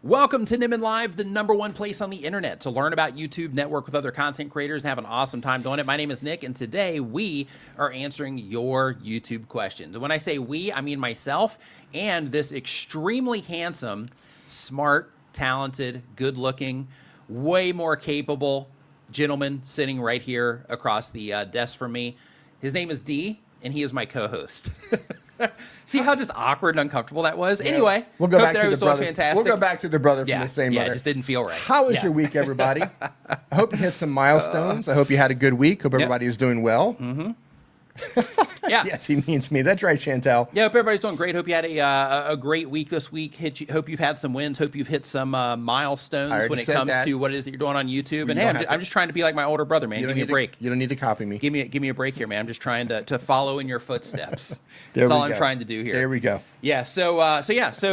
Welcome to Nimin Live, the #1 place on the internet to learn about YouTube, network with other content creators, and have an awesome time doing it. My name is Nick, and today we are answering your YouTube questions. And when I say we, I mean myself and this extremely handsome, smart, talented, good-looking, way more capable gentleman sitting right here across the desk from me. His name is D, and he is my co-host. See how just awkward and uncomfortable that was? Yeah. Anyway, we'll go back to the brother. Fantastic. We'll go back to the brother from the same mother. Yeah, it just didn't feel right. How was your week, everybody? I hope you hit some milestones. I hope you had a good week. Hope everybody is doing well. Mm-hmm. Yeah. Yes, he means me. That's right, Chantel. Yeah, hope everybody's doing great. Hope you had a great week this week. Hope you've had some wins. Hope you've hit some milestones when it comes to what it is that you're doing on YouTube. Well, and hey, I'm just trying to be like my older brother, man. Give me a break. You don't need to copy me. Give me a break here, man. I'm just trying to follow in your footsteps. That's all I'm trying to do here. There we go. Yeah. So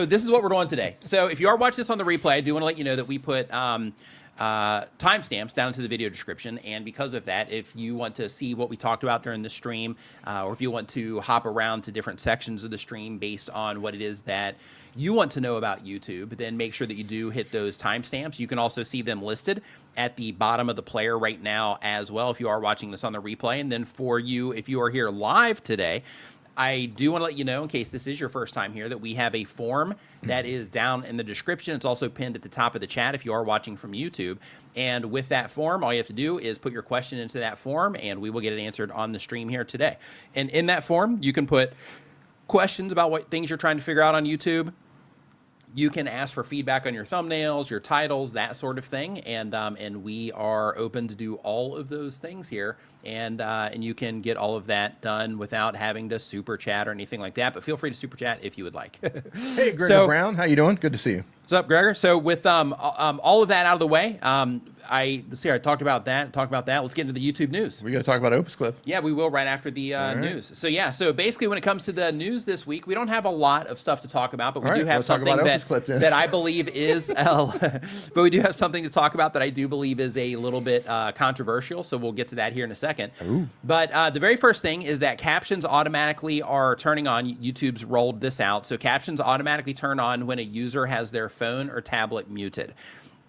this is what we're doing today. So if you are watching this on the replay, I do want to let you know that we put timestamps down into the video description, and because of that, if you want to see what we talked about during the stream, or if you want to hop around to different sections of the stream based on what it is that you want to know about YouTube, then make sure that you do hit those timestamps. You can also see them listed at the bottom of the player right now as well if you are watching this on the replay. And then for you, if you are here live today, I do want to let you know, in case this is your first time here, that we have a form that is down in the description. It's also pinned at the top of the chat if you are watching from YouTube. And with that form, all you have to do is put your question into that form, and we will get it answered on the stream here today. And in that form, you can put questions about what things you're trying to figure out on YouTube. You can ask for feedback on your thumbnails, your titles, that sort of thing, and we are open to do all of those things here, and you can get all of that done without having to super chat or anything like that. But feel free to super chat if you would like. Hey, Gregor Brown, how you doing? Good to see you. What's up, Gregor? So with all of that out of the way, I talked about that. Let's get into the YouTube news. We're going to talk about Opus Clip. Yeah, we will right after the news. So basically when it comes to the news this week, we don't have a lot of stuff to talk about, but we do have something that I believe is, but we do have something to talk about that I do believe is a little bit controversial. So we'll get to that here in a second. Ooh. But the very first thing is that captions automatically are turning on. YouTube's rolled this out. So captions automatically turn on when a user has their phone or tablet muted.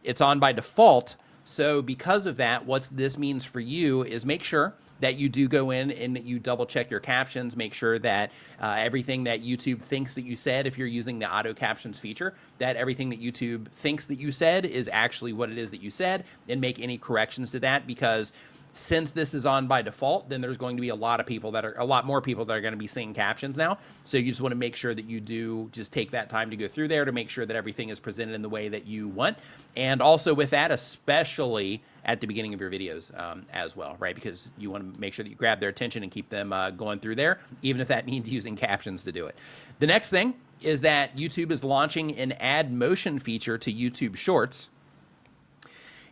It's on by default. So because of that, what this means for you is make sure that you do go in and that you double check your captions, make sure that everything that YouTube thinks that you said, if you're using the auto captions feature, that everything that YouTube thinks that you said is actually what it is that you said, and make any corrections to that, because since this is on by default, then there's going to be a lot more people that are going to be seeing captions now. So you just want to make sure that you do just take that time to go through there to make sure that everything is presented in the way that you want. And also with that, especially at the beginning of your videos as well, right? Because you want to make sure that you grab their attention and keep them going through there, even if that means using captions to do it. The next thing is that YouTube is launching an add motion feature to YouTube Shorts.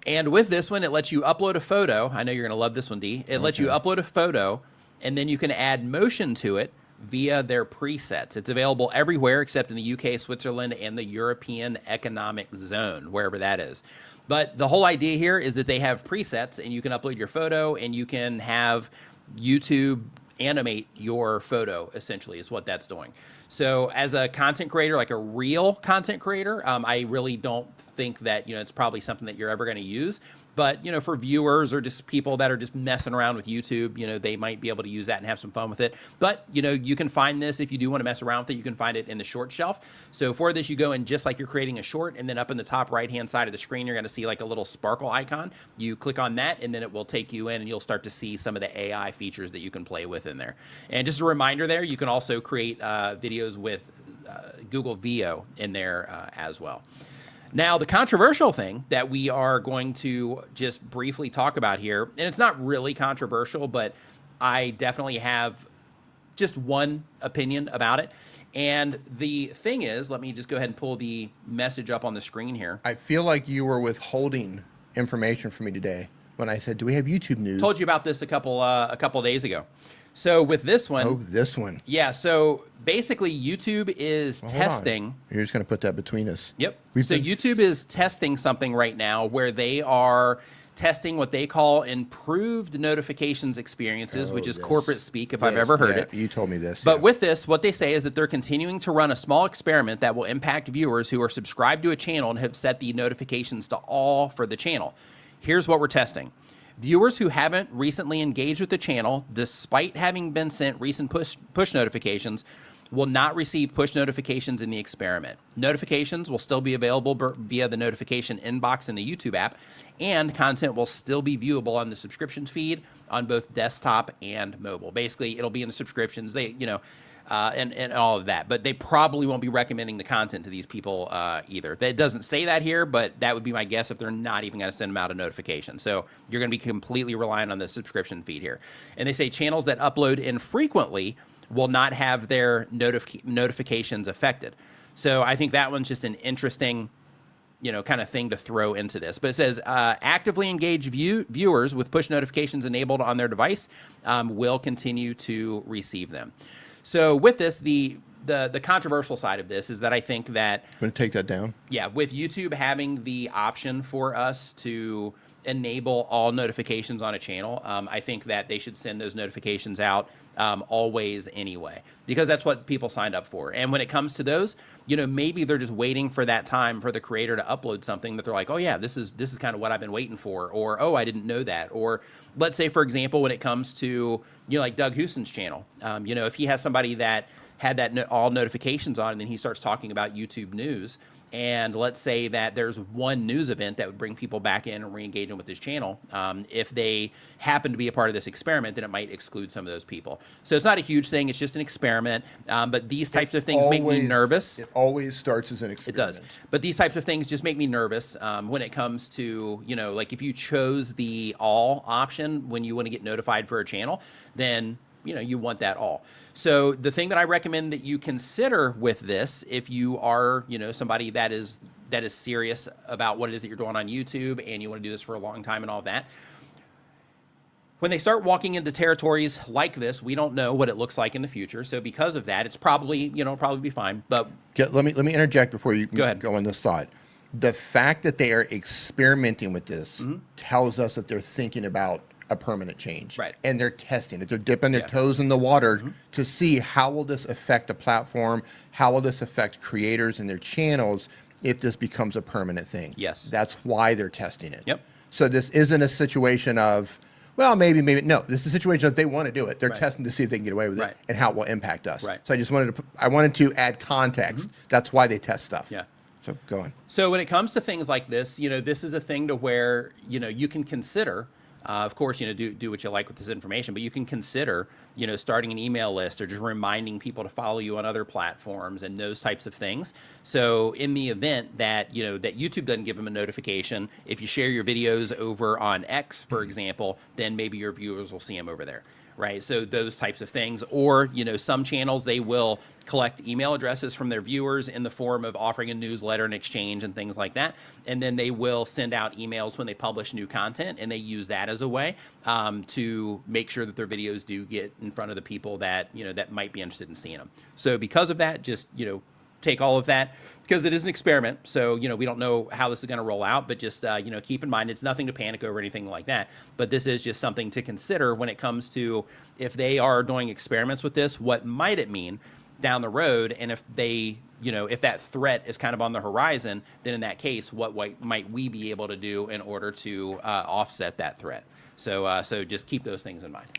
And with this one, it lets you upload a photo. I know you're going to love this one, D. It lets you upload a photo, and then you can add motion to it via their presets. It's available everywhere except in the UK, Switzerland, and the European Economic Zone, wherever that is. But the whole idea here is that they have presets, and you can upload your photo, and you can have YouTube animate your photo, essentially, is what that's doing. So as a content creator, like a real content creator, I really don't think that, it's probably something that you're ever going to use. But, for viewers or just people that are just messing around with YouTube, they might be able to use that and have some fun with it. But, you can find this, if you do want to mess around with it, you can find it in the short shelf. So for this, you go in just like you're creating a short, and then up in the top right-hand side of the screen, you're going to see like a little sparkle icon. You click on that, and then it will take you in, and you'll start to see some of the AI features that you can play with in there. And just a reminder there, you can also create videos with Google VO in there as well. Now, the controversial thing that we are going to just briefly talk about here, and it's not really controversial, but I definitely have just one opinion about it. And the thing is, let me just go ahead and pull the message up on the screen here. I feel like you were withholding information from me today when I said, do we have YouTube news? Told you about this a couple days ago. So with this one. Oh, this one. Yeah. So basically YouTube is testing. You're just going to put that between us. Yep. So YouTube is testing something right now where they are testing what they call improved notifications experiences, which is yes. corporate speak if I've ever heard it. You told me this. But with this, what they say is that they're continuing to run a small experiment that will impact viewers who are subscribed to a channel and have set the notifications to all for the channel. Here's what we're testing. Viewers who haven't recently engaged with the channel, despite having been sent recent push notifications, will not receive push notifications in the experiment. Notifications will still be available via the notification inbox in the YouTube app, and content will still be viewable on the subscriptions feed on both desktop and mobile. Basically, it'll be in the subscriptions, and all of that. But they probably won't be recommending the content to these people either. That doesn't say that here, but that would be my guess if they're not even going to send them out a notification. So you're going to be completely relying on the subscription feed here. And they say channels that upload infrequently will not have their notifications affected. So I think that one's just an interesting, kind of thing to throw into this. But it says actively engaged viewers with push notifications enabled on their device will continue to receive them. So with this, the controversial side of this is that I think that... I'm going to take that down. Yeah, with YouTube having the option for us to enable all notifications on a channel, I think that they should send those notifications out always anyway, because that's what people signed up for. And when it comes to those, maybe they're just waiting for that time for the creator to upload something that they're like, oh yeah, this is kind of what I've been waiting for, or oh, I didn't know that. Or let's say, for example, when it comes to like Doug Houston's channel, if he has somebody that had that all notifications on, and then he starts talking about YouTube news, and let's say that there's one news event that would bring people back in and re-engaging with his channel. If they happen to be a part of this experiment, then it might exclude some of those people. So it's not a huge thing. It's just an experiment. But these types of things make me nervous. It always starts as an experiment. It does. But these types of things just make me nervous when it comes to, like if you chose the all option when you want to get notified for a channel, then you want that all. So the thing that I recommend that you consider with this, if you are, somebody that is serious about what it is that you're doing on YouTube and you want to do this for a long time and all that, when they start walking into territories like this, we don't know what it looks like in the future. So because of that, it's probably, probably be fine. But let me interject before you go ahead. Go on this thought. The fact that they are experimenting with this tells us that they're thinking about a permanent change. Right. And they're testing it. They're dipping their toes in the water to see how will this affect the platform, how will this affect creators and their channels if this becomes a permanent thing. Yes. That's why they're testing it. Yep. So this isn't a situation of, well, maybe, no. This is a situation that they want to do it. They're testing to see if they can get away with it and how it will impact us. Right. So I wanted to add context. That's why they test stuff. Yeah. So go on. So when it comes to things like this, this is a thing to where, you can consider, of course, do what you like with this information, but you can consider, starting an email list or just reminding people to follow you on other platforms and those types of things. So in the event that, that YouTube doesn't give them a notification, if you share your videos over on X, for example, then maybe your viewers will see them over there. Right. So those types of things, or, some channels, they will collect email addresses from their viewers in the form of offering a newsletter and exchange and things like that. And then they will send out emails when they publish new content, and they use that as a way to make sure that their videos do get in front of the people that, that might be interested in seeing them. So because of that, just, take all of that, because it is an experiment. So, we don't know how this is going to roll out, but just, keep in mind, it's nothing to panic over, anything like that. But this is just something to consider when it comes to, if they are doing experiments with this, what might it mean down the road? And if they, if that threat is kind of on the horizon, then in that case, what might we be able to do in order to offset that threat? So, so just keep those things in mind.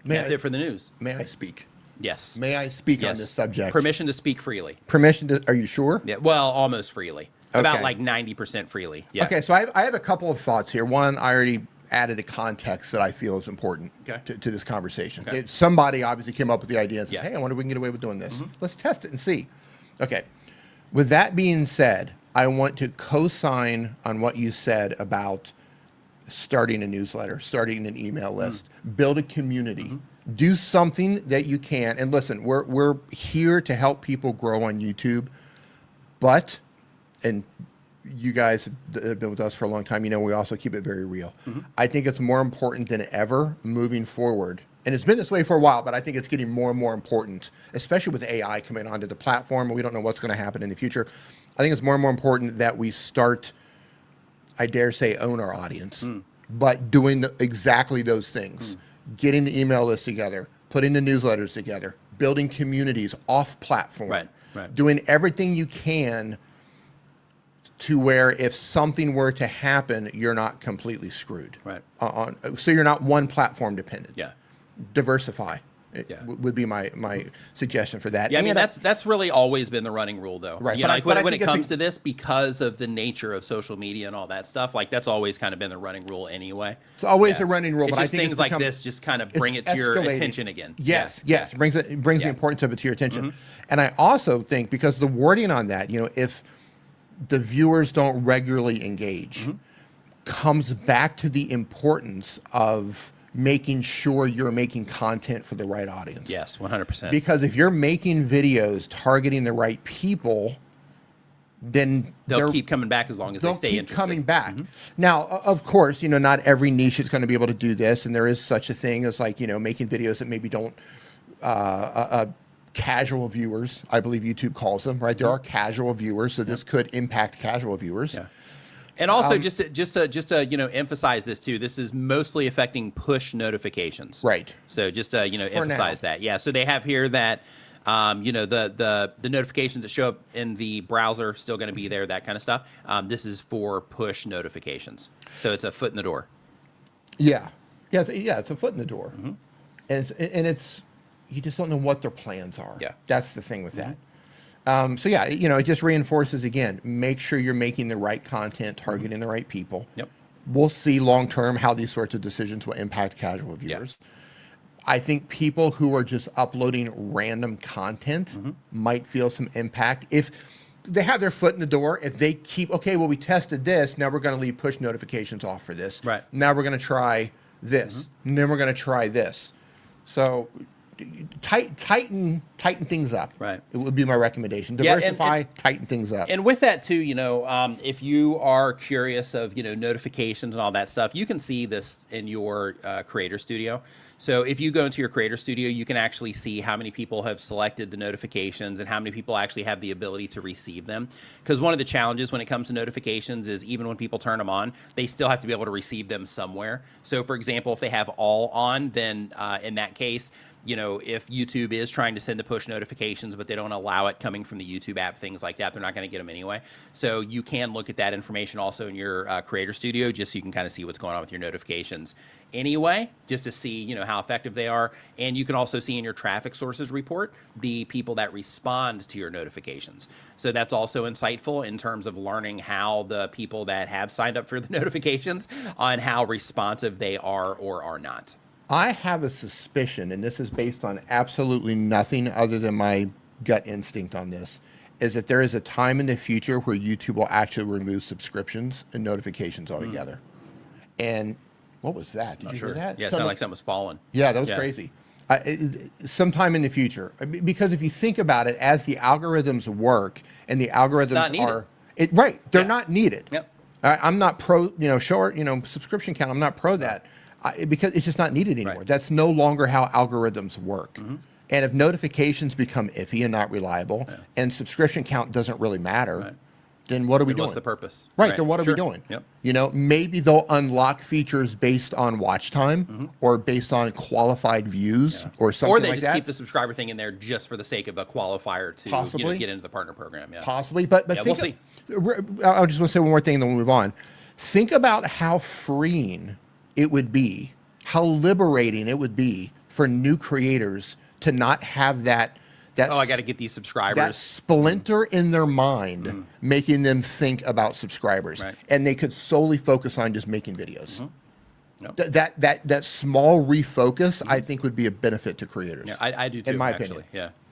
That's it for the news. May I speak? Yes. May I speak on this subject? Permission to speak freely. Permission to, are you sure? Yeah, well, almost freely. Okay. About like 90% freely. Yeah. Okay, so I have a couple of thoughts here. One, I already added a context that I feel is important to this conversation. Okay. Somebody obviously came up with the idea and said, hey, I wonder if we can get away with doing this. Let's test it and see. Okay. With that being said, I want to co-sign on what you said about starting a newsletter, starting an email list, build a community. Do something that you can. And listen, we're here to help people grow on YouTube, but, and you guys have been with us for a long time, we also keep it very real. I think it's more important than ever moving forward. And it's been this way for a while, but I think it's getting more and more important, especially with AI coming onto the platform. And we don't know what's going to happen in the future. I think it's more and more important that we start I dare say, own our audience, but doing exactly those things, getting the email list together, putting the newsletters together, building communities off platform, doing everything you can to where if something were to happen, you're not completely screwed. So you're not one platform dependent. Diversify. Would be my suggestion for that. Yeah, I mean, that's really always been the running rule, though. Right. You know, like when it comes to this, because of the nature of social media and all that stuff, like that's always kind of been the running rule anyway. It's always a running rule, it's but just I think things like this just kind of bring it to your attention again. Yes, it brings the importance of it to your attention. And I also think, because the wording on that, you know, if the viewers don't regularly engage, comes back to the importance of making sure you're making content for the right audience. Yes, 100%. Because if you're making videos targeting the right people, then they'll keep coming back as long as they stay interested. They'll keep coming back. Now, of course, you know, not every niche is going to be able to do this, and there is such a thing as, like, you know, making videos that maybe don't casual viewers, I believe YouTube calls them, right? There are casual viewers, so this could impact casual viewers. And also, just to you know, emphasize this too. This is mostly affecting push notifications. Right. So just to, you know, emphasize that. Yeah. So they have here that you know, the notifications that show up in the browser are still going to be there, that kind of stuff. This is for push notifications. So it's a foot in the door. Yeah. It's a foot in the door. And it's you just don't know what their plans are. That's the thing with that. So yeah, you know, it just reinforces again, make sure you're making the right content, targeting the right people. We'll see long term how these sorts of decisions will impact casual viewers. I think people who are just uploading random content might feel some impact if they have their foot in the door. If they keep, okay, well, we tested this, now we're going to leave push notifications off for this. Now we're going to try this, and then we're going to try this. So tighten things up. It would be my recommendation. Diversify, tighten things up. And with that too, you know, if you are curious of, you know, notifications and all that stuff, you can see this in your Creator Studio. So if you go into your Creator Studio, you can actually see how many people have selected the notifications and how many people actually have the ability to receive them. Because one of the challenges when it comes to notifications is even when people turn them on, they still have to be able to receive them somewhere. So for example, if they have all on, then in that case, you know, if YouTube is trying to send the push notifications, but they don't allow it coming from the YouTube app, things like that, they're not going to get them anyway. So you can look at that information also in your Creator Studio, just so you can kind of see what's going on with your notifications anyway, just to see, you know, how effective they are. And you can also see in your traffic sources report the people that respond to your notifications. So that's also insightful in terms of learning how the people that have signed up for the notifications on how responsive they are or are not. I have a suspicion, and this is based on absolutely nothing other than my gut instinct on this, is that there is a time in the future where YouTube will actually remove subscriptions and notifications altogether. And what was that? Did you hear that? Yeah, it sounded like something was falling. Yeah, that was crazy. Sometime in the future. Because if you think about it, as the algorithms work, and the algorithms are... they're not needed. I'm not pro, you know, subscription count, I'm not pro that. Because it's just not needed anymore. That's no longer how algorithms work. And if notifications become iffy and not reliable, and subscription count doesn't really matter, then what are we doing? What's the purpose? Then what are we doing? You know, maybe they'll unlock features based on watch time or based on qualified views or something like that. Or they just keep the subscriber thing in there just for the sake of a qualifier to you know, get into the partner program. Possibly, but we'll see. I just want to say one more thing, then we'll move on. Think about how freeing it would be, how liberating it would be for new creators to not have that I got to get these subscribers. That splinter in their mind making them think about subscribers. And they could solely focus on just making videos. That small refocus, I think, would be a benefit to creators. I do too, in my opinion.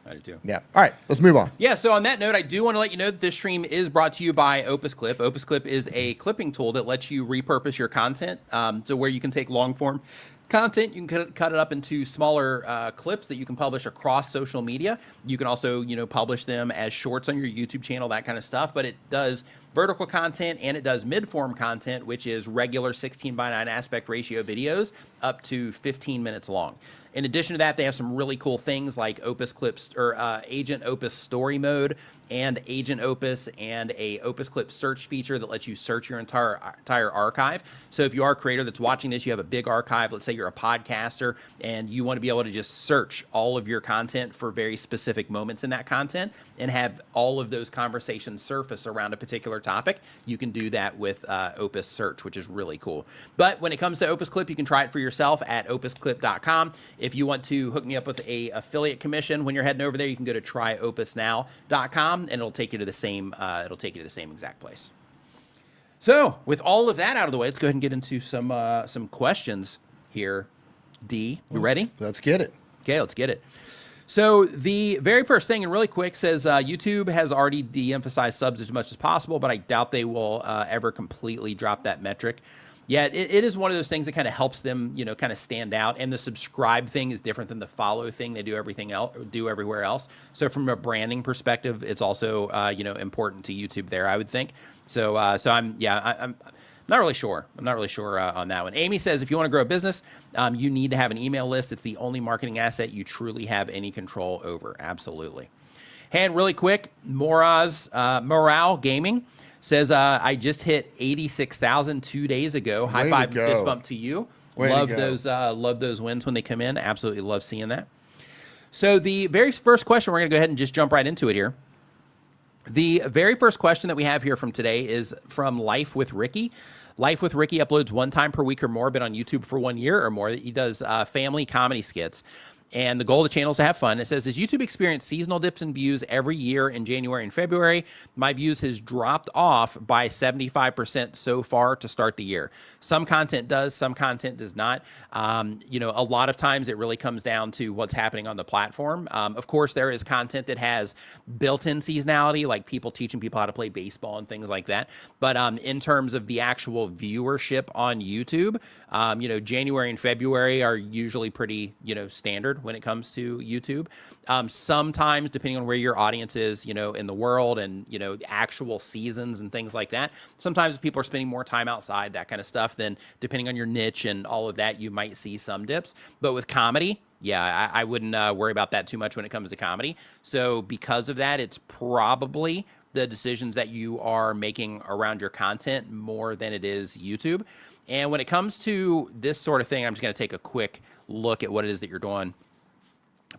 I do too. All right, let's move on. So on that note, I do want to let you know that this stream is brought to you by Opus Clip. Opus Clip is a clipping tool that lets you repurpose your content to where you can take long form content, you can cut it up into smaller clips that you can publish across social media. You can also, you know, publish them as shorts on your YouTube channel, that kind of stuff. But it does vertical content, and it does mid-form content, which is regular 16:9 aspect ratio videos up to 15 minutes long. In addition to that, they have some really cool things like Opus Clips or Agent Opus Story Mode and Agent Opus and a Opus Clip search feature that lets you search your entire archive. So if you are a creator that's watching this, you have a big archive. Let's say you're a podcaster and you want to be able to just search all of your content for very specific moments in that content and have all of those conversations surface around a particular topic. You can do that with Opus Search, which is really cool. But when it comes to Opus Clip, you can try it for yourself at opusclip.com. If you want to hook me up with a affiliate commission when you're heading over there, you can go to tryopusnow.com and it'll take you to the same exact place. So with all of that out of the way, let's go ahead and get into some questions here. D, you ready? Let's get it. Okay, let's get it. So the very first thing, and really quick, says YouTube has already de-emphasized subs as much as possible, but I doubt they will ever completely drop that metric. Yeah, it is one of those things that kind of helps them, kind of stand out. And the subscribe thing is different than the follow thing they do everywhere else. So from a branding perspective, it's also, important to YouTube there, I would think. So I'm not really sure. I'm not really sure on that one. Amy says, if you want to grow a business, you need to have an email list. It's the only marketing asset you truly have any control over. Absolutely. And really quick, Morale Gaming says, I just hit 86,000 2 days ago. High five, fist bump to you. Love those wins when they come in. Absolutely love seeing that. So the very first question, we're going to go ahead and just jump right into it here. The very first question that we have here from today is from Life with Ricky. Life with Ricky uploads one time per week or more, been on YouTube for 1 year or more. He does family comedy skits. And the goal of the channel is to have fun. It says, does YouTube experience seasonal dips in views every year in January and February? My views has dropped off by 75% so far to start the year. Some content does, some content does not. A lot of times it really comes down to what's happening on the platform. Of course, there is content that has built-in seasonality, like people teaching people how to play baseball and things like that. But in terms of the actual viewership on YouTube, January and February are usually pretty, standard when it comes to YouTube. Sometimes, depending on where your audience is, in the world and, actual seasons and things like that, sometimes people are spending more time outside, that kind of stuff, then depending on your niche and all of that, you might see some dips. But with comedy, yeah, I wouldn't worry about that too much when it comes to comedy. So because of that, it's probably the decisions that you are making around your content more than it is YouTube. And when it comes to this sort of thing, I'm just going to take a quick look at what it is that you're doing.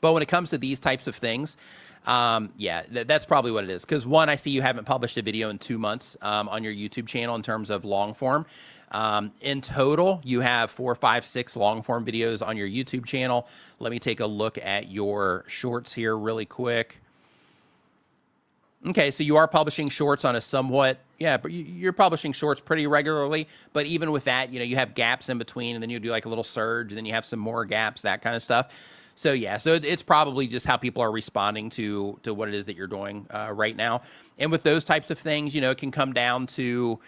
But when it comes to these types of things, that's probably what it is. Because one, I see you haven't published a video in 2 months on your YouTube channel in terms of long form. In total, you have 4, 5, 6 long form videos on your YouTube channel. Let me take a look at your shorts here really quick. Okay, so you are publishing shorts on a somewhat, but you're publishing shorts pretty regularly. But even with that, you have gaps in between, and then you do like a little surge, and then you have some more gaps, that kind of stuff. So yeah, so it's probably just how people are responding to what it is that you're doing right now. And with those types of things, it can come down to,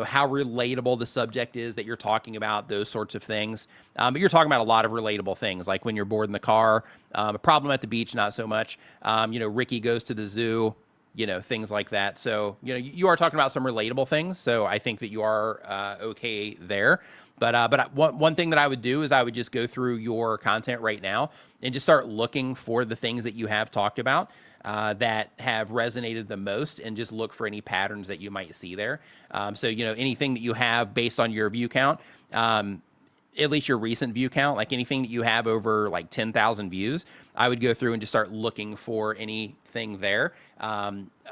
how relatable the subject is that you're talking about, those sorts of things. But you're talking about a lot of relatable things, like when you're bored in the car, a problem at the beach, not so much. Ricky goes to the zoo, things like that. So, you are talking about some relatable things. So I think that you are okay there. But one thing that I would do is I would just go through your content right now and just start looking for the things that you have talked about that have resonated the most, and just look for any patterns that you might see there. So, anything that you have based on your view count, at least your recent view count, like anything that you have over like 10,000 views, I would go through and just start looking for anything there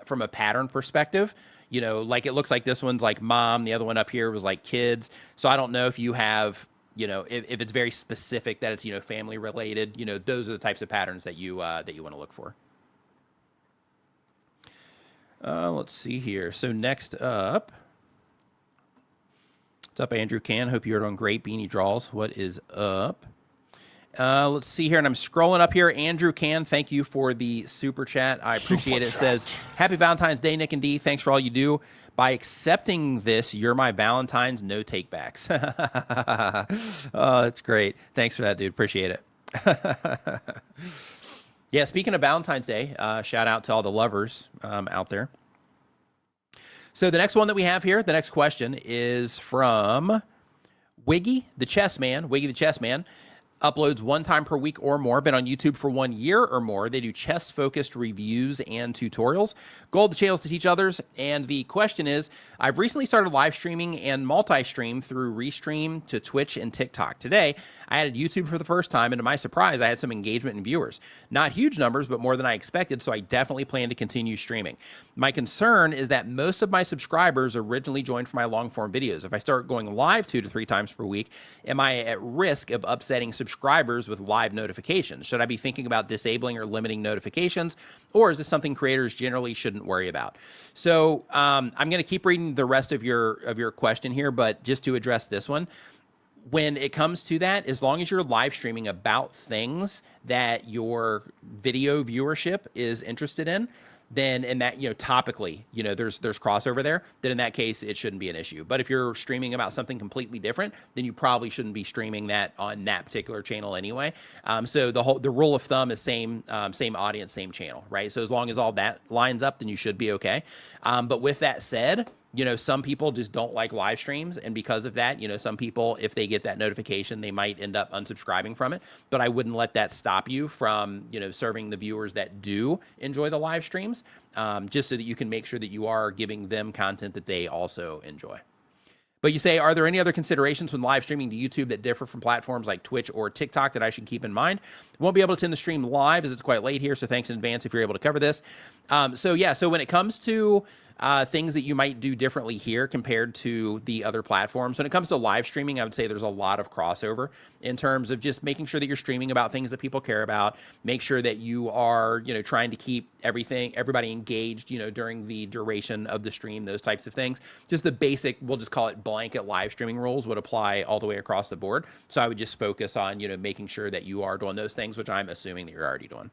from a pattern perspective. Like it looks like this one's like mom, the other one up here was like kids. So I don't know if you have, if it's very specific that it's, family related, those are the types of patterns that you want to look for. Let's see here. So next up, what's up, Andrew Can? Hope you're doing great. Beanie Draws, what is up? Let's see here, and I'm scrolling up here. Andrew Can, thank you for the super chat. I appreciate it. It says, happy Valentine's Day, Nick and D. Thanks for all you do. By accepting this, you're my Valentine's, no takebacks. Oh, that's great. Thanks for that, dude. Appreciate it. Yeah, speaking of Valentine's Day, shout out to all the lovers out there. So the next one that we have here, the next question is from Wiggy the Chess Man. Wiggy the Chess Man uploads 1 time per week or more, been on YouTube for 1 year or more. They do chess-focused reviews and tutorials. Goal of the channel is to teach others. And the question is, I've recently started live streaming and multi-stream through Restream to Twitch and TikTok. Today, I added YouTube for the first time, and to my surprise, I had some engagement and viewers. Not huge numbers, but more than I expected, so I definitely plan to continue streaming. My concern is that most of my subscribers originally joined for my long-form videos. If I start going live 2 to 3 times per week, am I at risk of upsetting subscribers with live notifications? Should I be thinking about disabling or limiting notifications, or is this something creators generally shouldn't worry about? So I'm going to keep reading the rest of your question here, but just to address this one, when it comes to that, as long as you're live streaming about things that your video viewership is interested in, then in that, topically, there's crossover there, then in that case, it shouldn't be an issue. But if you're streaming about something completely different, then you probably shouldn't be streaming that on that particular channel anyway. So the rule of thumb is same audience, same channel, right? So as long as all that lines up, then you should be okay. But with that said, some people just don't like live streams. And because of that, some people, if they get that notification, they might end up unsubscribing from it. But I wouldn't let that stop you from, serving the viewers that do enjoy the live streams, just so that you can make sure that you are giving them content that they also enjoy. But you say, are there any other considerations when live streaming to YouTube that differ from platforms like Twitch or TikTok that I should keep in mind? Won't be able to attend the stream live as it's quite late here, so thanks in advance if you're able to cover this. So when it comes to things that you might do differently here compared to the other platforms, when it comes to live streaming, I would say there's a lot of crossover in terms of just making sure that you're streaming about things that people care about. Make sure that you are, trying to keep everybody engaged, during the duration of the stream, those types of things. Just the basic, we'll just call it blanket live streaming rules would apply all the way across the board. So I would just focus on, making sure that you are doing those things, which I'm assuming that you're already doing.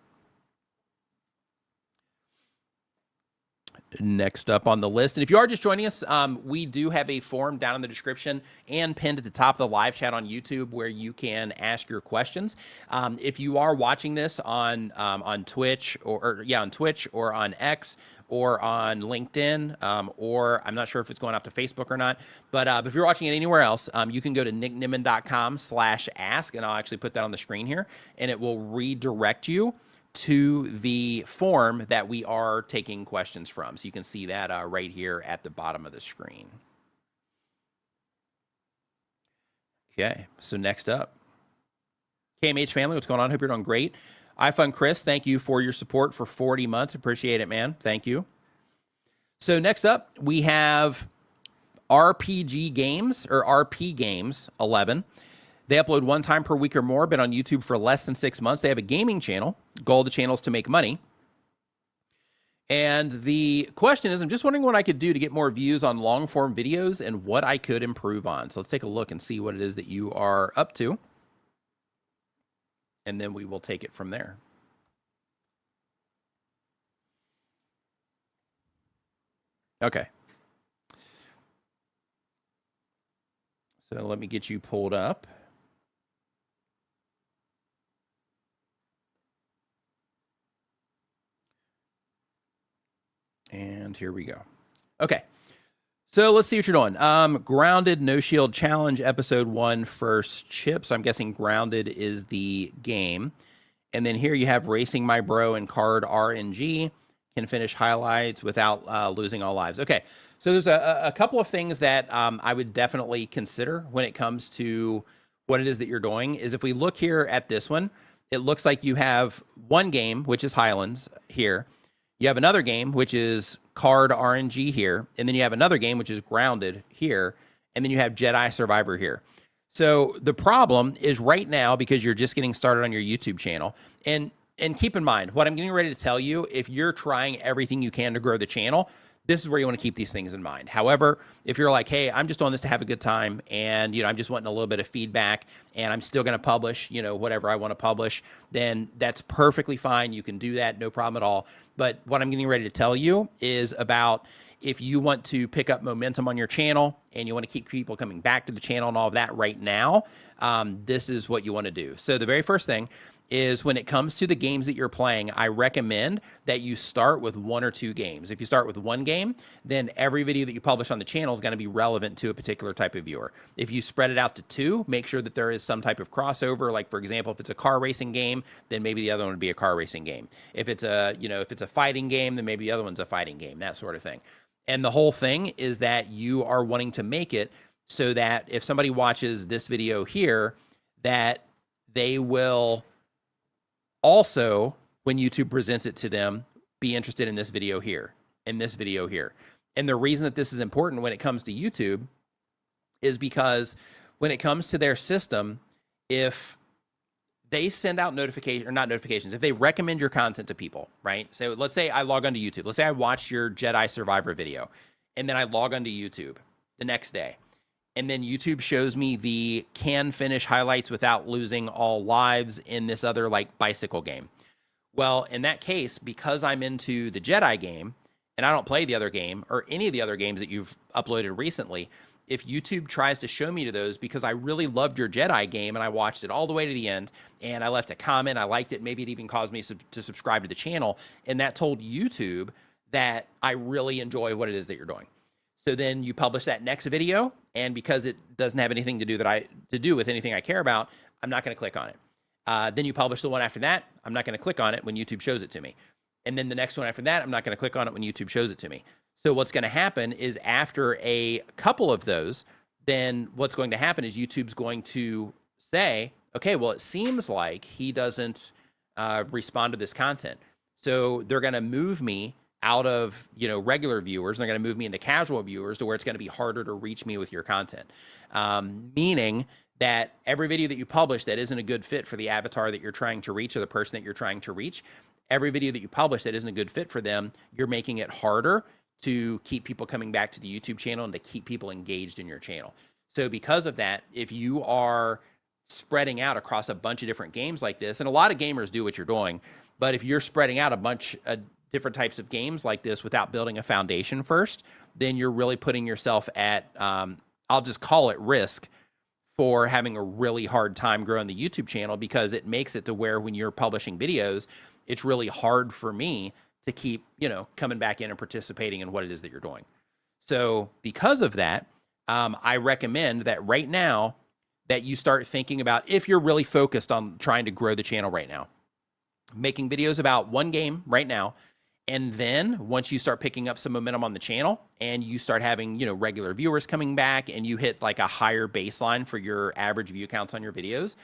Next up on the list, and if you are just joining us, we do have a form down in the description and pinned at the top of the live chat on YouTube where you can ask your questions. If you are watching this on Twitch on Twitch or on X or on LinkedIn, or I'm not sure if it's going out to Facebook or not, but if you're watching it anywhere else, you can go to nickniman.com/ask, and I'll actually put that on the screen here, and it will redirect you to the form that we are taking questions from. So you can see that right here at the bottom of the screen. Okay, so next up, KMH family, what's going on? Hope you're doing great. iFun Chris, thank you for your support for 40 months. Appreciate it, man. Thank you. So next up, we have RPG Games, or RP Games 11. They upload 1 time per week or more, been on YouTube for less than 6 months. They have a gaming channel. Goal of the channel is to make money. And the question is, I'm just wondering what I could do to get more views on long form videos and what I could improve on. So let's take a look and see what it is that you are up to. And then we will take it from there. Okay. So let me get you pulled up. And here we go. Okay. So let's see what you're doing. Grounded No Shield Challenge Episode 1 First Chip. So I'm guessing Grounded is the game. And then here you have Racing My Bro and Card RNG. Can finish highlights without losing all lives. Okay. So there's a couple of things that I would definitely consider when it comes to what it is that you're doing. Is if we look here at this one, it looks like you have one game, which is Highlands here. You have another game, which is Card RNG here. And then you have another game, which is Grounded here. And then you have Jedi Survivor here. So the problem is right now, because you're just getting started on your YouTube channel, and keep in mind, what I'm getting ready to tell you, if you're trying everything you can to grow the channel, this is where you want to keep these things in mind. However, if you're like, hey, I'm just doing this to have a good time, and I'm just wanting a little bit of feedback, and I'm still going to publish, whatever I want to publish, then that's perfectly fine. You can do that, no problem at all. But what I'm getting ready to tell you is about if you want to pick up momentum on your channel and you want to keep people coming back to the channel and all of that right now, this is what you want to do. So the very first thing is when it comes to the games that you're playing, I recommend that you start with 1 or 2 games. If you start with 1 game, then every video that you publish on the channel is going to be relevant to a particular type of viewer. If you spread it out to 2, make sure that there is some type of crossover. Like, for example, if it's a car racing game, then maybe the other one would be a car racing game. If it's a, if it's a fighting game, then maybe the other one's a fighting game, that sort of thing. And the whole thing is that you are wanting to make it so that if somebody watches this video here, that they will also, when YouTube presents it to them, be interested in this video here, in this video here. And the reason that this is important when it comes to YouTube is because when it comes to their system, if they send out notifications, or not notifications, if they recommend your content to people, right? So let's say I log onto YouTube. Let's say I watch your Jedi Survivor video, and then I log onto YouTube the next day. And then YouTube shows me the can finish highlights without losing all lives in this other like bicycle game. Well, in that case, because I'm into the Jedi game and I don't play the other game or any of the other games that you've uploaded recently, if YouTube tries to show me to those because I really loved your Jedi game and I watched it all the way to the end and I left a comment, I liked it, maybe it even caused me to subscribe to the channel, and that told YouTube that I really enjoy what it is that you're doing. So then you publish that next video, and because it doesn't have anything to do with anything I care about, I'm not going to click on it. Then you publish the one after that. I'm not going to click on it when YouTube shows it to me. And then the next one after that, I'm not going to click on it when YouTube shows it to me. So what's going to happen is after a couple of those, then what's going to happen is YouTube's going to say, okay, well, it seems like he doesn't respond to this content. So they're going to move me out of, regular viewers. They're going to move me into casual viewers to where it's going to be harder to reach me with your content. Meaning that every video that you publish that isn't a good fit for the avatar that you're trying to reach or the person that you're trying to reach, every video that you publish that isn't a good fit for them, you're making it harder to keep people coming back to the YouTube channel and to keep people engaged in your channel. So because of that, if you are spreading out across a bunch of different games like this, and a lot of gamers do what you're doing, but if you're spreading out a bunch of different types of games like this without building a foundation first, then you're really putting yourself at, I'll just call it risk for having a really hard time growing the YouTube channel, because it makes it to where when you're publishing videos, it's really hard for me to keep, coming back in and participating in what it is that you're doing. So because of that, I recommend that right now that you start thinking about, if you're really focused on trying to grow the channel right now, making videos about one game right now. And then once you start picking up some momentum on the channel and you start having, regular viewers coming back and you hit like a higher baseline for your average view counts on your videos,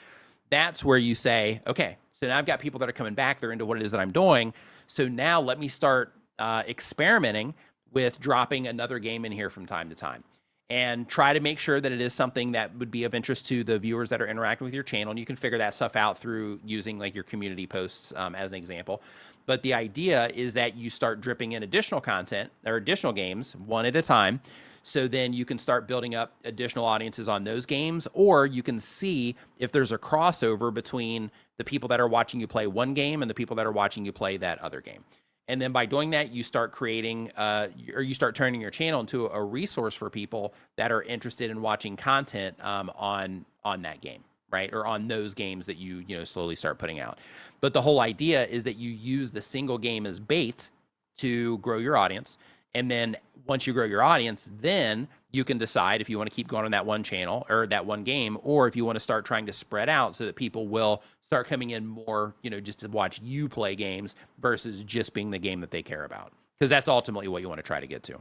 that's where you say, okay, so now I've got people that are coming back. They're into what it is that I'm doing. So now let me start experimenting with dropping another game in here from time to time, and try to make sure that it is something that would be of interest to the viewers that are interacting with your channel. And you can figure that stuff out through using like your community posts as an example. But the idea is that you start dripping in additional content or additional games one at a time. So then you can start building up additional audiences on those games, or you can see if there's a crossover between the people that are watching you play one game and the people that are watching you play that other game. And then by doing that, you start creating, or you start turning your channel into a resource for people that are interested in watching content on that game, right? Or on those games that you slowly start putting out. But the whole idea is that you use the single game as bait to grow your audience. And then once you grow your audience, then you can decide if you want to keep going on that one channel or that one game, or if you want to start trying to spread out so that people will start coming in more, just to watch you play games versus just being the game that they care about. Because that's ultimately what you want to try to get to.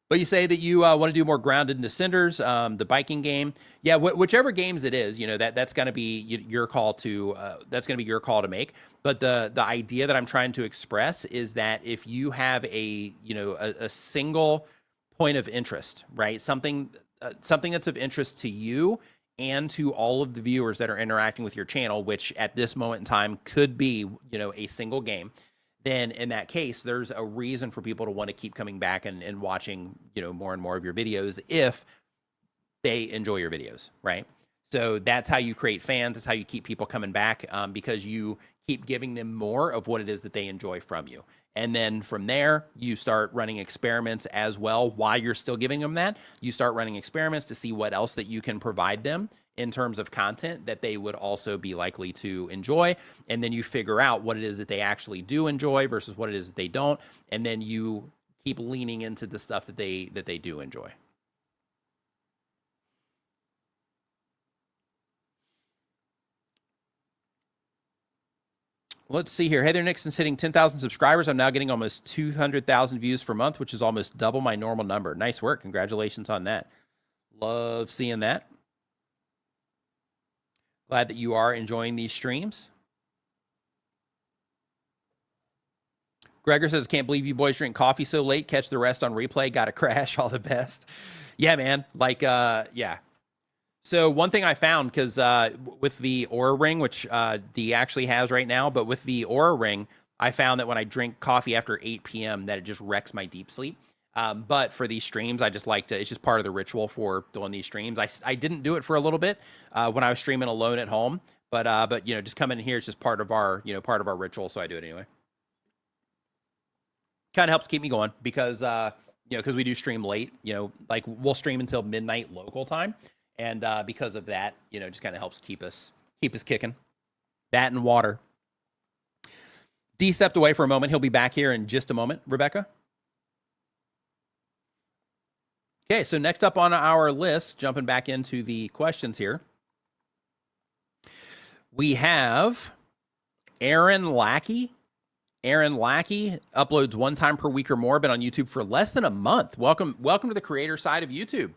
But you say that you want to do more grounded in Descenders, the biking game. Yeah, whichever games it is, that's going to be your call to make. But the idea that I'm trying to express is that if you have a single point of interest, right? Something that's of interest to you and to all of the viewers that are interacting with your channel, which at this moment in time could be, a single game, then in that case, there's a reason for people to want to keep coming back and watching, more and more of your videos if they enjoy your videos, right? So that's how you create fans. That's how you keep people coming back, because you keep giving them more of what it is that they enjoy from you. And then from there, you start running experiments as well. While you're still giving them that, you start running experiments to see what else that you can provide them in terms of content that they would also be likely to enjoy. And then you figure out what it is that they actually do enjoy versus what it is that they don't. And then you keep leaning into the stuff that they do enjoy. Let's see here. Hey there, Nixon's hitting 10,000 subscribers. I'm now getting almost 200,000 views per month, which is almost double my normal number. Nice work. Congratulations on that. Love seeing that. Glad that you are enjoying these streams. Gregor says, can't believe you boys drink coffee so late. Catch the rest on replay. Got to crash. All the best. Yeah, man. Like, yeah. So one thing I found, because with the Oura Ring, which D actually has right now, but with the Oura Ring, I found that when I drink coffee after 8 p.m. that it just wrecks my deep sleep. But for these streams, I just like to, it's just part of the ritual for doing these streams. I didn't do it for a little bit when I was streaming alone at home, but you know, just coming in here, it's just part of our, you know, part of our ritual. So I do it anyway. Kind of helps keep me going because, you know, because we do stream late, you know, like we'll stream until midnight local time. And because of that, you know, just kind of helps keep us kicking. That and water. D stepped away for a moment. He'll be back here in just a moment, Rebecca. Okay, so next up on our list, jumping back into the questions here, we have Aaron Lackey. Aaron Lackey uploads 1 time per week or more, been on YouTube for less than a month. Welcome to the creator side of YouTube.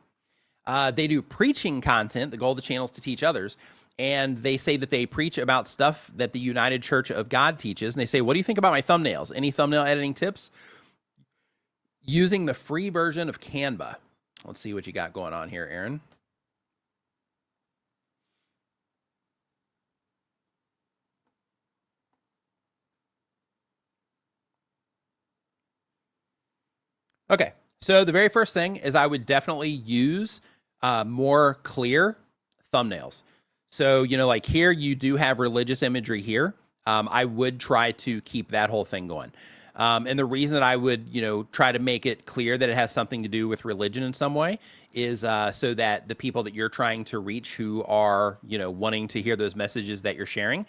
They do preaching content. The goal of the channel is to teach others. And they say that they preach about stuff that the United Church of God teaches. And they say, what do you think about my thumbnails? Any thumbnail editing tips? Using the free version of Canva. Let's see what you got going on here, Aaron. Okay, so the very first thing is I would definitely use more clear thumbnails. So, you know, like here, you do have religious imagery here. I would try to keep that whole thing going. And the reason that I would, you know, try to make it clear that it has something to do with religion in some way is so that the people that you're trying to reach who are, you know, wanting to hear those messages that you're sharing,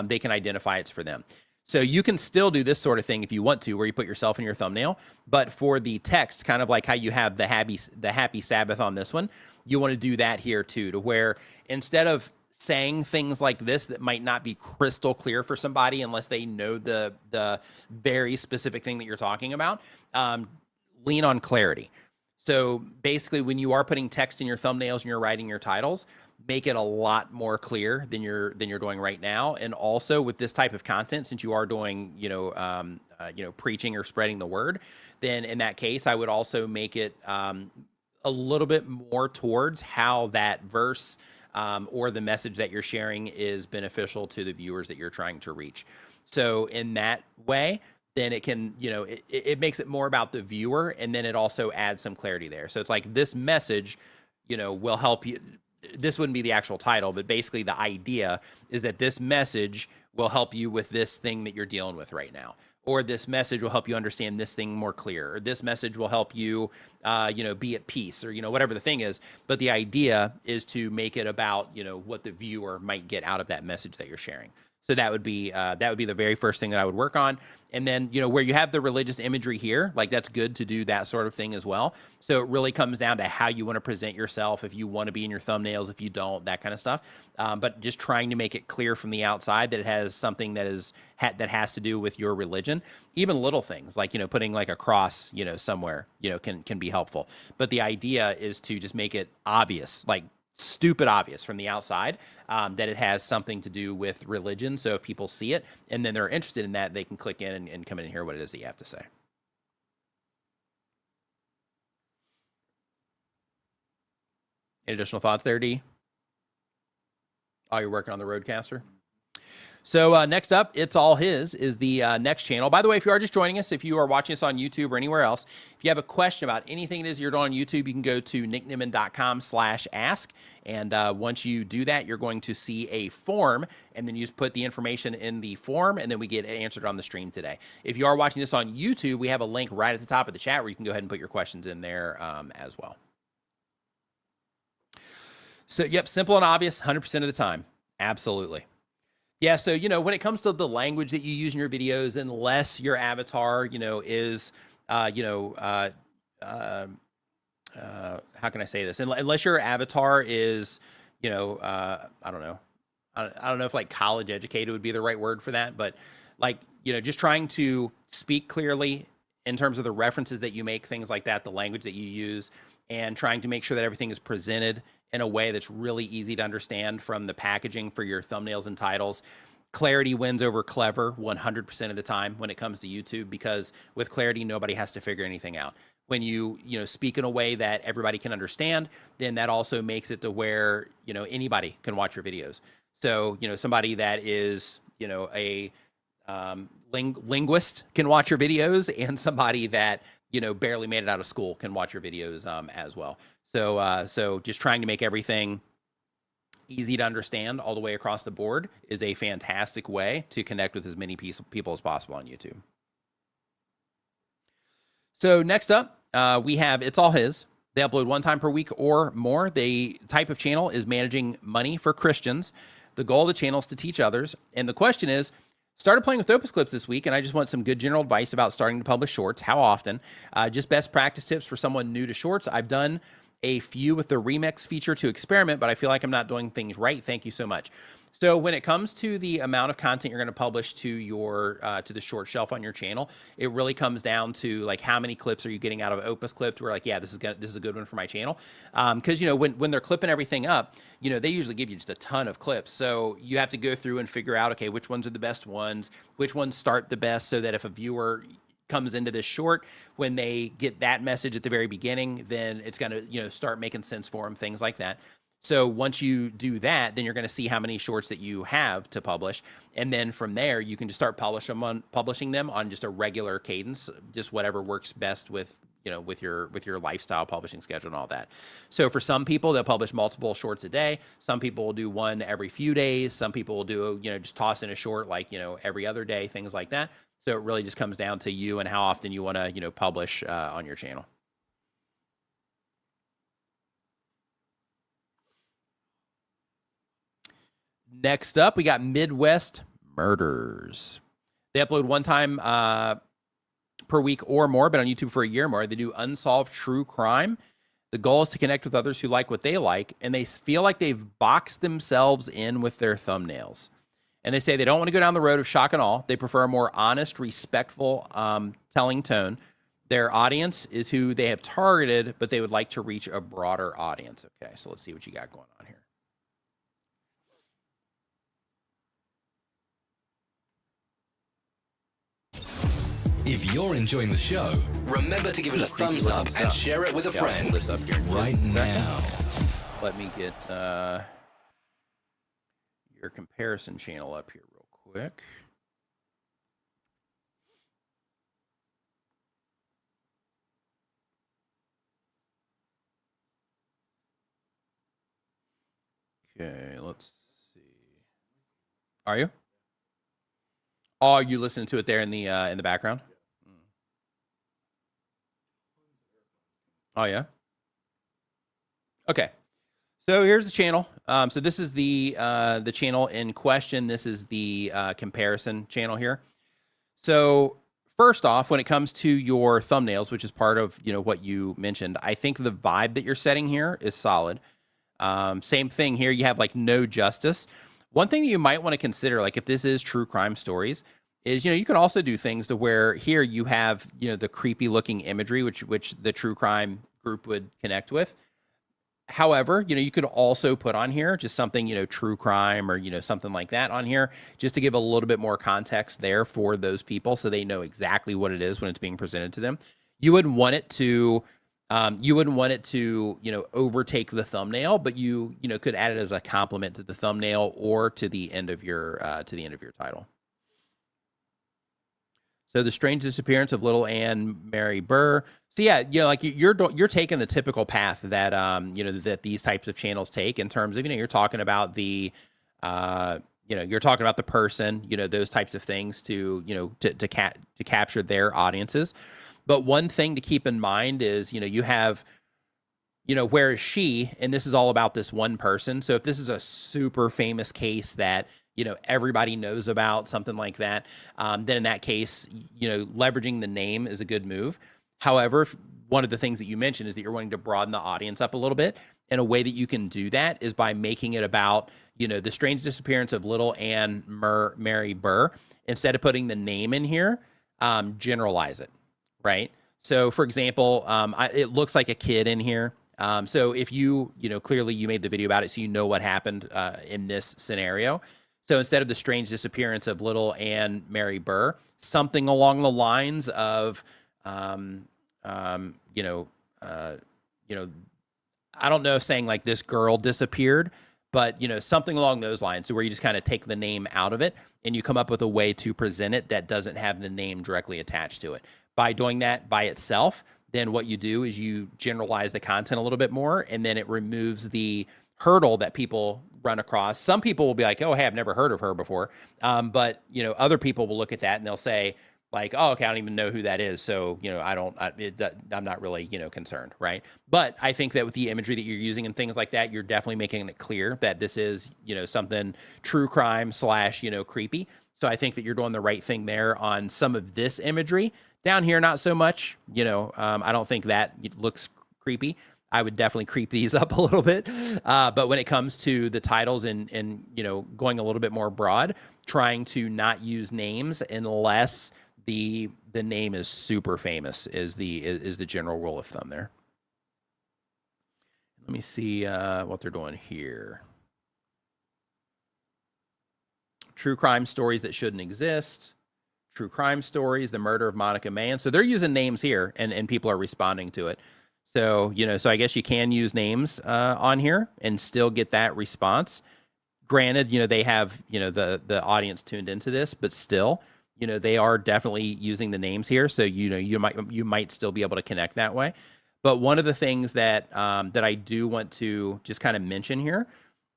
they can identify it's for them. So you can still do this sort of thing if you want to, where you put yourself in your thumbnail. But for the text, kind of like how you have the happy Sabbath on this one, you want to do that here too, to where instead of saying things like this that might not be crystal clear for somebody unless they know the very specific thing that you're talking about, lean on clarity. So basically, when you are putting text in your thumbnails and you're writing your titles, make it a lot more clear than you're doing right now. And also with this type of content, since you are doing, you know, preaching or spreading the word, then in that case, I would also make it a little bit more towards how that verse or the message that you're sharing is beneficial to the viewers that you're trying to reach. So in that way, then it can, you know, it makes it more about the viewer, and then it also adds some clarity there. So it's like this message, you know, will help you. This wouldn't be the actual title, but basically the idea is that this message will help you with this thing that you're dealing with right now. Or this message will help you understand this thing more clear. Or this message will help you, you know, be at peace, or, you know, whatever the thing is. But the idea is to make it about, you know, what the viewer might get out of that message that you're sharing. So that would be the very first thing that I would work on. And then, you know, where you have the religious imagery here, like that's good to do that sort of thing as well. So it really comes down to how you want to present yourself, if you want to be in your thumbnails, if you don't, that kind of stuff. But just trying to make it clear from the outside that it has something that is that has to do with your religion. Even little things like, you know, putting like a cross, you know, somewhere, you know, can be helpful. But the idea is to just make it obvious, like stupid obvious from the outside, that it has something to do with religion. So if people see it and then they're interested in that, they can click in and come in and hear what it is that you have to say. Any additional thoughts there, D? Oh, you're working on the Roadcaster? So next up, It's All His is the next channel. By the way, if you are just joining us, if you are watching us on YouTube or anywhere else, if you have a question about anything it is you're doing on YouTube, you can go to nickniman.com/ask. And once you do that, you're going to see a form, and then you just put the information in the form, and then we get it answered on the stream today. If you are watching this on YouTube, we have a link right at the top of the chat where you can go ahead and put your questions in there as well. So, yep, simple and obvious 100% of the time. Absolutely. Yeah, so, when it comes to the language that you use in your videos, unless your avatar, is, how can I say this? Unless your avatar is, I don't know. I don't know if like college educated would be the right word for that, but like, just trying to speak clearly in terms of the references that you make, things like that, the language that you use, and trying to make sure that everything is presented in a way that's really easy to understand from the packaging for your thumbnails and titles. Clarity wins over clever 100% of the time when it comes to YouTube, because with clarity, nobody has to figure anything out. When you speak in a way that everybody can understand, then that also makes it to where, anybody can watch your videos. So, somebody that is, a linguist can watch your videos, and somebody that, barely made it out of school can watch your videos as well. So just trying to make everything easy to understand all the way across the board is a fantastic way to connect with as many people as possible on YouTube. So next up, we have It's All His. They upload 1 time per week or more. The type of channel is managing money for Christians. The goal of the channel is to teach others. And the question is, started playing with Opus Clips this week, and I just want some good general advice about starting to publish shorts. How often? Just best practice tips for someone new to shorts. I've done a few with the remix feature to experiment, but I feel like I'm not doing things right. Thank you so much. So when it comes to the amount of content you're going to publish to your to the short shelf on your channel, it really comes down to like how many clips are you getting out of Opus Clips. We're like, yeah, this is a good one for my channel, because when they're clipping everything up, they usually give you just a ton of clips. So you have to go through and figure out, okay, which ones are the best ones, which ones start the best, so that if a viewer comes into this short, when they get that message at the very beginning, then it's going to start making sense for them, things like that. So once you do that, then you're going to see how many shorts that you have to publish, and then from there you can just start publishing them on just a regular cadence, just whatever works best with with your lifestyle publishing schedule and all that. So for some people, they'll publish multiple shorts a day. Some people will do one every few days. Some people will do just toss in a short like every other day, things like that. So it really just comes down to you and how often you want to, publish on your channel. Next up, we got Midwest Murders. They upload 1 time per week or more, but on YouTube for a year or more. They do unsolved true crime. The goal is to connect with others who like what they like, and they feel like they've boxed themselves in with their thumbnails. And they say they don't want to go down the road of shock and awe. They prefer a more honest, respectful telling tone. Their audience is who they have targeted, but they would like to reach a broader audience. Okay, so let's see what you got going on here. If you're enjoying the show, remember to give it a thumbs up and share it with a friend right now. Let me get your comparison channel up here real quick. Okay, let's see. Are you? Oh, are you listening to it there in the background? Oh yeah. Okay. So here's the channel. So this is the channel in question. This is the comparison channel here. So first off, when it comes to your thumbnails, which is part of what you mentioned, I think the vibe that you're setting here is solid. Same thing here. You have like no justice. One thing that you might want to consider, like if this is true crime stories, is you can also do things to where here you have the creepy looking imagery, which the true crime group would connect with. However, you could also put on here just something, true crime or, something like that on here, just to give a little bit more context there for those people so they know exactly what it is when it's being presented to them. You wouldn't want it to, overtake the thumbnail, but you could add it as a complement to the thumbnail or to the end of your title. So the strange disappearance of little Anne Mary Burr. So yeah, like you're taking the typical path that that these types of channels take in terms of you're talking about the you're talking about the person, those types of things to capture their audiences. But one thing to keep in mind is you have whereas she, and this is all about this one person. So if this is a super famous case that, everybody knows about, something like that, then in that case, leveraging the name is a good move. However, one of the things that you mentioned is that you're wanting to broaden the audience up a little bit. And a way that you can do that is by making it about, the strange disappearance of little Anne Mary Burr. Instead of putting the name in here, generalize it, right? So for example, it looks like a kid in here. So if clearly you made the video about it, so you know what happened in this scenario. So instead of the strange disappearance of little Anne Mary Burr, something along the lines of, I don't know if saying like this girl disappeared, but something along those lines. So where you just kind of take the name out of it and you come up with a way to present it that doesn't have the name directly attached to it. By doing that by itself, then what you do is you generalize the content a little bit more, and then it removes the hurdle that people run across. Some people will be like, oh, hey, I've never heard of her before. But other people will look at that and they'll say, like, oh, okay, I don't even know who that is. So, I'm not really, concerned, right? But I think that with the imagery that you're using and things like that, you're definitely making it clear that this is, something true crime / creepy. So I think that you're doing the right thing there on some of this imagery. Down here, not so much, I don't think that looks creepy. I would definitely creep these up a little bit. But when it comes to the titles and going a little bit more broad, trying to not use names unless the name is super famous is the general rule of thumb there. Let me see what they're doing here. True crime stories that shouldn't exist. True crime stories, the murder of Monica May. So they're using names here and people are responding to it. So, so I guess you can use names on here and still get that response. Granted, they have, the audience tuned into this, but still, they are definitely using the names here. So, you might still be able to connect that way. But one of the things that that I do want to just kind of mention here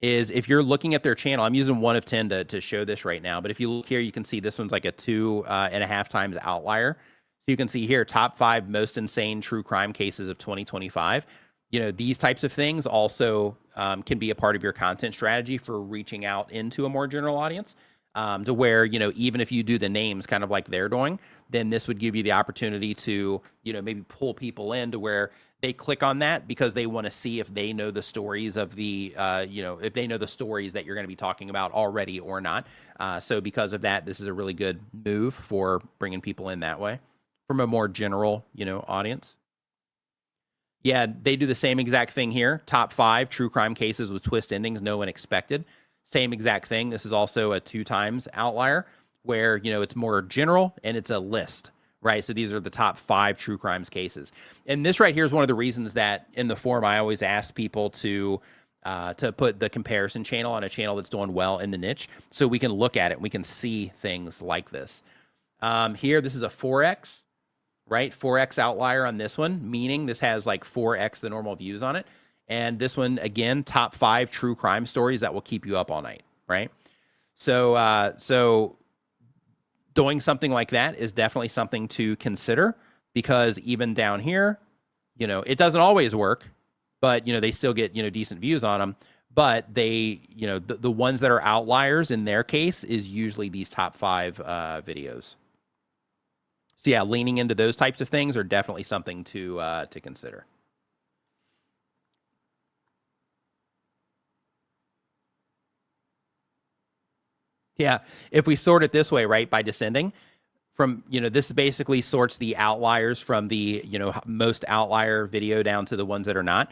is if you're looking at their channel, I'm using 1 of 10 to show this right now. But if you look here, you can see this one's like a 2.5 times outlier. So you can see here, top 5 most insane true crime cases of 2025. These types of things also can be a part of your content strategy for reaching out into a more general audience. To where, even if you do the names kind of like they're doing, then this would give you the opportunity to, maybe pull people in to where they click on that because they want to see if they know the stories of the, if they know the stories that you're going to be talking about already or not. So because of that, this is a really good move for bringing people in that way from a more general, audience. Yeah, they do the same exact thing here. Top 5 true crime cases with twist endings no one expected. Same exact thing. This is also a 2 times outlier where, it's more general and it's a list, right? So these are the top 5 true crimes cases. And this right here is one of the reasons that in the forum, I always ask people to put the comparison channel on a channel that's doing well in the niche so we can look at it. We can see things like this. Here, this is a 4X, right? 4X outlier on this one, meaning this has like 4X the normal views on it. And this one, again, top 5 true crime stories that will keep you up all night, right? So doing something like that is definitely something to consider because even down here, it doesn't always work, but, they still get, decent views on them. But they, the ones that are outliers in their case is usually these top 5 videos. So yeah, leaning into those types of things are definitely something to consider. Yeah, if we sort it this way, right, by descending from, this basically sorts the outliers from the, most outlier video down to the ones that are not.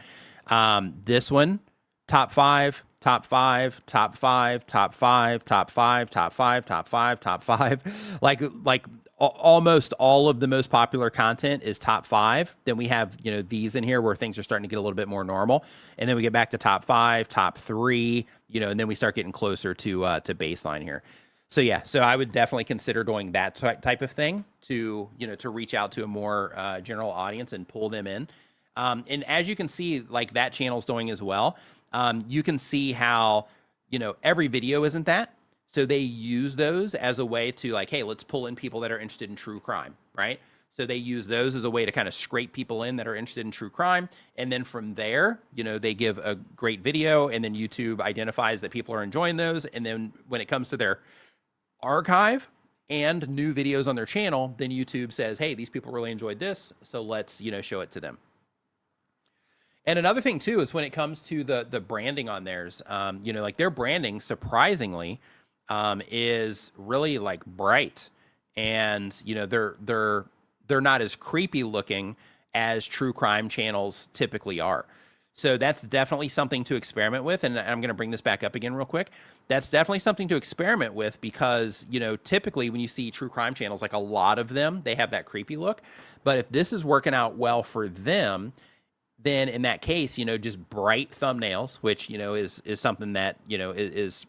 This one, top 5, top 5, top 5, top 5, top 5, top 5, top 5, top 5. Like almost all of the most popular content is top 5. Then we have, these in here where things are starting to get a little bit more normal. And then we get back to top 5, top 3, and then we start getting closer to baseline here. So yeah, so I would definitely consider doing that type of thing to, to reach out to a more general audience and pull them in. And as you can see, like that channel's doing as well. You can see how, every video isn't that. So they use those as a way to like, hey, let's pull in people that are interested in true crime, right? So they use those as a way to kind of scrape people in that are interested in true crime. And then from there, they give a great video, and then YouTube identifies that people are enjoying those. And then when it comes to their archive and new videos on their channel, then YouTube says, hey, these people really enjoyed this, so let's, show it to them. And another thing too is when it comes to the branding on theirs, like their branding surprisingly is really like bright, and they're not as creepy looking as true crime channels typically are. So that's definitely something to experiment with. And I'm going to bring this back up again real quick. That's definitely something to experiment with because, typically when you see true crime channels, like a lot of them, they have that creepy look. But if this is working out well for them, then in that case, just bright thumbnails, which, is something that, is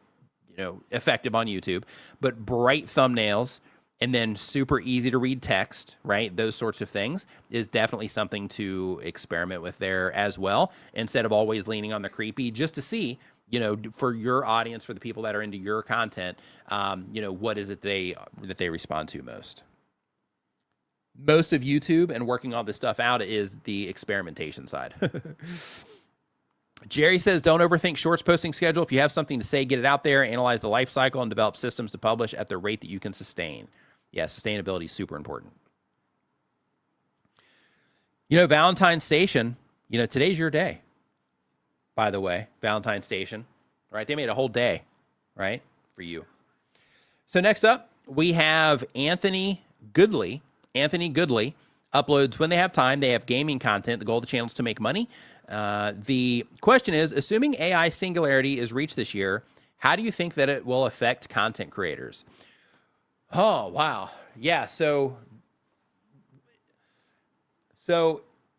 effective on YouTube, but bright thumbnails, and then super easy to read text, right? Those sorts of things is definitely something to experiment with there as well, instead of always leaning on the creepy, just to see, for your audience, for the people that are into your content, what is it that they respond to most. Most of YouTube and working all this stuff out is the experimentation side. Jerry says, don't overthink shorts posting schedule. If you have something to say, get it out there, analyze the life cycle, and develop systems to publish at the rate that you can sustain. Yeah, sustainability is super important. Valentine's Station, today's your day, by the way, Valentine's Station, right? They made a whole day, right, for you. So next up, we have Anthony Goodley. Anthony Goodley uploads when they have time. They have gaming content. The goal of the channel is to make money. The question is, assuming AI Singularity is reached this year, how do you think that it will affect content creators? Oh, wow. Yeah. So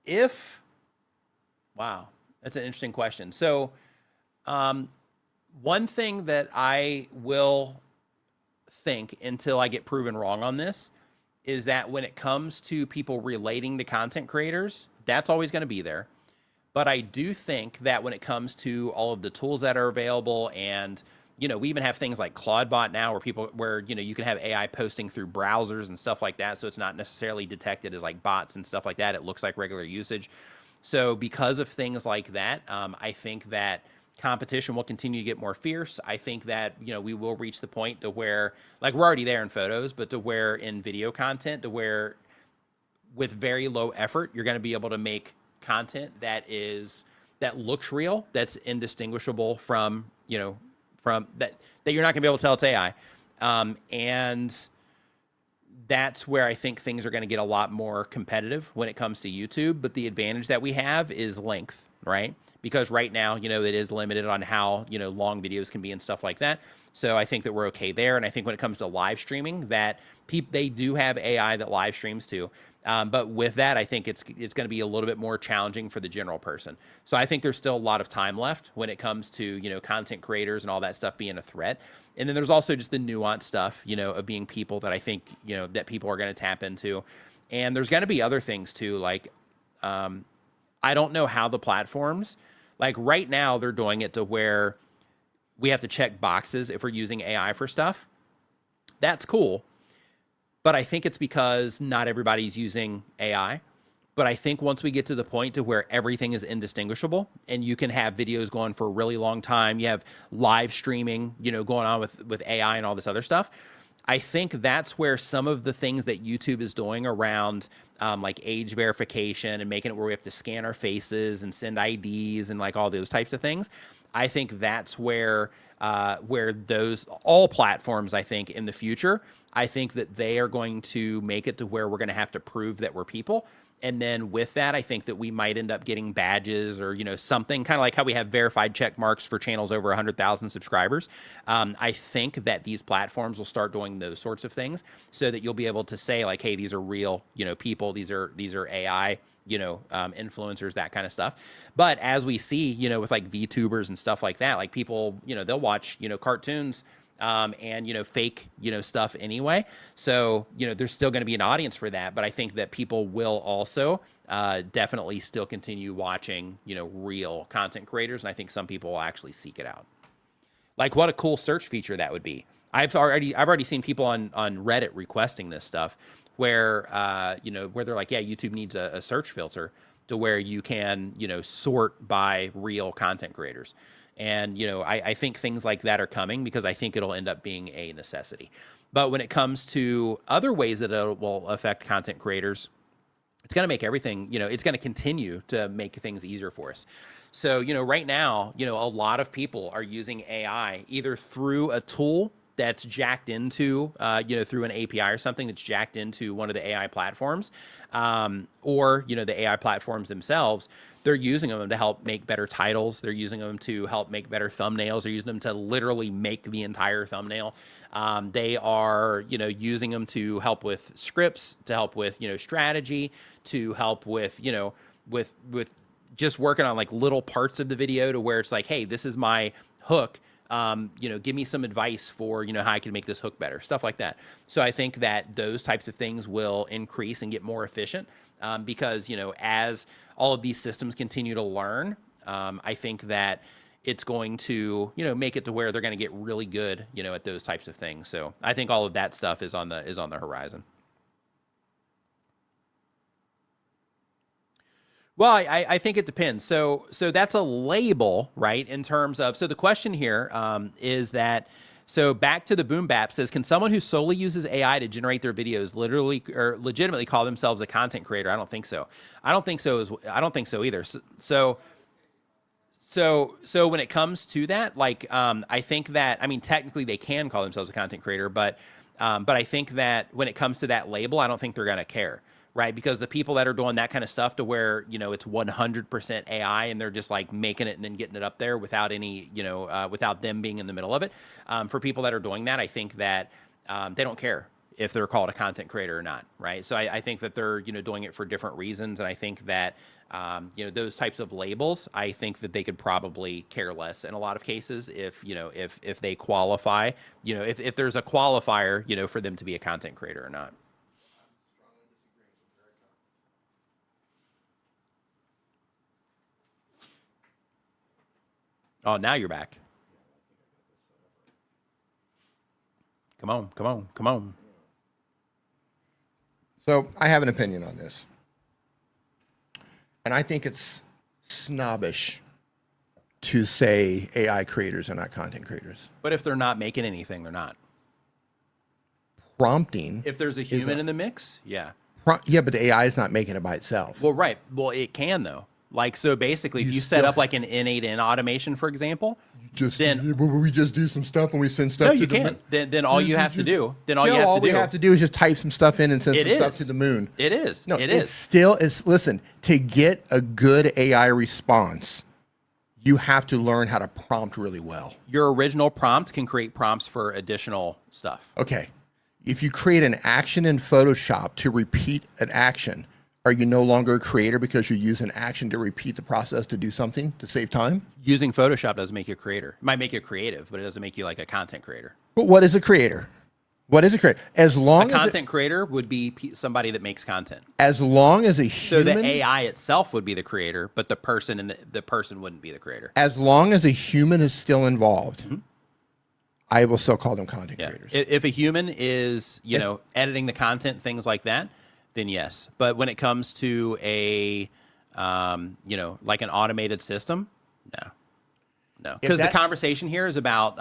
if, wow, that's an interesting question. So, one thing that I will think until I get proven wrong on this is that when it comes to people relating to content creators, that's always going to be there. But I do think that when it comes to all of the tools that are available, and we even have things like Claudebot now where you can have AI posting through browsers and stuff like that. So it's not necessarily detected as like bots and stuff like that. It looks like regular usage. So because of things like that, I think that competition will continue to get more fierce. I think that, we will reach the point to where, like, we're already there in photos, but to where in video content, to where with very low effort, you're going to be able to make content that looks real, that's indistinguishable from that you're not gonna be able to tell it's AI. And that's where I think things are gonna get a lot more competitive when it comes to YouTube. But the advantage that we have is length, right? Because right now, it is limited on how, long videos can be and stuff like that. So I think that we're okay there. And I think when it comes to live streaming, that they do have AI that live streams too. But with that, I think it's going to be a little bit more challenging for the general person. So I think there's still a lot of time left when it comes to, content creators and all that stuff being a threat. And then there's also just the nuanced stuff, of being people that I think, that people are going to tap into. And there's going to be other things too. Like, I don't know how the platforms, like right now they're doing it to where we have to check boxes if we're using AI for stuff. That's cool. But I think it's because not everybody's using AI. But I think once we get to the point to where everything is indistinguishable and you can have videos going for a really long time, you have live streaming, going on with AI and all this other stuff. I think that's where some of the things that YouTube is doing around like age verification and making it where we have to scan our faces and send IDs and like all those types of things. I think that's where those all platforms, I think in the future, I think that they are going to make it to where we're going to have to prove that we're people. And then with that, I think that we might end up getting badges or, something kind of like how we have verified check marks for channels over 100,000 subscribers. I think that these platforms will start doing those sorts of things so that you'll be able to say like, hey, these are real, people, these are AI, influencers, that kind of stuff. But as we see, with like VTubers and stuff like that, like people, they'll watch, cartoons, and, fake, stuff anyway. So, there's still going to be an audience for that. But I think that people will also definitely still continue watching, real content creators. And I think some people will actually seek it out. Like what a cool search feature that would be. I've already seen people on Reddit requesting this stuff where, where they're like, yeah, YouTube needs a search filter to where you can, sort by real content creators. And, I think things like that are coming because I think it'll end up being a necessity. But when it comes to other ways that it will affect content creators, it's going to make everything, it's going to continue to make things easier for us. So, right now, a lot of people are using AI either through a tool that's jacked into, through an API or something that's jacked into one of the AI platforms, or, the AI platforms themselves. They're using them to help make better titles. They're using them to help make better thumbnails. They're using them to literally make the entire thumbnail. They are, using them to help with scripts, to help with, strategy, to help with, with just working on like little parts of the video to where it's like, hey, this is my hook. Give me some advice for, how I can make this hook better, stuff like that. So I think that those types of things will increase and get more efficient because, as all of these systems continue to learn, I think that it's going to, make it to where they're going to get really good, at those types of things. So I think all of that stuff is on the horizon. Well, I think it depends. So that's a label, right? In terms of, so the question here is that, so back to the Boom Bap says, can someone who solely uses AI to generate their videos literally or legitimately call themselves a content creator? I don't think so. I don't think so either. So when it comes to that, like, I think that, I mean, technically they can call themselves a content creator, but I think that when it comes to that label, I don't think they're going to care. Right, because the people that are doing that kind of stuff to where, it's 100% AI and they're just like making it and then getting it up there without any, without them being in the middle of it. For people that are doing that, I think that they don't care if they're called a content creator or not. Right. So I think that they're, doing it for different reasons. And I think that, those types of labels, I think that they could probably care less in a lot of cases if, if they qualify, if there's a qualifier, for them to be a content creator or not. Oh, now you're back. Come on. So I have an opinion on this. And I think it's snobbish to say AI creators are not content creators. But if they're not making anything, they're not. Prompting. If there's a human in the mix, yeah. Yeah, but the AI is not making it by itself. Well, right. Well, it can, though. Like, so basically, if you set up like an N8N automation, for example, then we just do some stuff and we send stuff. No, you can't. Then all you have to do. All we have to do is just type some stuff in and send some stuff to the moon. It is. No, it still is. Listen, to get a good AI response, you have to learn how to prompt really well. Your original prompt can create prompts for additional stuff. Okay. If you create an action in Photoshop to repeat an action, are you no longer a creator because you use an action to repeat the process to do something to save time? Using Photoshop doesn't make you a creator. It might make you creative, but it doesn't make you like a content creator. But what is a creator? What is a creator? As long as a content creator would be somebody that makes content. As long as a human. So the AI itself would be the creator, but the person and the person wouldn't be the creator. As long as a human is still involved, I will still call them content creators. If a human is, editing the content, things like that, then yes. But when it comes to a, like an automated system, no. Because the conversation here is about,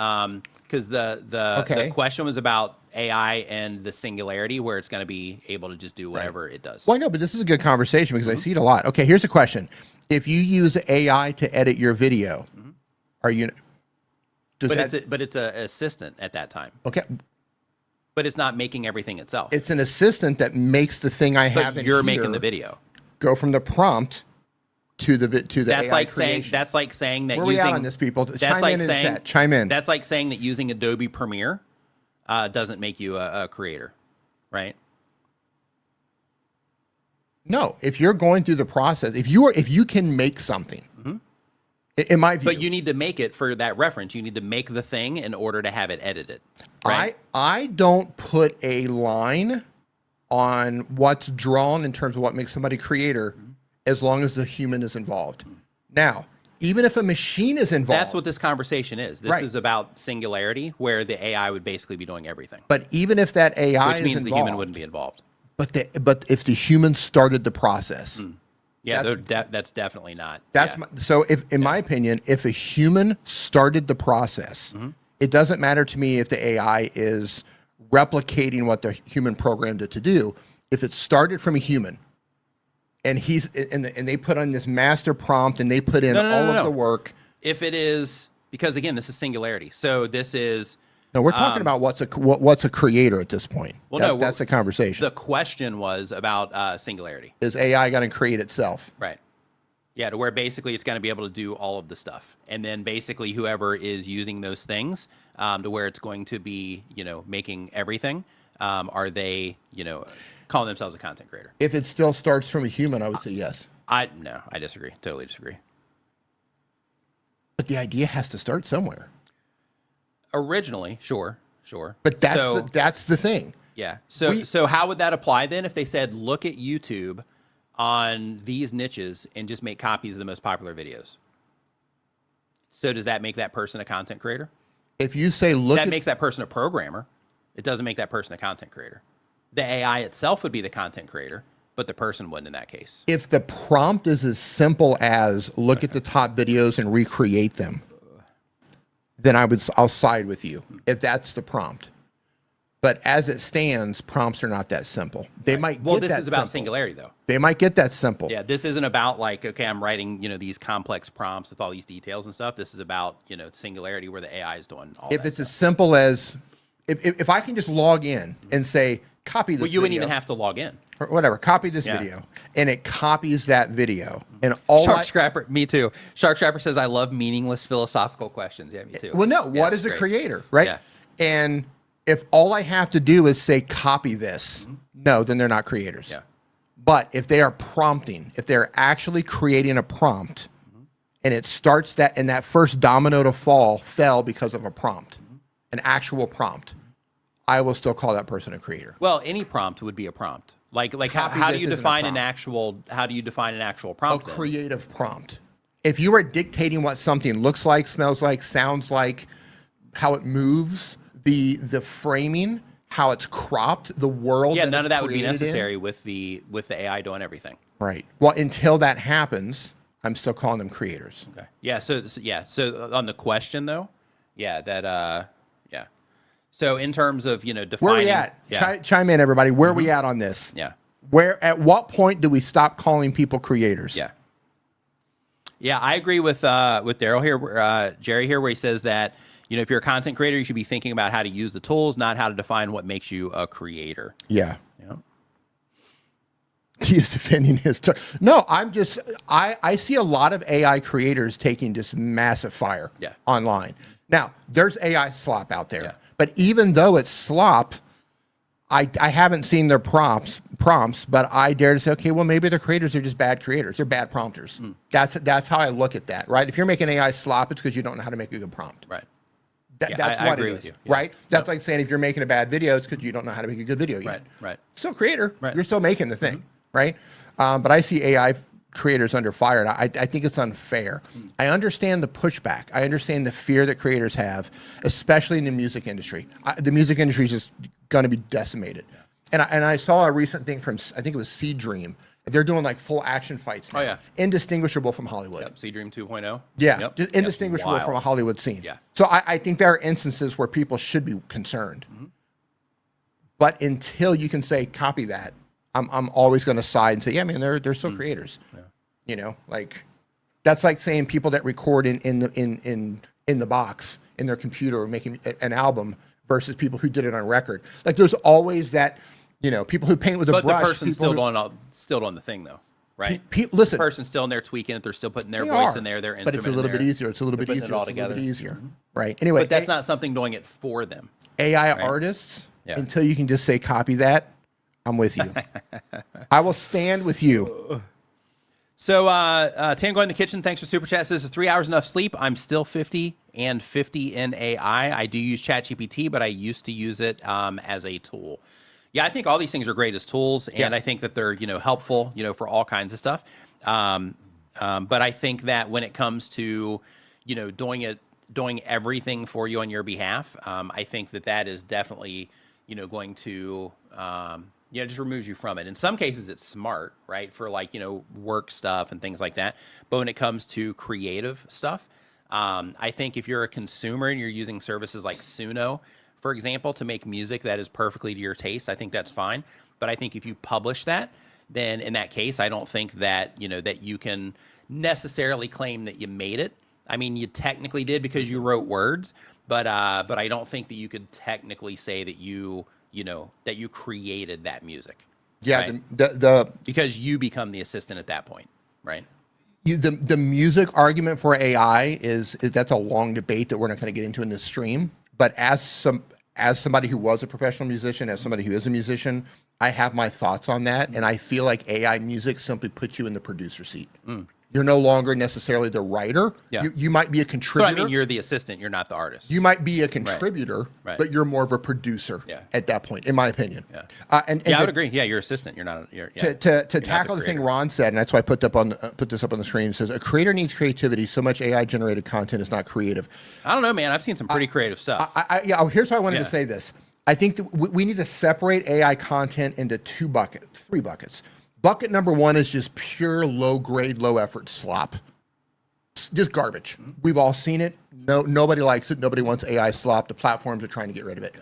because the question was about AI and the singularity, where it's going to be able to just do whatever it does. Well, I know, but this is a good conversation because I see it a lot. Okay, here's a question. If you use AI to edit your video, are you... But it's an assistant at that time. Okay. But it's not making everything itself. It's an assistant that makes the thing I have in here. You're making the video. Go from the prompt to the that's AI like creation. that's like saying that Where using... Where are we at on this, people? Chime in chat. Chime in. That's like saying that using Adobe Premiere doesn't make you a creator, right? No. If you're going through the process, if you can make something, in my view. But you need to make it for that reference. You need to make the thing in order to have it edited. Right? I don't put a line on what's drawn in terms of what makes somebody creator as long as the human is involved. Now, even if a machine is involved. That's what this conversation is. This is about singularity, where the AI would basically be doing everything. But even if that AI which means the human wouldn't be involved. But if the human started the process, yeah, that's definitely not. So if, in my opinion, if a human started the process, it doesn't matter to me if the AI is replicating what the human programmed it to do. If it started from a human, and they put on this master prompt and they put in all of the work. If it is, because again, this is Singularity. So this is. No, we're talking about what's a creator at this point. Well, that's the conversation. The question was about Singularity. Is AI going to create itself? Right. Yeah, to where basically it's going to be able to do all of the stuff. And then basically whoever is using those things, to where it's going to be, making everything, are they, calling themselves a content creator? If it still starts from a human, I would say yes. No, I disagree. Totally disagree. But the idea has to start somewhere. Originally, sure. But that's the thing. Yeah. So how would that apply then if they said, look at YouTube on these niches and just make copies of the most popular videos? So does that make that person a content creator? If you say makes that person a programmer, it doesn't make that person a content creator. The AI itself would be the content creator, but the person wouldn't in that case. If the prompt is as simple as look at the top videos and recreate them, then I'll side with you if that's the prompt. But as it stands, prompts are not that simple. They might. Well, this is about Singularity, though. They might get that simple. Yeah, this isn't about like, okay, I'm writing, these complex prompts with all these details and stuff. This is about, Singularity where the AI is doing all if that it's stuff. As simple as, if I can just log in and say, copy this. Well, you wouldn't even have to log in. Or whatever, copy this video, and it copies that video, and all. Shark Scrapper, me too. Shark Scrapper says, "I love meaningless philosophical questions." Yeah, me too. Well, no, what is a creator, right? Yeah. And if all I have to do is say copy this, no, then they're not creators. Yeah. But if they are prompting, if they're actually creating a prompt, and it starts that, and that first domino to fell because of a prompt, an actual prompt, I will still call that person a creator. Well, any prompt would be a prompt. Like how do you define an actual prompt? A creative prompt. If you are dictating what something looks like, smells like, sounds like, how it moves, the framing, how it's cropped, the world. Yeah, none of that would be necessary with the AI doing everything. Right. Well, until that happens, I'm still calling them creators. Okay. Yeah. So on the question though, yeah. So in terms of, defining... Where are we at? Yeah. Chime in, everybody. Where are we at on this? Yeah. At what point do we stop calling people creators? Yeah. Yeah, I agree with Daryl here, Jerry here, where he says that, if you're a content creator, you should be thinking about how to use the tools, not how to define what makes you a creator. Yeah. He is defending his No, I see a lot of AI creators taking just massive fire online. Now, there's AI slop out there. Yeah. But even though it's slop, I haven't seen their prompts, but I dare to say, okay, well, maybe the creators are just bad creators. They're bad prompters. That's how I look at that, right? If you're making AI slop, it's because you don't know how to make a good prompt. Right. That's what it is, right? That's like saying if you're making a bad video, it's because you don't know how to make a good video yet. Right. Still creator. Right. You're still making the thing, right? But I see AI creators under fire, and I think it's unfair. I understand the pushback. I understand the fear that creators have, especially in the music industry. The music industry is just going to be decimated. And I saw a recent thing from, I think it was Seed Dream. They're doing like full action fights now. Oh, yeah. Indistinguishable from Hollywood. Yep. Seed Dream 2.0. Yeah. Just indistinguishable from a Hollywood scene. Yeah. So I think there are instances where people should be concerned. But until you can say, copy that, I'm always going to side and say, yeah, man, they're still creators. Yeah. Like that's like saying people that record in the box in their computer or making an album versus people who did it on record. Like there's always that, people who paint with a brush. But the person's still doing the thing though, right? Listen, the person's still in there tweaking it. They're still putting their voice in there. Their instrument. But it's a little bit easier. It's a little bit easier. It all together. A little bit easier, right? Anyway, but that's not something doing it for them. AI artists. Until you can just say copy that, I'm with you. I will stand with you. So, Tango in the Kitchen, thanks for Super Chat. Says, 3 hours enough sleep. I'm still 50 and 50 in AI. I do use ChatGPT, but I used to use it as a tool. Yeah, I think all these things are great as tools, and I think that they're, helpful, for all kinds of stuff. But I think that when it comes to, doing everything for you on your behalf, I think that is definitely, going to Yeah, it just removes you from it. In some cases, it's smart, right? For like, work stuff and things like that. But when it comes to creative stuff, I think if you're a consumer and you're using services like Suno, for example, to make music that is perfectly to your taste, I think that's fine. But I think if you publish that, then in that case, I don't think that, that you can necessarily claim that you made it. I mean, you technically did because you wrote words, but I don't think that you could technically say that that you created that music. Yeah, right? Because you become the assistant at that point, right? The music argument for AI is that's a long debate that we're not going to get into in this stream. But as somebody who was a professional musician, as somebody who is a musician, I have my thoughts on that, and I feel like AI music simply puts you in the producer seat. You're no longer necessarily the writer. Yeah. You might be a contributor. So, I mean, you're the assistant. You're not the artist. You might be a contributor, but you're more of a producer at that point, in my opinion. Yeah, I would agree. Yeah, you're assistant. You're not. To tackle the thing Ron said, and that's why I put this up on the screen. It says a creator needs creativity. So much AI generated content is not creative. I don't know, man. I've seen some pretty creative stuff. Here's how I wanted to say this. I think that we need to separate AI content into three buckets. Bucket number one is just pure low grade, low effort slop. Just garbage. We've all seen it. Nobody likes it. Nobody wants AI slop. The platforms are trying to get rid of it.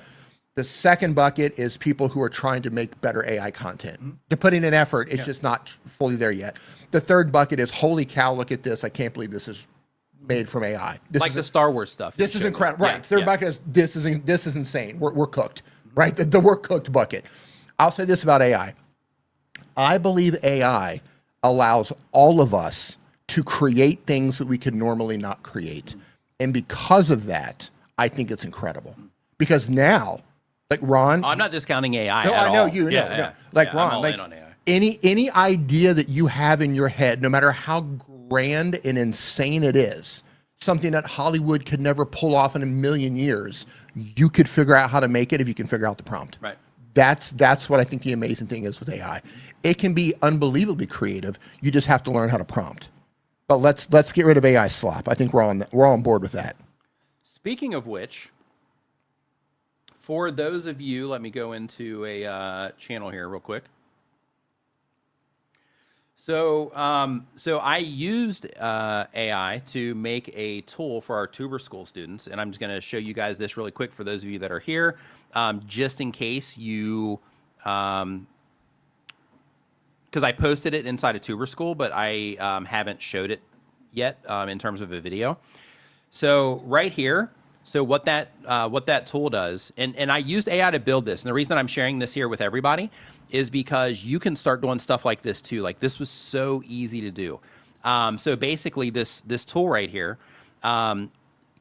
The second bucket is people who are trying to make better AI content. They're putting in effort. It's just not fully there yet. The third bucket is, holy cow, look at this. I can't believe this is made from AI. Like the Star Wars stuff. This is incredible. Right. Third bucket is, this is insane. We're cooked. Right. The we're cooked bucket. I'll say this about AI. I believe AI allows all of us to create things that we could normally not create. And because of that, I think it's incredible. Because now, like Ron... I'm not discounting AI No, at I know all. you. Like Ron, I'm all in on AI. Any idea that you have in your head, no matter how grand and insane it is, something that Hollywood could never pull off in a million years, you could figure out how to make it if you can figure out the prompt. Right. That's what I think the amazing thing is with AI. It can be unbelievably creative. You just have to learn how to prompt. But let's get rid of AI slop. I think we're on board with that. Speaking of which, for those of you, let me go into a channel here real quick. So I used AI to make a tool for our tuber school students, and I'm just going to show you guys this really quick for those of you that are here, just in case you, because I posted it inside of tuber school, but I haven't showed it yet in terms of a video. So right here, so what that tool does, and I used AI to build this, and the reason that I'm sharing this here with everybody is because you can start doing stuff like this too. Like, this was so easy to do. So basically this tool right here,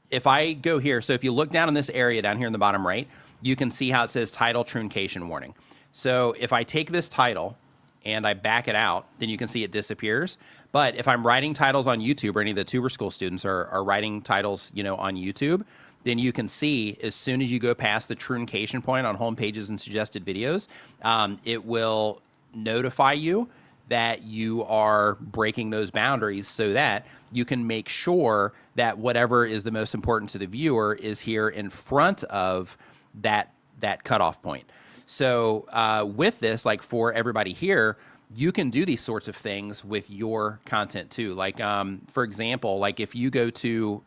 if I go here, so if you look down in this area down here in the bottom right, you can see how it says title truncation warning. So if I take this title and I back it out, then you can see it disappears. But if I'm writing titles on YouTube, or any of the tuber school students are writing titles, on YouTube, then you can see as soon as you go past the truncation point on home pages and suggested videos, it will notify you that you are breaking those boundaries, so that you can make sure that whatever is the most important to the viewer is here in front of that cutoff point. So with this, like for everybody here, you can do these sorts of things with your content too. Like, for example, like if you go to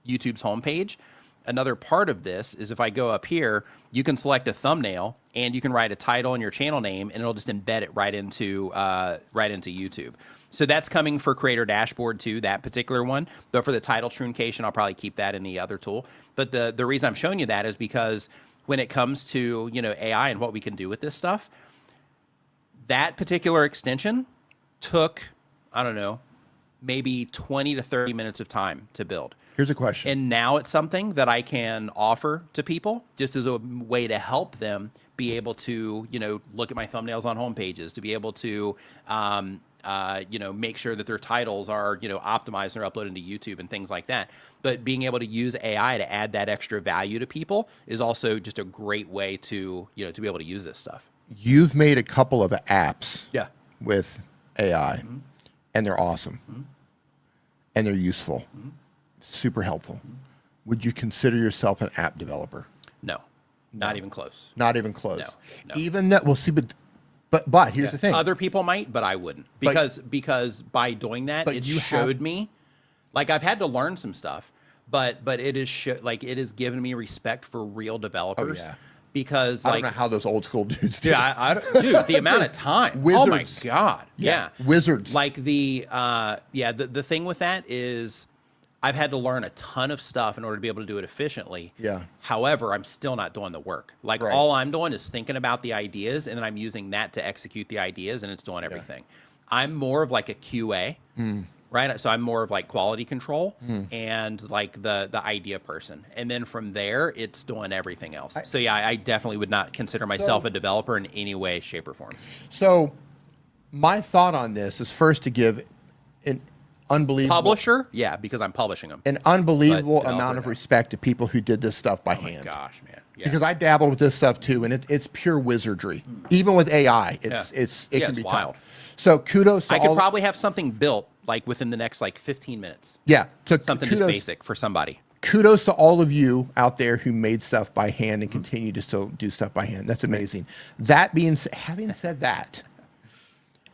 YouTube's homepage, another part of this is if I go up here, you can select a thumbnail and you can write a title and your channel name, and it'll just embed it right into YouTube. So that's coming for Creator Dashboard too, that particular one. But for the title truncation, I'll probably keep that in the other tool. But the reason I'm showing you that is because when it comes to AI and what we can do with this stuff, that particular extension took, I don't know, maybe 20 to 30 minutes of time to build. Here's a question. And now it's something that I can offer to people just as a way to help them be able to, look at my thumbnails on home pages, to be able to, make sure that their titles are, optimized and are uploaded to YouTube and things like that. But being able to use AI to add that extra value to people is also just a great way to, to be able to use this stuff. You've made a couple of apps with AI, Mm-hmm. and they're awesome, Mm-hmm. and they're useful, super helpful. Would you consider yourself an app developer? No. Not even close. Not even close. No. Even that. Well, see, but here's the thing. Other people might, but I wouldn't because by doing that, it showed me. Like I've had to learn some stuff, but it is it has given me respect for real developers. Oh, yeah. Because I don't know how those old school dudes do. Yeah, dude, the amount of time. Wizards. Oh my god. Yeah. Wizards. Like the thing with that is I've had to learn a ton of stuff in order to be able to do it efficiently. Yeah. However, I'm still not doing the work. Like all I'm doing is thinking about the ideas and then I'm using that to execute the ideas and it's doing everything. Yeah. I'm more of like a QA. Right. So I'm more of like quality control and like the idea person. And then from there, it's doing everything else. So yeah, I definitely would not consider myself a developer in any way, shape, or form. So my thought on this is first to give an unbelievable publisher. Yeah, because I'm publishing them. An unbelievable amount of respect to people who did this stuff by hand. Oh my gosh, man. Yeah. Because I dabbled with this stuff too, and it's pure wizardry. Even with AI, it can be wild. Tough. So kudos to I could probably have something built like within the next like 15 minutes. Yeah. So something just basic for somebody. Kudos to all of you out there who made stuff by hand and continue to still do stuff by hand. That's amazing. That being having said that,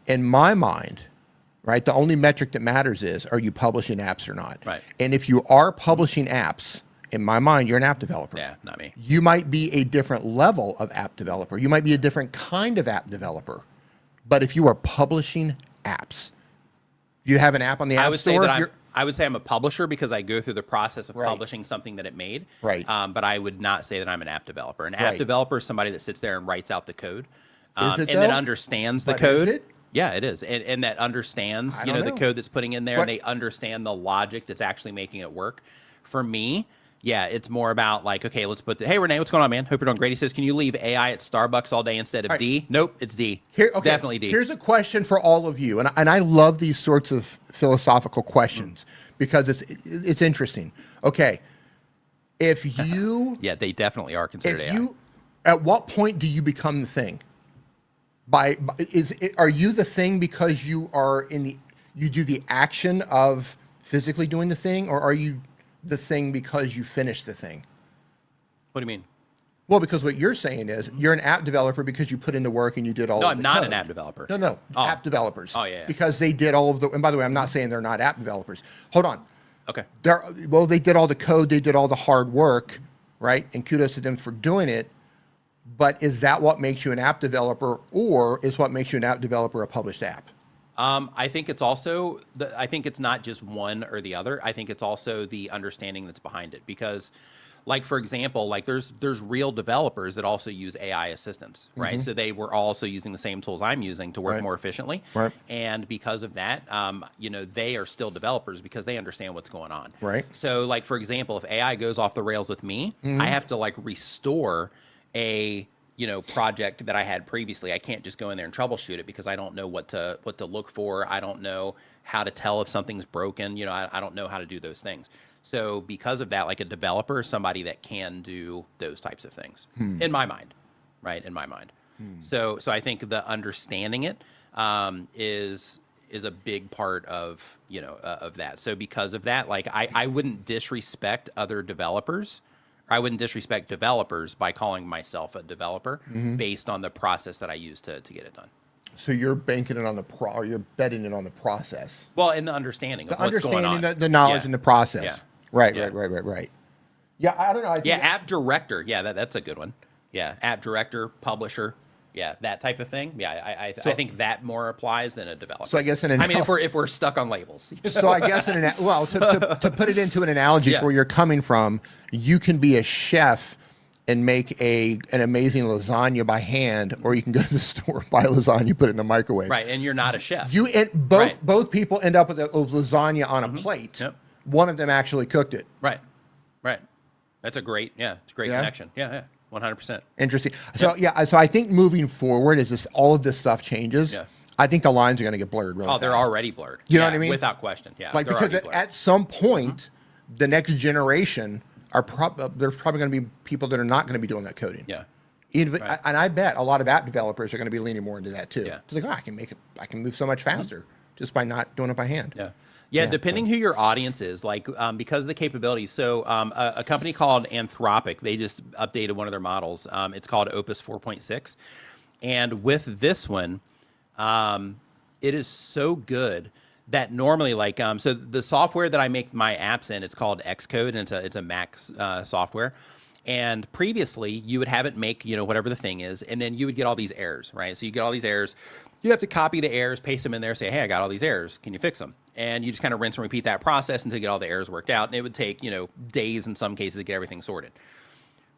in my mind, right, the only metric that matters is, are you publishing apps or not? Right. And if you are publishing apps, in my mind, you're an app developer. Yeah, not me. You might be a different level of app developer. You might be a different kind of app developer. But if you are publishing apps, you have an app on the App Store. I would say I'm a publisher because I go through the process of publishing something that it made. Right. But I would not say that I'm an app developer. An app developer is somebody that sits there and writes out the code. Is it, and then understands the code. Is it? Yeah, it is. And that understands, the code that's putting in there, and they understand the logic that's actually making it work. For me, yeah, it's more about like, okay, let's put hey, Renee, what's going on, man? Hope you're doing great. He says, can you leave AI at Starbucks all day instead of D? Nope, it's D. Definitely D. Here's a question for all of you. And I love these sorts of philosophical questions because it's interesting. Okay, if you... yeah, they definitely are considered AI. At what point do you become the thing? Are you the thing because you are you do the action of physically doing the thing, or are you the thing because you finish the thing? What do you mean? Well, because what you're saying is you're an app developer because you put in the work and you did all of the No, I'm not code. an app developer. No, app developers. Oh, yeah. Because they did all of the, and by the way, I'm not saying they're not app developers. Hold on. Okay. They did all the code, they did all the hard work, right? And kudos to them for doing it. But is that what makes you an app developer, or is what makes you an app developer a published app? I think it's also, I think it's not just one or the other. I think it's also the understanding that's behind it. Because, like, for example, like there's real developers that also use AI assistants, right? So they were also using the same tools I'm using to work more efficiently. Right. And because of that, they are still developers because they understand what's going on. Right. So, like, for example, if AI goes off the rails with me, I have to, like, restore a project that I had previously. I can't just go in there and troubleshoot it because I don't know what to look for. I don't know how to tell if something's broken. I don't know how to do those things. So because of that, like a developer is somebody that can do those types of things in my mind, right? In my mind. So I think the understanding it is a big part of, of that. So because of that, like I wouldn't disrespect other developers. I wouldn't disrespect developers by calling myself a developer based on the process that I use to get it done. So you're banking it on or you're betting it on the process. Well, and the understanding of what's going on. The knowledge and the process. Yeah. Right. Yeah, I don't know. I think app director. Yeah, that's a good one. Yeah, app director, publisher. Yeah, that type of thing. Yeah, I think that more applies than a developer. So I guess if we're stuck on labels. So I guess to put it into an analogy for where you're coming from, you can be a chef and make an amazing lasagna by hand, or you can go to the store, buy a lasagna, put it in the microwave. Right, and you're not a chef. Both people end up with a lasagna on a plate. Yep. One of them actually cooked it. Right. That's a great connection. Yeah. 100%. Interesting. So so I think moving forward, as all of this stuff changes, I think the lines are going to get blurred really fast. They're already blurred. You know what I mean? Without question. Yeah. Like, because at some point, the next generation there's probably going to be people that are not going to be doing that coding. Yeah. And I bet a lot of app developers are going to be leaning more into that too. Yeah. It's like, I can move so much faster. just by not doing it by hand. Yeah, depending who your audience is, like because of the capabilities. So a company called Anthropic, they just updated one of their models. It's called Opus 4.6. And with this one, it is so good that normally, like, so the software that I make my apps in, it's called Xcode, and it's a Mac software. And previously, you would have it make, whatever the thing is, and then you would get all these errors, right? So you get all these errors. You have to copy the errors, paste them in there, say, hey, I got all these errors. Can you fix them? And you just kind of rinse and repeat that process until you get all the errors worked out. And it would take, days in some cases to get everything sorted.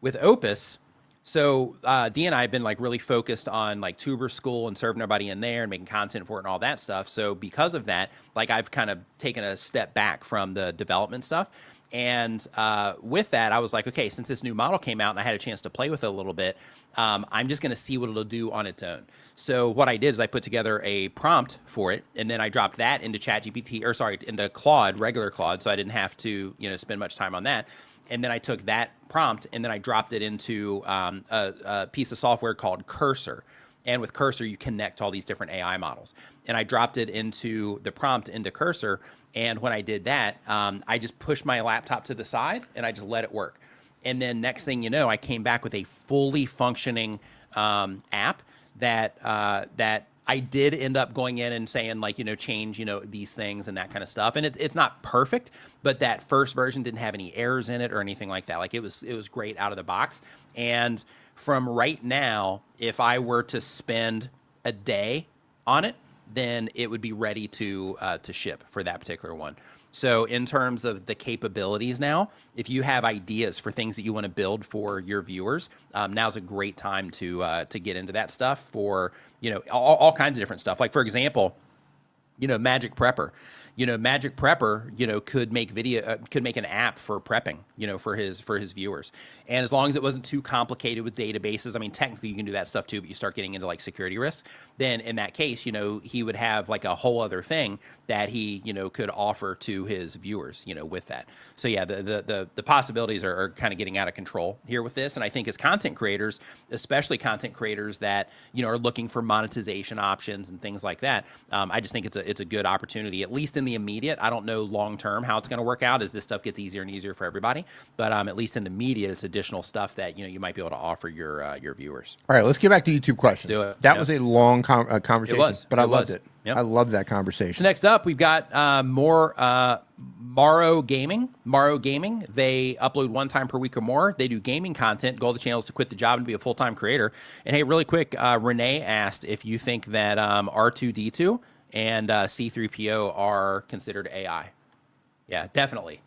With Opus, so Dee and I have been like really focused on like Tuber School and serving everybody in there and making content for it and all that stuff. So because of that, like I've kind of taken a step back from the development stuff. And with that, I was like, okay, since this new model came out and I had a chance to play with it a little bit, I'm just going to see what it'll do on its own. So what I did is I put together a prompt for it, and then I dropped that into into Claude, regular Claude, so I didn't have to, spend much time on that. And then I took that prompt and then I dropped it into a piece of software called Cursor. And with Cursor, you connect all these different AI models. And I dropped it into the prompt into Cursor. And when I did that, I just pushed my laptop to the side and I just let it work. And then next thing you know, I came back with a fully functioning app that I did end up going in and saying like, change, these things and that kind of stuff. And it's not perfect, but that first version didn't have any errors in it or anything like that. Like it was great out of the box. And from right now, if I were to spend a day on it, then it would be ready to ship for that particular one. So in terms of the capabilities now, if you have ideas for things that you want to build for your viewers, now's a great time to get into that stuff for, all kinds of different stuff. Like, for example, Magic Prepper. Magic Prepper, could make an app for prepping, for his viewers. And as long as it wasn't too complicated with databases, I mean, technically you can do that stuff too, but you start getting into like security risks, then in that case, he would have like a whole other thing that he, could offer to his viewers, with that. So yeah, the possibilities are kind of getting out of control here with this. And I think as content creators, especially content creators that, are looking for monetization options and things like that, I just think it's a good opportunity, at least in the immediate. I don't know long-term how it's going to work out as this stuff gets easier and easier for everybody, but at least in the immediate, it's additional stuff that, you might be able to offer your viewers. All right, let's get back to YouTube questions. Do it. That was a long conversation, but I loved it. Yep. I love that conversation. So next up, we've got more Maro Gaming. Maro Gaming, they upload 1 time per week or more. They do gaming content. Goal of the channel is to quit the job and be a full-time creator. And hey, really quick, Renee asked if you think that R2-D2 and C3PO are considered AI. Yeah, definitely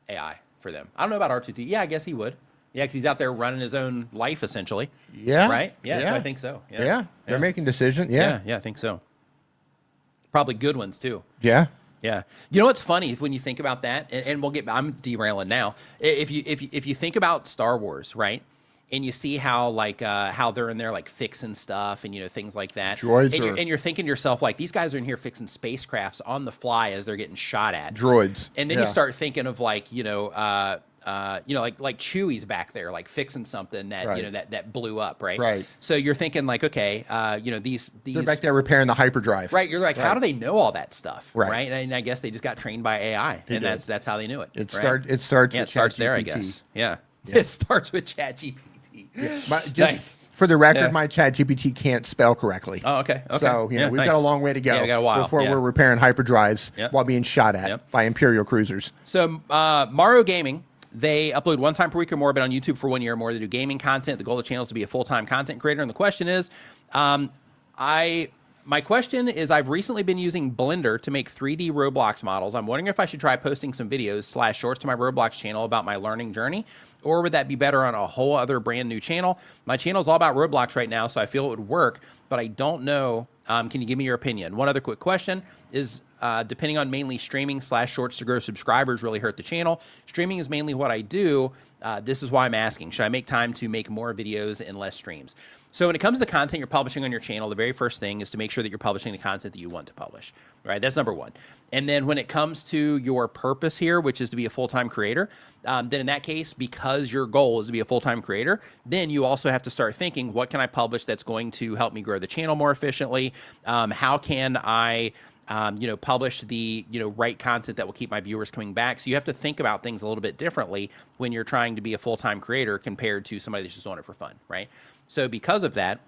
AI for them. I don't know about R2-D2. Yeah, I guess he would. Yeah, because he's out there running his own life, essentially. Yeah. Right? Yeah, so I think so. Yeah. They're making decisions. Yeah, I think so. Probably good ones, too. Yeah. Yeah. You know what's funny when you think about that, and I'm derailing now. If you think about Star Wars, right? And you see how how they're in there like fixing stuff and things like that. Droids and you're thinking to yourself like these guys are in here fixing spacecrafts on the fly as they're getting shot at. Droids. And then you start thinking of like Chewie's back there like fixing something that that blew up, right? Right. So you're thinking like, okay, these they're back there repairing the hyperdrive. Right. You're like, how do they know all that stuff? Right. And I guess they just got trained by AI, and that's how they knew it. It starts. Yeah, it starts there, I guess. Yeah. It starts with ChatGPT. Nice. For the record, my ChatGPT can't spell correctly. Oh, okay. So we've got a long way to go. Yeah, we got a while before we're repairing hyperdrives while being shot at by Imperial cruisers. So Maro Gaming, they upload 1 time per week or more, but on YouTube for 1 year or more. They do gaming content. The goal of the channel is to be a full-time content creator. And the question is, my question is, I've recently been using Blender to make 3D Roblox models. I'm wondering if I should try posting some videos / shorts to my Roblox channel about my learning journey, or would that be better on a whole other brand new channel? My channel is all about Roblox right now, so I feel it would work, but I don't know. Can you give me your opinion? One other quick question is, depending on mainly streaming / shorts to grow subscribers really hurt the channel. Streaming is mainly what I do. This is why I'm asking. Should I make time to make more videos and less streams? So when it comes to the content you're publishing on your channel, the very first thing is to make sure that you're publishing the content that you want to publish, right? That's number one. And then when it comes to your purpose here, which is to be a full-time creator, then in that case, because your goal is to be a full-time creator, then you also have to start thinking, what can I publish that's going to help me grow the channel more efficiently? How can I publish the, right content that will keep my viewers coming back. So you have to think about things a little bit differently when you're trying to be a full-time creator compared to somebody that's just doing it for fun, right? So because of that,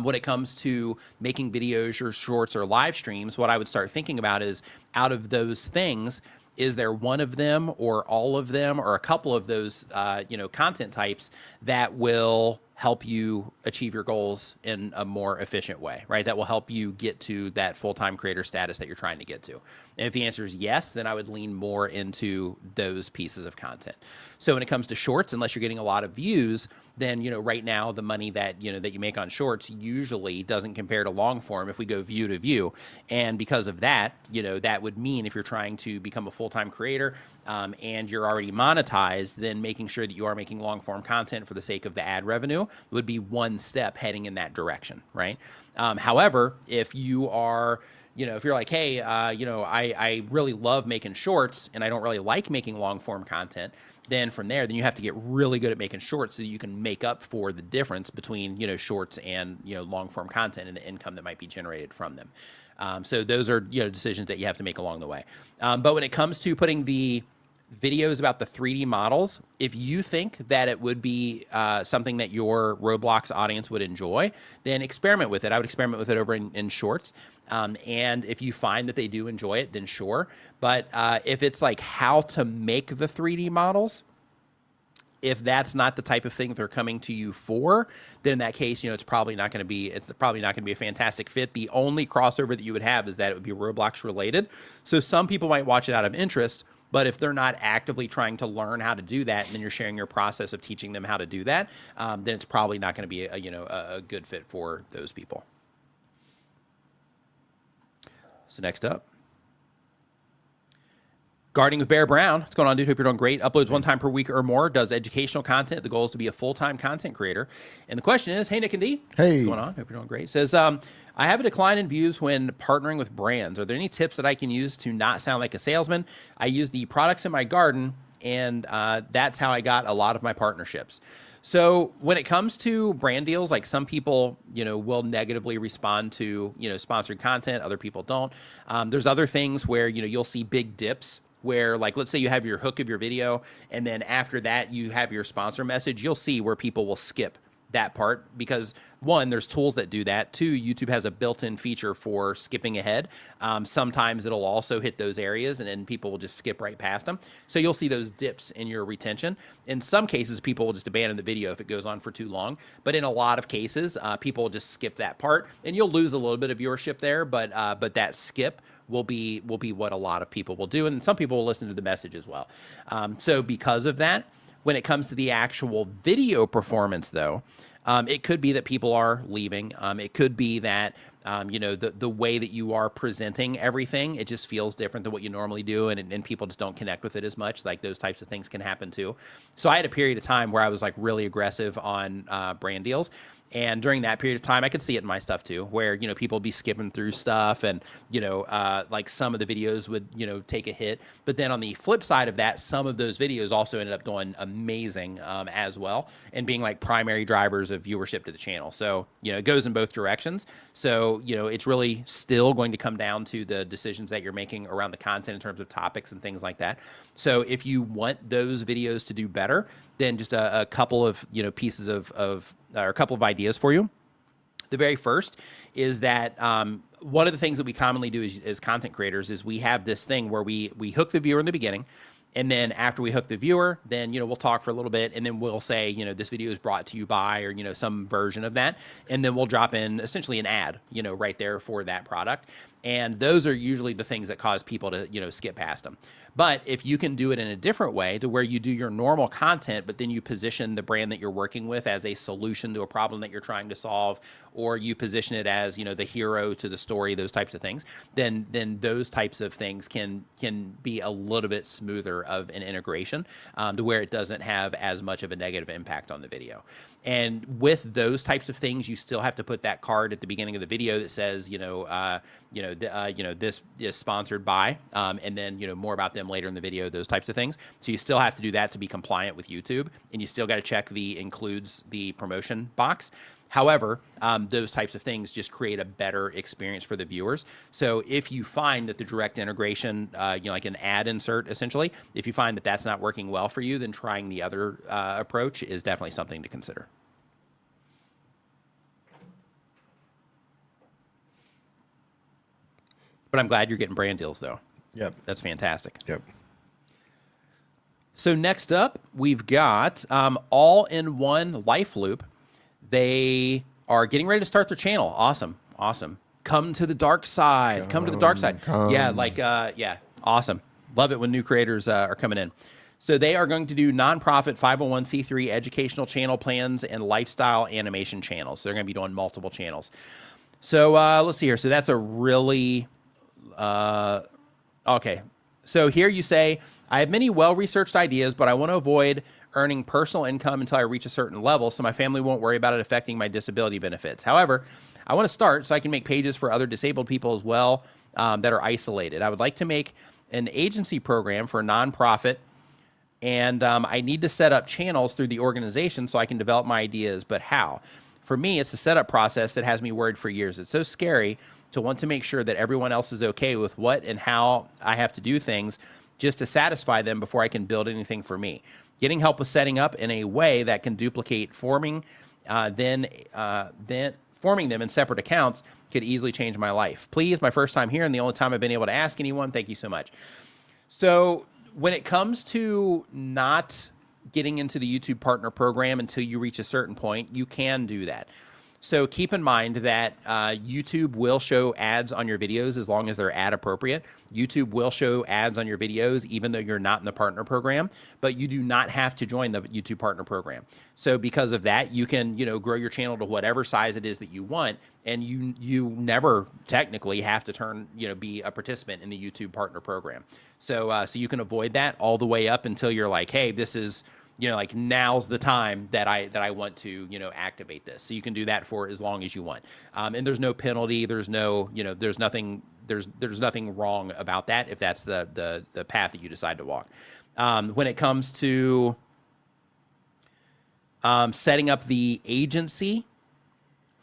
when it comes to making videos or shorts or live streams, what I would start thinking about is, out of those things, is there one of them or all of them or a couple of those, content types that will help you achieve your goals in a more efficient way, right? That will help you get to that full-time creator status that you're trying to get to. And if the answer is yes, then I would lean more into those pieces of content. So when it comes to shorts, unless you're getting a lot of views, then, right now the money that, that you make on shorts usually doesn't compare to long form if we go view to view. And because of that, that would mean if you're trying to become a full-time creator, and you're already monetized, then making sure that you are making long form content for the sake of the ad revenue would be one step heading in that direction, right? However, if you are, if you're like, hey, I really love making shorts and I don't really like making long form content, then from there, then you have to get really good at making shorts so you can make up for the difference between, shorts and, long form content and the income that might be generated from them. So those are, decisions that you have to make along the way. But when it comes to putting the videos about the 3D models, if you think that it would be something that your Roblox audience would enjoy, then experiment with it. I would experiment with it over in shorts. And if you find that they do enjoy it, then sure. But if it's like how to make the 3D models, if that's not the type of thing they're coming to you for, then in that case, it's probably not going to be a fantastic fit. The only crossover that you would have is that it would be Roblox related. So some people might watch it out of interest, but if they're not actively trying to learn how to do that, and then you're sharing your process of teaching them how to do that, then it's probably not going to be a good fit for those people. So next up, Gardening with Bear Brown. What's going on, dude? Hope you're doing great. Uploads one time per week or more. Does educational content. The goal is to be a full-time content creator. And the question is, hey, Nick and D. Hey. What's going on? Hope you're doing great. Says, I have a decline in views when partnering with brands. Are there any tips that I can use to not sound like a salesman? I use the products in my garden, and that's how I got a lot of my partnerships. So when it comes to brand deals, like some people, will negatively respond to, sponsored content. Other people don't. There's other things where, you'll see big dips where, like, let's say you have your hook of your video, and then after that you have your sponsor message. You'll see where people will skip that part because, one, there's tools that do that. Two, YouTube has a built-in feature for skipping ahead. Sometimes it'll also hit those areas and then people will just skip right past them. So you'll see those dips in your retention. In some cases, people will just abandon the video if it goes on for too long. But in a lot of cases, people will just skip that part and you'll lose a little bit of viewership there. But that skip will be what a lot of people will do. And some people will listen to the message as well. So because of that, when it comes to the actual video performance, though, it could be that people are leaving. It could be that, the way that you are presenting everything, it just feels different than what you normally do, and people just don't connect with it as much. Like those types of things can happen too. So I had a period of time where I was like really aggressive on brand deals. And during that period of time, I could see it in my stuff too, where, people would be skipping through stuff and, like some of the videos would, take a hit. But then on the flip side of that, some of those videos also ended up doing amazing as well and being like primary drivers of viewership to the channel. So, it goes in both directions. So, it's really still going to come down to the decisions that you're making around the content in terms of topics and things like that. So if you want those videos to do better, then just a couple of, pieces of or a couple of ideas for you. The very first is that one of the things that we commonly do as content creators is we have this thing where we hook the viewer in the beginning. And then after we hook the viewer, then, we'll talk for a little bit and then we'll say, this video is brought to you by, or, some version of that. And then we'll drop in essentially an ad, right there for that product. And those are usually the things that cause people to, skip past them. But if you can do it in a different way to where you do your normal content, but then you position the brand that you're working with as a solution to a problem that you're trying to solve, or you position it as, the hero to the story, those types of things, then those types of things can be a little bit smoother of an integration to where it doesn't have as much of a negative impact on the video. And with those types of things, you still have to put that card at the beginning of the video that says, this is sponsored by, and then, more about them later in the video, those types of things. So you still have to do that to be compliant with YouTube, and you still got to check the includes the promotion box. However, those types of things just create a better experience for the viewers. So if you find that the direct integration, like an ad insert, essentially, if you find that that's not working well for you, then trying the other approach is definitely something to consider. But I'm glad you're getting brand deals, though. Yep. That's fantastic. Yep. So next up, we've got All-in-One Life Loop. They are getting ready to start their channel. Awesome. Awesome. Come to the dark side. Come to the dark side. Yeah, awesome. Love it when new creators are coming in. So they are going to do nonprofit 501c3 educational channel plans and lifestyle animation channels. So they're going to be doing multiple channels. So let's see here. So that's a really... okay. So here you say, I have many well-researched ideas, but I want to avoid earning personal income until I reach a certain level so my family won't worry about it affecting my disability benefits. However, I want to start so I can make pages for other disabled people as well that are isolated. I would like to make an agency program for a nonprofit, and I need to set up channels through the organization so I can develop my ideas, but how? For me, it's the setup process that has me worried for years. It's so scary to want to make sure that everyone else is okay with what and how I have to do things just to satisfy them before I can build anything for me. Getting help with setting up in a way that can duplicate forming them in separate accounts could easily change my life. Please, my first time here and the only time I've been able to ask anyone. Thank you so much. So when it comes to not getting into the YouTube Partner Program until you reach a certain point, you can do that. So keep in mind that YouTube will show ads on your videos as long as they're ad appropriate. YouTube will show ads on your videos even though you're not in the partner program, but you do not have to join the YouTube Partner Program. So because of that, you can, grow your channel to whatever size it is that you want, and you never technically have to be a participant in the YouTube Partner Program. So so you can avoid that all the way up until you're like, hey, this is now's the time that I want to, activate this. So you can do that for as long as you want. And there's no penalty. There's no, there's nothing wrong about that if that's the path that you decide to walk. When it comes to setting up the agency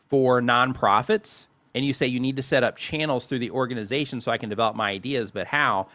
for nonprofits, and you say you need to set up channels through the organization so I can develop my ideas, but how?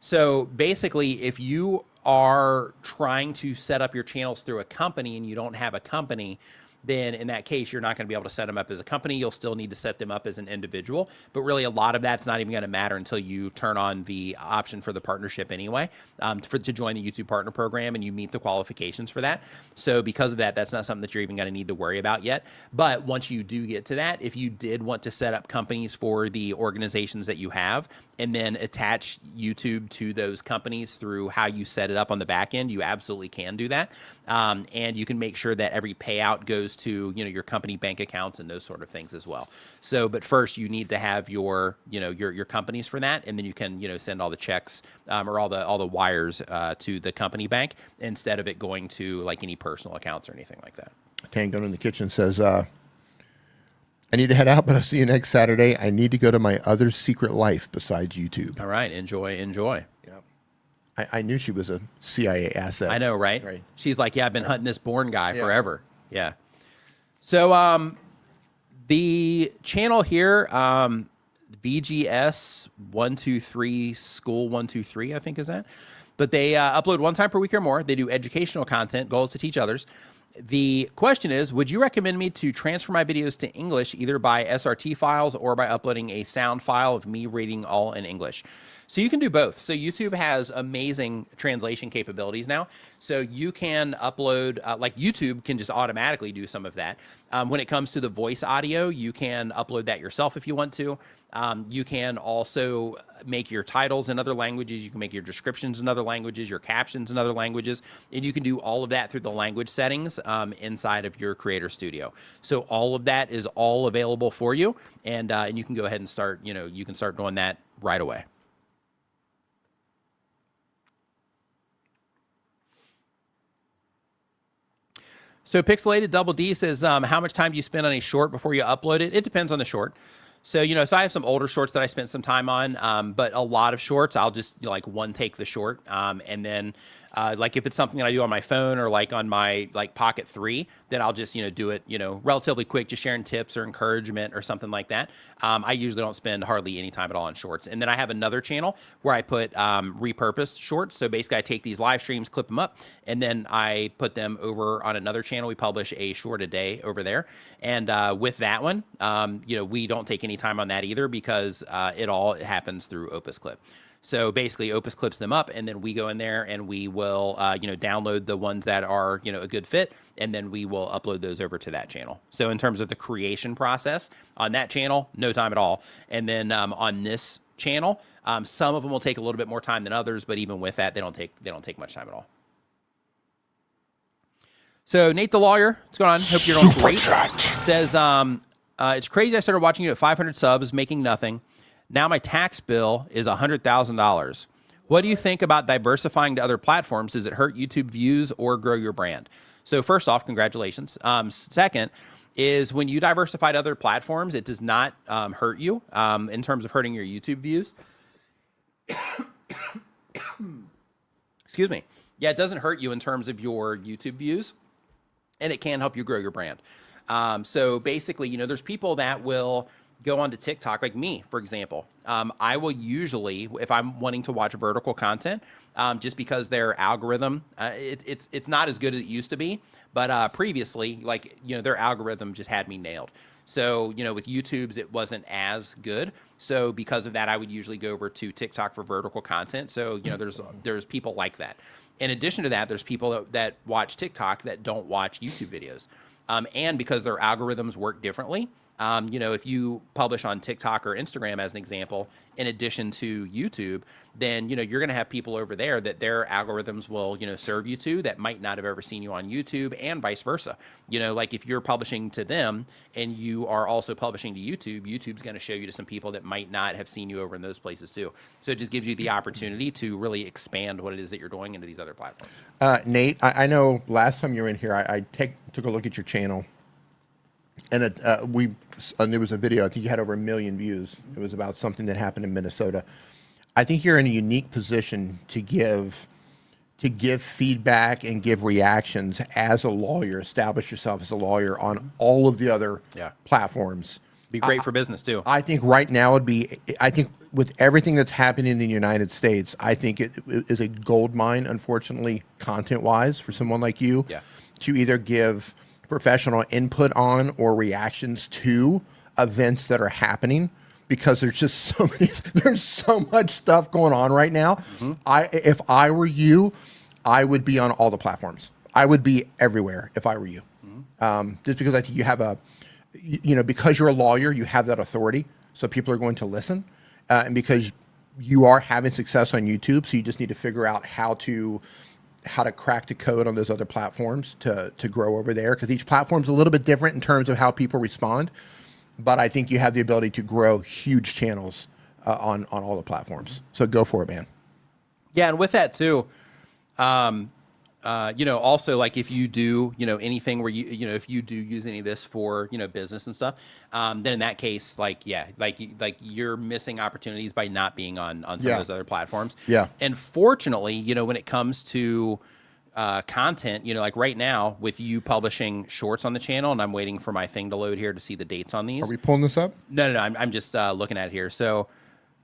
So basically, if you are trying to set up your channels through a company and you don't have a company, then in that case, you're not going to be able to set them up as a company. You'll still need to set them up as an individual. But really, a lot of that's not even going to matter until you turn on the option for the partnership anyway, to join the YouTube Partner Program, and you meet the qualifications for that. So because of that, that's not something that you're even going to need to worry about yet. But once you do get to that, if you did want to set up companies for the organizations that you have, and then attach YouTube to those companies through how you set it up on the back end, you absolutely can do that. And you can make sure that every payout goes to, your company bank accounts and those sort of things as well. So, but first you need to have your companies for that. And then you can, send all the checks or all the wires to the company bank instead of it going to like any personal accounts or anything like that. Tango in the kitchen says, I need to head out, but I'll see you next Saturday. I need to go to my other secret life besides YouTube. All right. Enjoy. Yeah. I knew she was a CIA asset. I know, right? She's like, yeah, I've been hunting this Bourne guy forever. Yeah. So the channel here, VGS 123 School 123, I think is that. But they upload one time per week or more. They do educational content, goals to teach others. The question is, would you recommend me to transfer my videos to English either by SRT files or by uploading a sound file of me reading all in English? So you can do both. So YouTube has amazing translation capabilities now. So you can upload, like YouTube can just automatically do some of that. When it comes to the voice audio, you can upload that yourself if you want to. You can also make your titles in other languages. You can make your descriptions in other languages, your captions in other languages, and you can do all of that through the language settings inside of your Creator Studio. So all of that is all available for you, and you can go ahead and start, you can start doing that right away. So Pixelated Double D says, how much time do you spend on a short before you upload it? It depends on the short. So, so I have some older shorts that I spent some time on, but a lot of shorts, I'll just like one take the short. And then like if it's something that I do on my phone or like on my like Pocket 3, then I'll just, do it, relatively quick, just sharing tips or encouragement or something like that. I usually don't spend hardly any time at all on shorts. And then I have another channel where I put repurposed shorts. So basically I take these live streams, clip them up, and then I put them over on another channel. We publish a short a day over there. And with that one, we don't take any time on that either because it all happens through Opus Clip. So basically Opus clips them up and then we go in there and we will, download the ones that are, a good fit. And then we will upload those over to that channel. So in terms of the creation process on that channel, no time at all. And then on this channel, some of them will take a little bit more time than others, but even with that, they don't take much time at all. So Nate the Lawyer, what's going on? Hope you're doing great. Says, it's crazy I started watching you at 500 subs, making nothing. Now my tax bill is $100,000. What do you think about diversifying to other platforms? Does it hurt YouTube views or grow your brand? So first off, congratulations. Second is when you diversify to other platforms, it does not hurt you in terms of hurting your YouTube views. Excuse me. Yeah, it doesn't hurt you in terms of your YouTube views, and it can help you grow your brand. So basically, there's people that will go onto TikTok, like me, for example. I will usually, if I'm wanting to watch vertical content, just because their algorithm, it's not as good as it used to be, but previously, their algorithm just had me nailed. So, with YouTube's, it wasn't as good. So because of that, I would usually go over to TikTok for vertical content. So, there's people like that. In addition to that, there's people that watch TikTok that don't watch YouTube videos. And because their algorithms work differently, if you publish on TikTok or Instagram, as an example, in addition to YouTube, then, you're going to have people over there that their algorithms will, serve you to that might not have ever seen you on YouTube and vice versa. Like if you're publishing to them and you are also publishing to YouTube, YouTube's going to show you to some people that might not have seen you over in those places too. So it just gives you the opportunity to really expand what it is that you're doing into these other platforms. Nate, I know last time you were in here, I took a look at your channel. And there was a video, I think you had over 1 million views. It was about something that happened in Minnesota. I think you're in a unique position to give feedback and give reactions as a lawyer, establish yourself as a lawyer on all of the other platforms. Be great for business too. I think right now I think with everything that's happening in the United States, I think it is a gold mine, unfortunately, content-wise, for someone like you to either give professional input on or reactions to events that are happening, because there's so much stuff going on right now. Mm-hmm. If I were you, I would be on all the platforms. I would be everywhere if I were you. Mm-hmm. Just because I think you have because you're a lawyer, you have that authority, so people are going to listen, and because you are having success on YouTube, so you just need to figure out how to crack the code on those other platforms to grow over there, because each platform's a little bit different in terms of how people respond. But I think you have the ability to grow huge channels on all the platforms. So go for it, man. Yeah, and with that too, also like if you do, anything where if you do use any of this for, business and stuff, then in that case, like you're missing opportunities by not being on some of those other platforms. Yeah. And fortunately, when it comes to content, like right now with you publishing shorts on the channel, and I'm waiting for my thing to load here to see the dates on these. Are we pulling this up? No, I'm just looking at it here. So,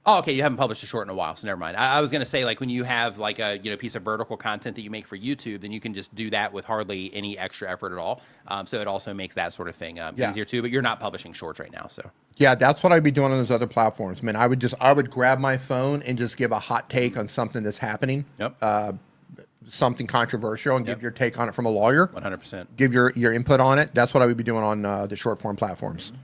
oh, okay, you haven't published a short in a while, so never mind. I was going to say, like, when you have like a piece of vertical content that you make for YouTube, then you can just do that with hardly any extra effort at all. So it also makes that sort of thing easier too. But you're not publishing shorts right now, so. Yeah, that's what I'd be doing on those other platforms. I mean, I would grab my phone and just give a hot take on something that's happening. Yep. Something controversial, and give your take on it from a lawyer. 100%. Give your input on it. That's what I would be doing on the short form platforms. Mm-hmm.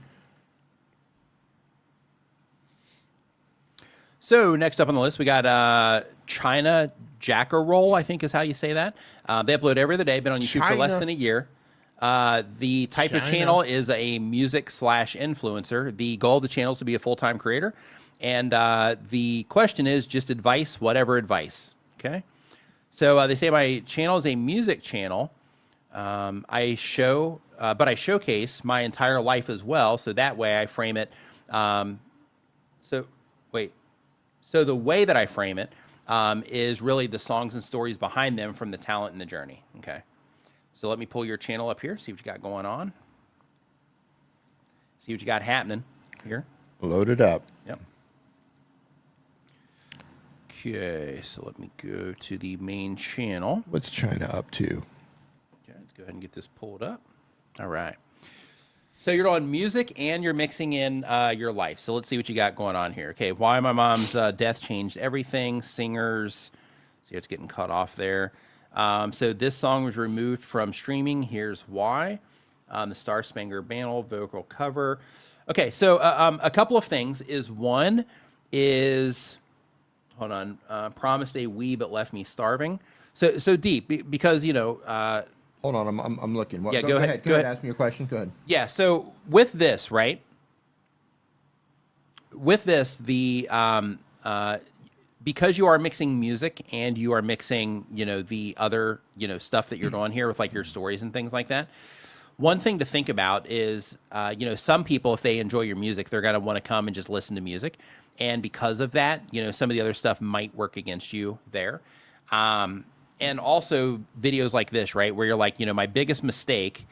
So next up on the list, we got ChinaJoCarole, I think is how you say that. They upload every other day, been on YouTube for less than a year. The type of channel is a music/influencer. The goal of the channel is to be a full-time creator. And the question is just advice, whatever advice. Okay. So they say my channel is a music channel. But I showcase my entire life as well. So that way I frame it So wait. So the way that I frame it is really the songs and stories behind them from the talent and the journey. Okay. So let me pull your channel up here, see what you got going on. See what you got happening here. Load it up. Yep. Okay, so let me go to the main channel. What's China up to? Okay, let's go ahead and get this pulled up. All right. So you're on music and you're mixing in your life. So let's see what you got going on here. Okay, why my mom's death changed everything. Singers. See, it's getting cut off there. So this song was removed from streaming. Here's why. The Star Spangled Banner vocal cover. Okay, so a couple of things is one is, hold on, promised a wee but left me starving. So deep because, you know, hold on, I'm looking. Yeah, go ahead. Go ahead. Ask me your question. Go ahead. Yeah. So with this, right? With this, the because you are mixing music and you are mixing, you know, the other, you know, stuff that you're doing here with like your stories and things like that. One thing to think about is, you know, some people, if they enjoy your music, they're going to want to come and just listen to music. And because of that, you know, some of the other stuff might work against you there. And also videos like this, right, where you're like, you know, my biggest mistake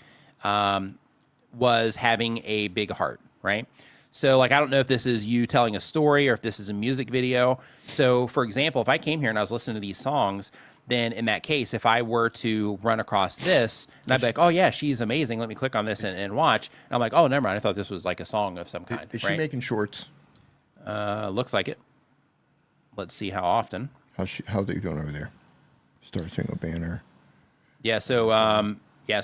was having a big heart, right? So, like, I don't know if this is you telling a story or if this is a music video. So, for example, if I came here and I was listening to these songs, then in that case, if I were to run across this, and I'd be like, oh, yeah, she's amazing. Let me click on this and watch. And I'm like, oh, never mind. I thought this was like a song of some kind. Is she making shorts? Looks like it. Let's see how often. How's they doing over there? Star Spangled Banner. Yeah, so, yeah,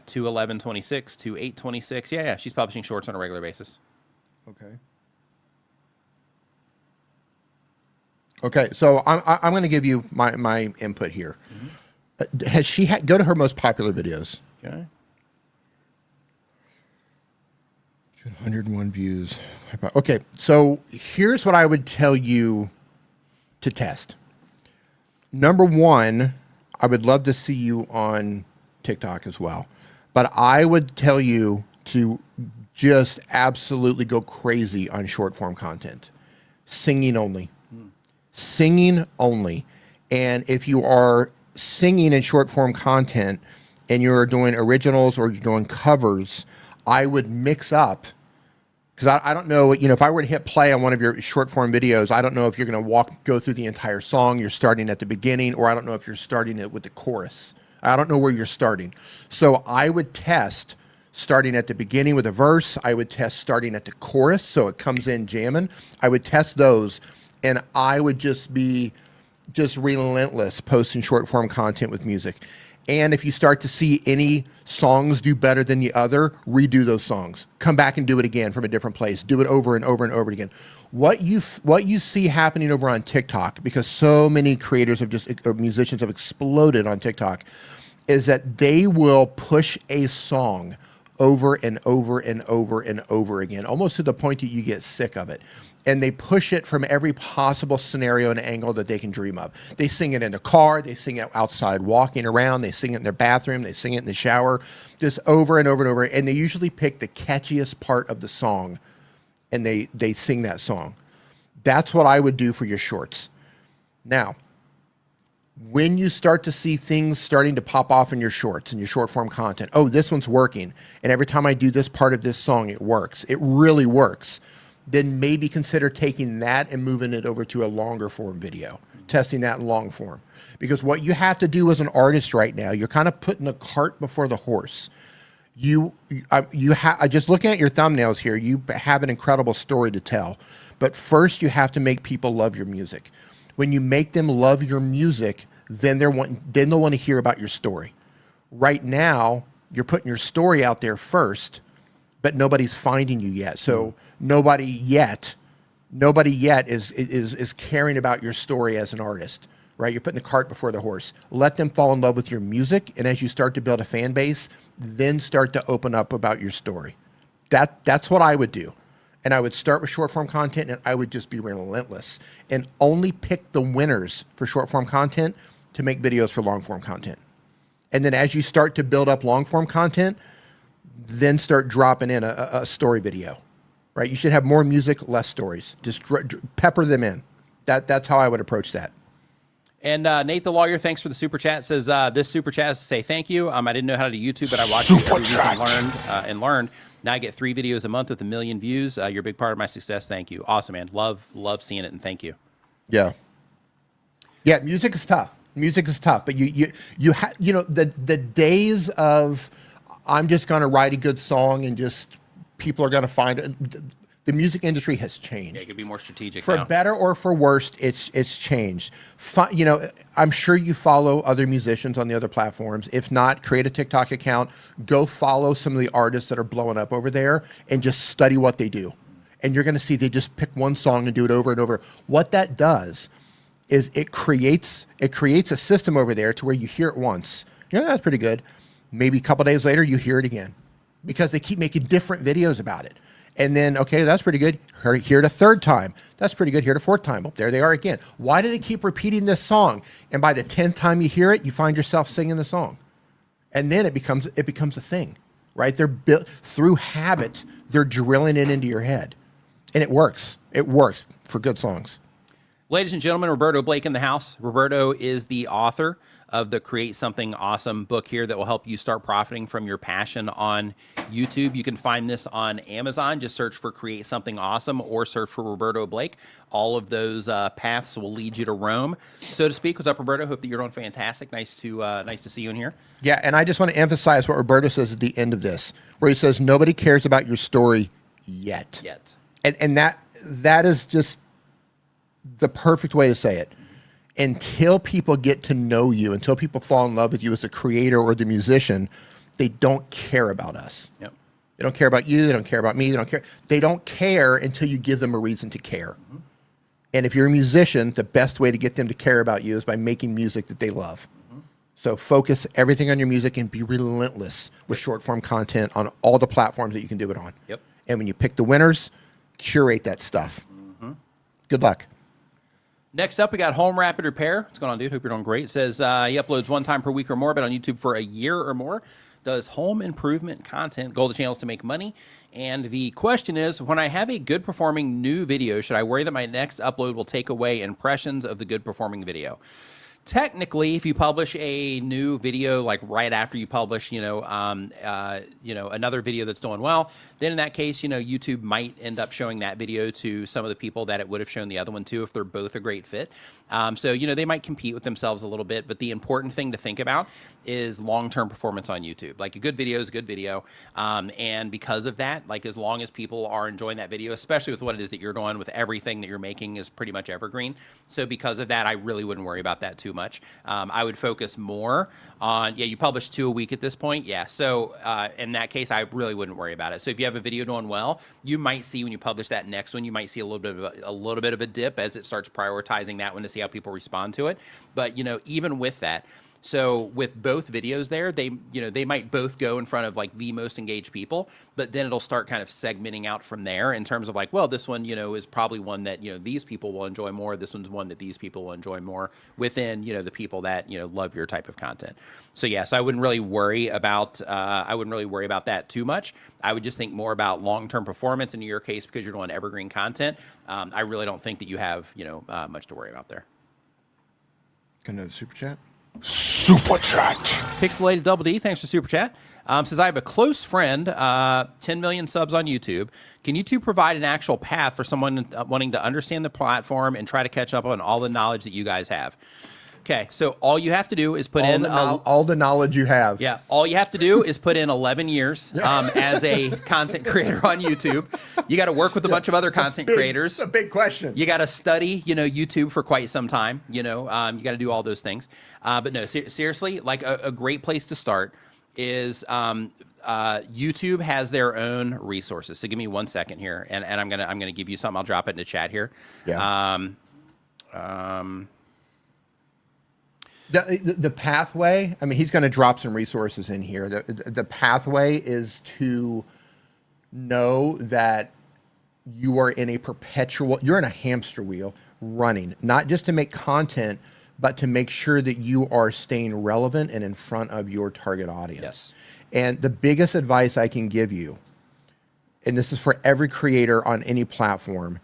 2/11/26, 2/8/26. Yeah, she's publishing shorts on a regular basis. Okay. Okay, so I'm going to give you my input here. Mm-hmm. Has she go to her most popular videos? Okay. 101 views. Okay, so here's what I would tell you to test. Number one, I would love to see you on TikTok as well. But I would tell you to just absolutely go crazy on short form content. Singing only. Singing only. And if you are singing in short form content and you're doing originals or you're doing covers, I would mix up, because I don't know, you know, if I were to hit play on one of your short form videos, I don't know if you're going to go through the entire song, you're starting at the beginning, or I don't know if you're starting it with the chorus. I don't know where you're starting. So I would test starting at the beginning with a verse. I would test starting at the chorus so it comes in jamming. I would test those, and I would just be relentless posting short form content with music. And if you start to see any songs do better than the other, redo those songs. Come back and do it again from a different place. Do it over and over and over again. What you see happening over on TikTok, because so many creators or musicians have exploded on TikTok, is that they will push a song over and over and over and over again, almost to the point that you get sick of it. And they push it from every possible scenario and angle that they can dream of. They sing it in the car, they sing it outside walking around, they sing it in their bathroom, they sing it in the shower, just over and over and over. And they usually pick the catchiest part of the song and they sing that song. That's what I would do for your shorts. Now, when you start to see things starting to pop off in your shorts and your short form content, oh, this one's working, and every time I do this part of this song, it works. It really works. Then maybe consider taking that and moving it over to a longer form video, testing that in long form. Because what you have to do as an artist right now, you're kind of putting the cart before the horse. Just looking at your thumbnails here, you have an incredible story to tell. But first, you have to make people love your music. When you make them love your music, then they'll want to hear about your story. Right now, you're putting your story out there first, but nobody's finding you yet. So nobody yet is caring about your story as an artist, right? You're putting the cart before the horse. Let them fall in love with your music, and as you start to build a fan base, then start to open up about your story. That's what I would do. And I would start with short form content, and I would just be relentless and only pick the winners for short form content to make videos for long form content. And then as you start to build up long form content, then start dropping in a story video, right? You should have more music, less stories. Just pepper them in. That's how I would approach that. And Nate the lawyer, thanks for the super chat. Says this super chat is to say thank you. I didn't know how to do YouTube, but I watched you every week and learned. Now I get 3 videos a month with 1 million views. You're a big part of my success. Thank you. Awesome, man. Love seeing it, and thank you. Yeah. Yeah, music is tough. Music is tough, but you know the days of I'm just going to write a good song and just people are going to find it. The music industry has changed. Yeah, it could be more strategic for now. better or for worse. It's changed. You know, I'm sure you follow other musicians on the other platforms. If not, create a TikTok account. Go follow some of the artists that are blowing up over there and just study what they do. And you're going to see they just pick one song and do it over and over. What that does is it creates a system over there to where you hear it once. Yeah, that's pretty good. Maybe a couple days later, you hear it again because they keep making different videos about it. And then, okay, that's pretty good. Hear it a third time. That's pretty good. Hear it a fourth time. Oh, there they are again. Why do they keep repeating this song? And by the 10th time you hear it, you find yourself singing the song. And then it becomes a thing, right? They're built through habit. They're drilling it into your head. And it works. It works for good songs. Ladies and gentlemen, Roberto Blake in the house. Roberto is the author of the Create Something Awesome book here that will help you start profiting from your passion on YouTube. You can find this on Amazon. Just search for Create Something Awesome or search for Roberto Blake. All of those paths will lead you to Rome, so to speak. What's up, Roberto? Hope that you're doing fantastic. Nice to see you in here. Yeah, and I just want to emphasize what Roberto says at the end of this, where he says, nobody cares about your story yet. And that is just the perfect way to say it. Until people get to know you, until people fall in love with you as the creator or the musician, they don't care about us. Yep. They don't care about you. They don't care about me. They don't care. They don't care until you give them a reason to care. Mm-hmm. And if you're a musician, the best way to get them to care about you is by making music that they love. Mm-hmm. So focus everything on your music and be relentless with short form content on all the platforms that you can do it on. Yep. And when you pick the winners, curate that stuff. Mm-hmm. Good luck. Next up, we got Home Rapid Repair. What's going on, dude? Hope you're doing great. It says he uploads 1 time per week or more, but on YouTube for a year or more. Does home improvement content. Goal of the channel is to make money. And the question is, when I have a good performing new video, should I worry that my next upload will take away impressions of the good performing video? Technically, if you publish a new video like right after you publish, another video that's doing well, then in that case, YouTube might end up showing that video to some of the people that it would have shown the other one to if they're both a great fit. So they might compete with themselves a little bit, but the important thing to think about is long-term performance on YouTube. Like a good video is a good video. And because of that, like as long as people are enjoying that video, especially with what it is that you're doing with everything that you're making is pretty much evergreen. So because of that, I really wouldn't worry about that too much. I would focus more on, you publish 2 a week at this point. Yeah. So in that case, I really wouldn't worry about it. So if you have a video doing well, you might see when you publish that next one, you might see a little bit of a dip as it starts prioritizing that one to see how people respond to it. But, even with that, so with both videos there, they might both go in front of like the most engaged people, but then it'll start kind of segmenting out from there in terms of like, well, this one, is probably one that, these people will enjoy more. This one's one that these people will enjoy more within, the people that, love your type of content. So yes, I wouldn't really worry about that too much. I would just think more about long-term performance. In your case, because you're doing evergreen content, I really don't think that you have, much to worry about there. Got another super chat? Super chat. Pixelated Double D, thanks for super chat. Says I have a close friend, 10 million subs on YouTube. Can YouTube provide an actual path for someone wanting to understand the platform and try to catch up on all the knowledge that you guys have? Okay, so all you have to do is put all the knowledge you have. Yeah, all you have to do is put in 11 years as a content creator on YouTube. You got to work with a bunch of other content creators. It's a big question. You got to study, YouTube for quite some time. You got to do all those things. But no, seriously, like a great place to start is YouTube has their own resources. So give me 1 second here, and I'm gonna give you something. I'll drop it in the chat here. Yeah. The pathway, I mean, he's going to drop some resources in here. The pathway is to know that you're in a hamster wheel running, not just to make content, but to make sure that you are staying relevant and in front of your target audience. Yes. And the biggest advice I can give you, and this is for every creator on any platform,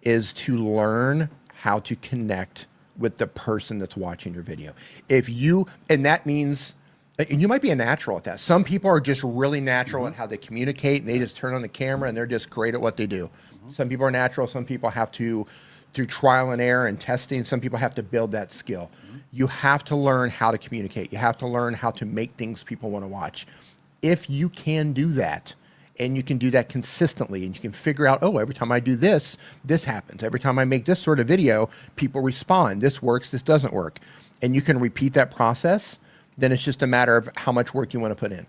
is to learn how to connect with the person that's watching your video. And that means, and you might be a natural at that. Some people are just really natural at how they communicate, and they just turn on the camera and they're just great at what they do. Some people are natural. Some people have to, through trial and error and testing, some people have to build that skill. You have to learn how to communicate. You have to learn how to make things people want to watch. If you can do that, and you can do that consistently, and you can figure out, oh, every time I do this, this happens. Every time I make this sort of video, people respond. This works, this doesn't work. And you can repeat that process, then it's just a matter of how much work you want to put in.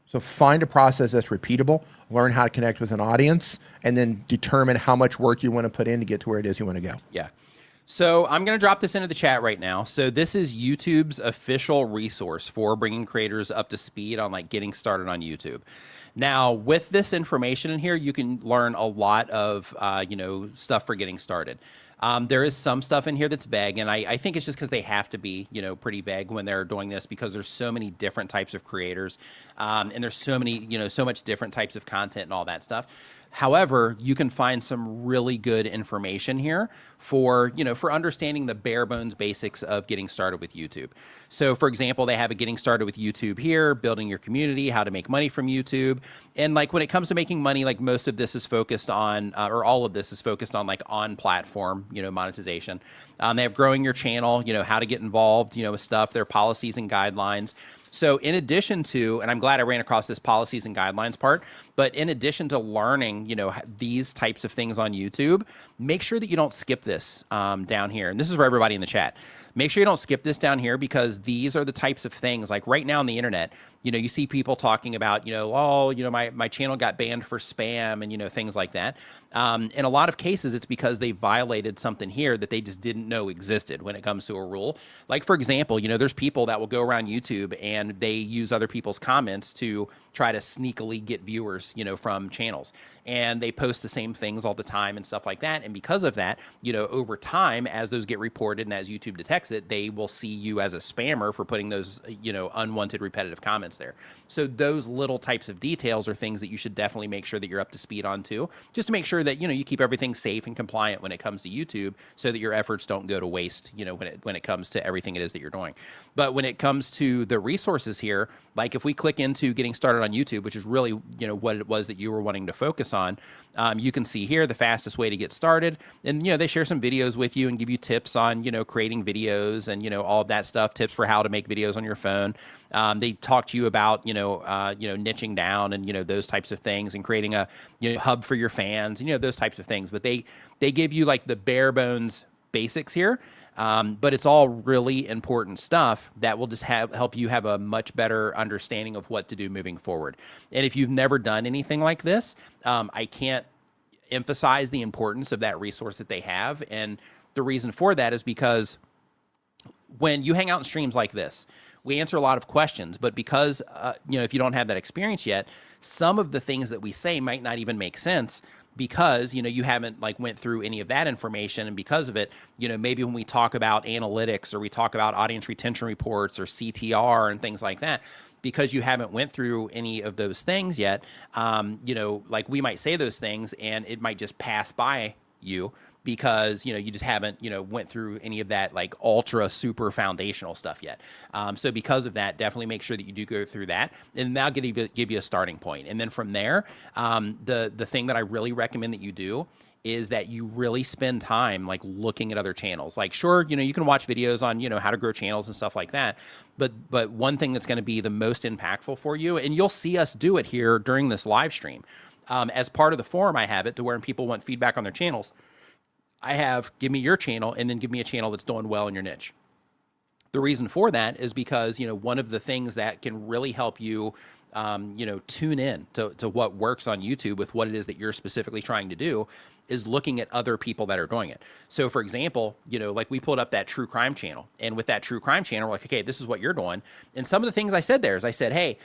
So find a process that's repeatable, learn how to connect with an audience, and then determine how much work you want to put in to get to where it is you want to go. Yeah. So I'm going to drop this into the chat right now. So this is YouTube's official resource for bringing creators up to speed on like getting started on YouTube. Now, with this information in here, you can learn a lot of, stuff for getting started. There is some stuff in here that's vague, and I think it's just because they have to be, pretty vague when they're doing this, because there's so many different types of creators, and there's so many, so much different types of content and all that stuff. However, you can find some really good information here for understanding the bare bones basics of getting started with YouTube. So for example, they have a getting started with YouTube here, building your community, how to make money from YouTube. And like when it comes to making money, like most of this is focused on, or all of this is focused on like on platform, monetization. They have growing your channel, how to get involved, with stuff, their policies and guidelines. So in addition to, and I'm glad I ran across this policies and guidelines part, but in addition to learning, these types of things on YouTube, make sure that you don't skip this down here. And this is for everybody in the chat. Make sure you don't skip this down here, because these are the types of things like right now on the internet, you see people talking about, my channel got banned for spam and, things like that. In a lot of cases, it's because they violated something here that they just didn't know existed when it comes to a rule. Like, for example, there's people that will go around YouTube and they use other people's comments to try to sneakily get viewers, from channels. And they post the same things all the time and stuff like that. And because of that, over time, as those get reported and as YouTube detects it, they will see you as a spammer for putting those, unwanted repetitive comments there. So those little types of details are things that you should definitely make sure that you're up to speed on too, just to make sure that, you keep everything safe and compliant when it comes to YouTube, so that your efforts don't go to waste, when it comes to everything it is that you're doing. But when it comes to the resources here, like if we click into getting started on YouTube, which is really, what it was that you were wanting to focus on, you can see here the fastest way to get started. And, they share some videos with you and give you tips on, creating videos and, all of that stuff, tips for how to make videos on your phone. They talk to you about, niching down and, those types of things, and creating a hub for your fans, those types of things. But they give you like the bare bones basics here. But it's all really important stuff that will just help you have a much better understanding of what to do moving forward. And if you've never done anything like this, I can't emphasize the importance of that resource that they have. And the reason for that is because when you hang out in streams like this, we answer a lot of questions, but because, if you don't have that experience yet, some of the things that we say might not even make sense, because, you haven't like went through any of that information. And because of it, maybe when we talk about analytics, or we talk about audience retention reports or CTR and things like that, because you haven't went through any of those things yet, like we might say those things and it might just pass by you, because, you just haven't, went through any of that like ultra super foundational stuff yet. So because of that, definitely make sure that you do go through that, and that'll give you a starting point. And then from there, the thing that I really recommend that you do is that you really spend time like looking at other channels. Like, sure, you can watch videos on, how to grow channels and stuff like that. But one thing that's going to be the most impactful for you, and you'll see us do it here during this live stream, as part of the forum, I have it to where when people want feedback on their channels, I have, give me your channel and then give me a channel that's doing well in your niche. The reason for that is because, one of the things that can really help you tune in to what works on YouTube with what it is that you're specifically trying to do, is looking at other people that are doing it. So for example, like we pulled up that true crime channel, and with that true crime channel, we're like, okay, this is what you're doing. And some of the things I said there is I said, hey,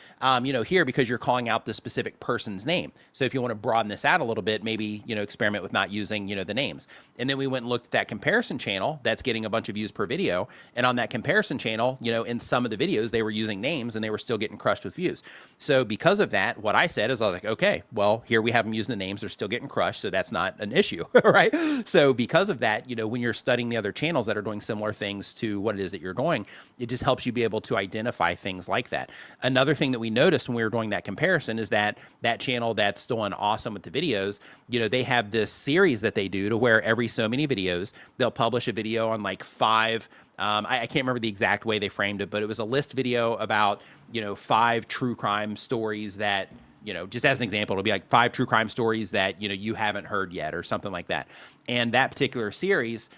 here, because you're calling out this specific person's name. So if you want to broaden this out a little bit, maybe, experiment with not using, the names. And then we went and looked at that comparison channel that's getting a bunch of views per video. And on that comparison channel, in some of the videos, they were using names and they were still getting crushed with views. So because of that, what I said is I was like, okay, well, here we have them using the names. They're still getting crushed. So that's not an issue, right? So because of that, when you're studying the other channels that are doing similar things to what it is that you're doing, it just helps you be able to identify things like that. Another thing that we noticed when we were doing that comparison is that channel that's doing awesome with the videos, they have this series that they do to where every so many videos, they'll publish a video on like 5, I can't remember the exact way they framed it, but it was a list video about, 5 true crime stories that, just as an example, it'll be like 5 true crime stories that, you haven't heard yet or something like that. And that particular series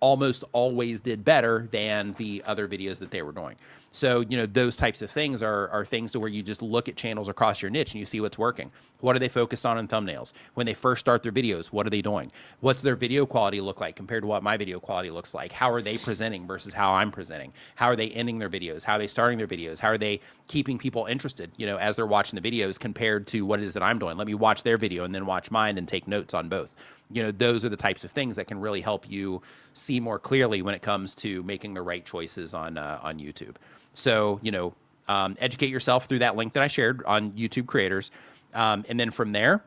almost always did better than the other videos that they were doing. So, those types of things are things to where you just look at channels across your niche and you see what's working. What are they focused on in thumbnails? When they first start their videos, what are they doing? What's their video quality look like compared to what my video quality looks like? How are they presenting versus how I'm presenting? How are they ending their videos? How are they starting their videos? How are they keeping people interested, as they're watching the videos compared to what it is that I'm doing? Let me watch their video and then watch mine and take notes on both. Those are the types of things that can really help you see more clearly when it comes to making the right choices on YouTube. So, educate yourself through that link that I shared on YouTube creators. And then from there,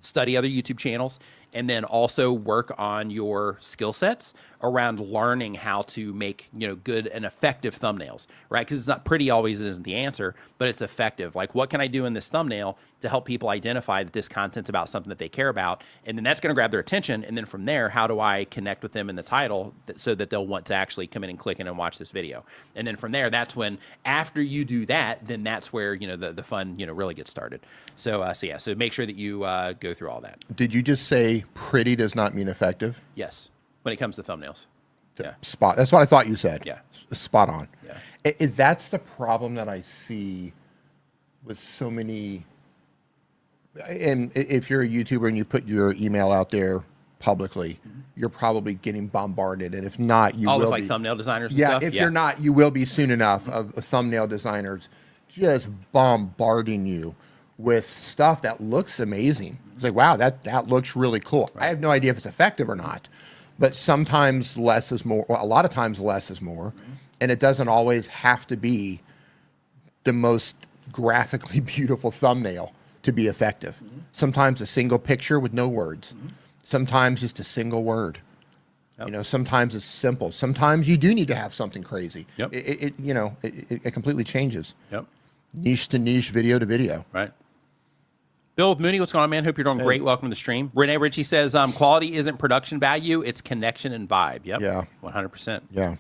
study other YouTube channels, and then also work on your skill sets around learning how to make, good and effective thumbnails, right? Because it's not pretty always isn't the answer, but it's effective. Like, what can I do in this thumbnail to help people identify that this content's about something that they care about? And then that's going to grab their attention. And then from there, how do I connect with them in the title so that they'll want to actually come in and click in and watch this video? And then from there, that's when, after you do that, then that's where, the fun, really gets started. So make sure that you go through all that. Did you just say pretty does not mean effective? Yes. When it comes to thumbnails. Yeah. Spot. That's what I thought you said. Yeah. Spot on. Yeah. That's the problem that I see with so many. And if you're a YouTuber and you put your email out there publicly, you're probably getting bombarded. And if not, you will like be. Thumbnail designers and yeah, stuff? If you're not, you will be soon enough of thumbnail designers just bombarding you with stuff that looks amazing. It's like, wow, that looks really cool. Right. I have no idea if it's effective or not, but sometimes less is more. Well, a lot of times less is more, and it doesn't always have to be the most graphically beautiful thumbnail to be effective. Sometimes a single picture with no words. Sometimes just a single word. Yep. Sometimes it's simple. Sometimes you do need to have something crazy. Yep. It completely changes. Yep. Niche to niche, video to video. Right. Bill with Mooney, what's going on, man? Hope you're doing great. Welcome to the stream. Renee Ritchie says, quality isn't production value, it's connection and vibe. Yep. Yeah. 100%. Yeah.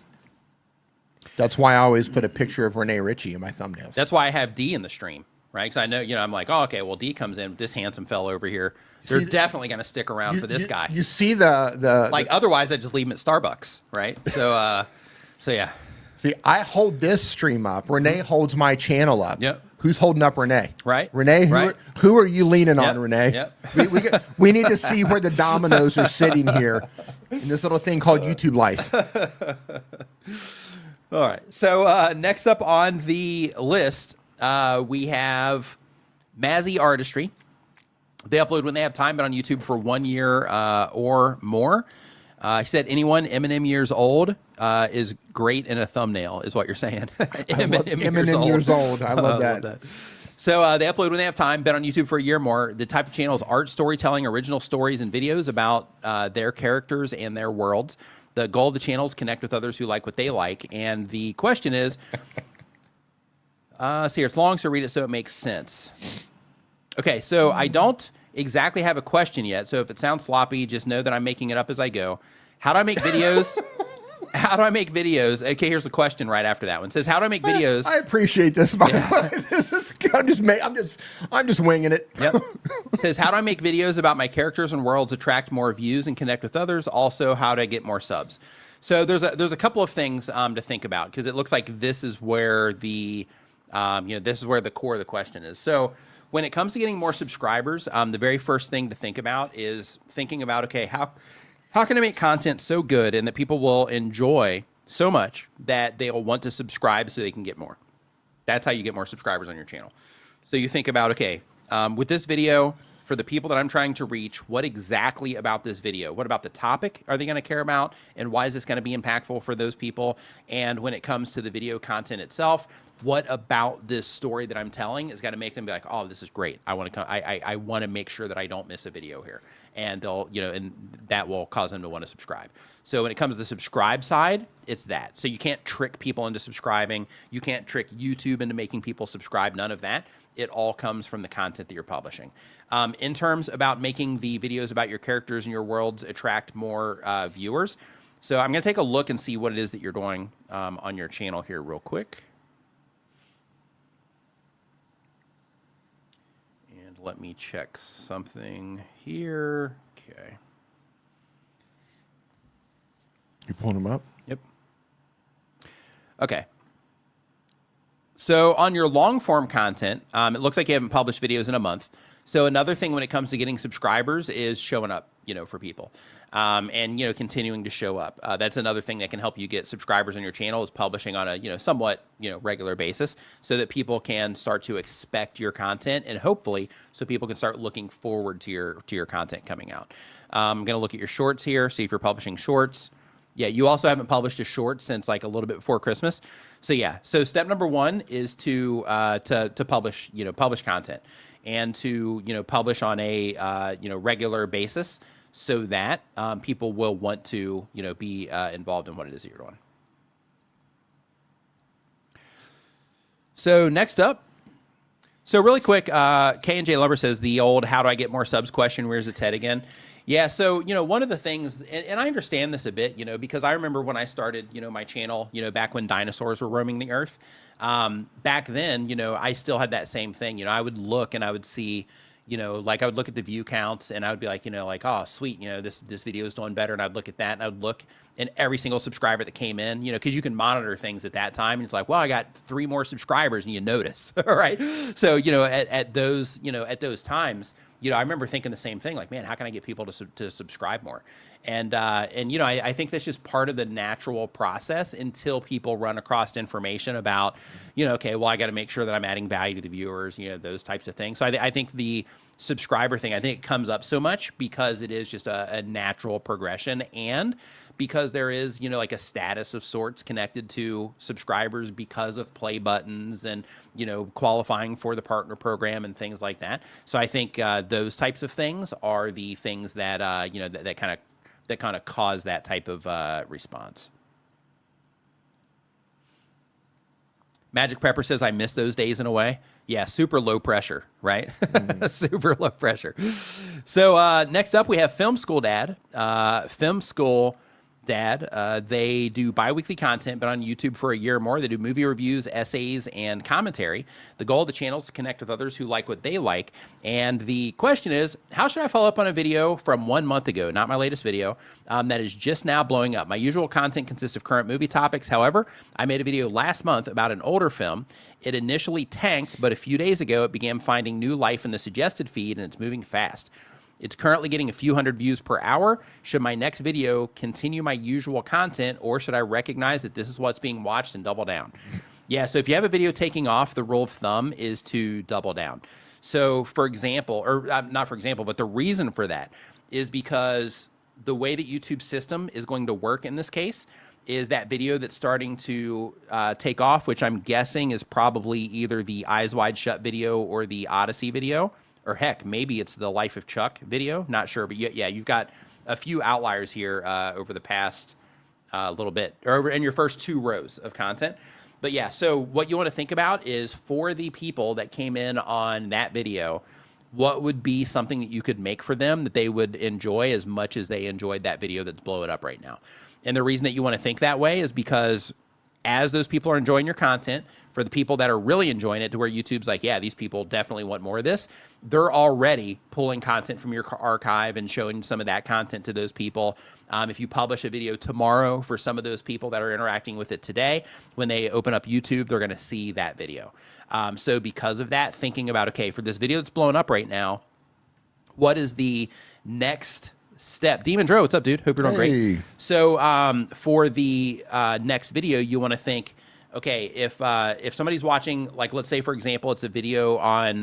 That's why I always put a picture of Renee Ritchie in my thumbnails. That's why I have D in the stream, right? Because I know, I'm like, oh, okay, well, D comes in with this handsome fellow over here. They're definitely going to stick around for this guy. You see the otherwise I just leave him at Starbucks, right? So yeah. See, I hold this stream up. Renee holds my channel up. Yep. Who's holding up Renee? Right. Renee, who are you leaning on, Renee? Yep. We need to see where the dominoes are sitting here in this little thing called YouTube life. All right. So next up on the list, we have Mazzy Artistry. They upload when they have time, but on YouTube for 1 year or more. He said anyone Eminem years old is great in a thumbnail, is what you're saying. Eminem years old. I love that. So they upload when they have time, been on YouTube for a year or more. The type of channel is art, storytelling, original stories, and videos about their characters and their worlds. The goal of the channel is connect with others who like what they like. And the question is, see here, it's long, so read it so it makes sense. Okay, so I don't exactly have a question yet. So if it sounds sloppy, just know that I'm making it up as I go. How do I make videos? How do I make videos? Okay, here's the question right after that one. It says, how do I make videos? I appreciate this, by the way. This is, I'm just winging it. Yep. It says, how do I make videos about my characters and worlds, attract more views and connect with others? Also, how do I get more subs? So there's a couple of things to think about, because it looks like this is where the This is where the core of the question is. So when it comes to getting more subscribers, the very first thing to think about is thinking about, okay, how can I make content so good and that people will enjoy so much that they'll want to subscribe so they can get more. That's how you get more subscribers on your channel. So you think about, okay, with this video, for the people that I'm trying to reach, what exactly about this video? What about the topic are they going to care about? And why is this going to be impactful for those people? And when it comes to the video content itself, what about this story that I'm telling is going to make them be like, oh, this is great. I want to come. I want to make sure that I don't miss a video here. And they'll, and that will cause them to want to subscribe. So when it comes to the subscribe side, it's that. So you can't trick people into subscribing. You can't trick YouTube into making people subscribe. None of that. It all comes from the content that you're publishing. In terms about making the videos about your characters and your worlds attract more viewers. So I'm going to take a look and see what it is that you're doing on your channel here real quick. And let me check something here. Okay. You pulling them up? Yep. Okay. So on your long form content, it looks like you haven't published videos in a month. So another thing when it comes to getting subscribers is showing up, for people, and, continuing to show up. That's another thing that can help you get subscribers on your channel is publishing on a, somewhat, regular basis so that people can start to expect your content and hopefully so people can start looking forward to your content coming out. I'm going to look at your shorts here, see if you're publishing shorts. Yeah, you also haven't published a short since like a little bit before Christmas. So yeah, so step number one is to publish, publish content and to, publish on a, regular basis so that people will want to, be involved in what it is that you're doing. So next up, so really quick, K&J Lumber says the old how do I get more subs question rears its head again. Yeah, so, one of the things, and I understand this a bit, because I remember when I started, my channel, back when dinosaurs were roaming the earth, back then, I still had that same thing. I would look and I would see, like I would look at the view counts and I would be like, like, oh, sweet, this video is doing better. And I'd look at that and I would look and every single subscriber that came in, because you can monitor things at that time. And it's like, well, I got 3 more subscribers and you notice, all right? So, at those times, I remember thinking the same thing, like, man, how can I get people to subscribe more? And I think that's just part of the natural process until people run across information about, okay, well, I got to make sure that I'm adding value to the viewers, those types of things. So I think the subscriber thing, I think it comes up so much because it is just a natural progression and because there is, like a status of sorts connected to subscribers because of play buttons and, qualifying for the partner program and things like that. So I think those types of things are the things that, that kind of cause that type of response. Magic Pepper says, I miss those days in a way. Yeah, super low pressure, right? Super low pressure. So next up, we have Film School Dad. Film School Dad, they do bi-weekly content, but on YouTube for a year or more. They do movie reviews, essays, and commentary. The goal of the channel is to connect with others who like what they like. And the question is, how should I follow up on a video from 1 month ago, not my latest video, that is just now blowing up? My usual content consists of current movie topics. However, I made a video last month about an older film. It initially tanked, but a few days ago, it began finding new life in the suggested feed, and it's moving fast. It's currently getting a few hundred views per hour. Should my next video continue my usual content, or should I recognize that this is what's being watched and double down? Yeah, so if you have a video taking off, the rule of thumb is to double down. So for example, or not for example, but the reason for that is because the way that YouTube's system is going to work in this case is that video that's starting to take off, which I'm guessing is probably either the Eyes Wide Shut video or the Odyssey video. Or heck, maybe it's the Life of Chuck video. Not sure, but yeah, you've got a few outliers here over the past little bit, or in your first 2 rows of content. But yeah, so what you want to think about is for the people that came in on that video, what would be something that you could make for them that they would enjoy as much as they enjoyed that video that's blowing up right now? And the reason that you want to think that way is because as those people are enjoying your content, for the people that are really enjoying it to where YouTube's like, yeah, these people definitely want more of this, they're already pulling content from your archive and showing some of that content to those people. If you publish a video tomorrow for some of those people that are interacting with it today, when they open up YouTube, they're going to see that video. So because of that, thinking about, okay, for this video that's blowing up right now, what is the next step? Demon Dro, what's up, dude? Hope you're doing great. So for the next video, you want to think, okay, if somebody's watching, like, let's say, for example, it's a video on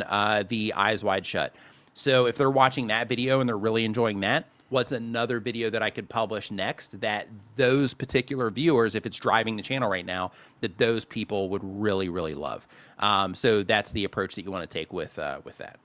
the Eyes Wide Shut. So if they're watching that video and they're really enjoying that, what's another video that I could publish next that those particular viewers, if it's driving the channel right now, that those people would really, really love? So that's the approach that you want to take with that.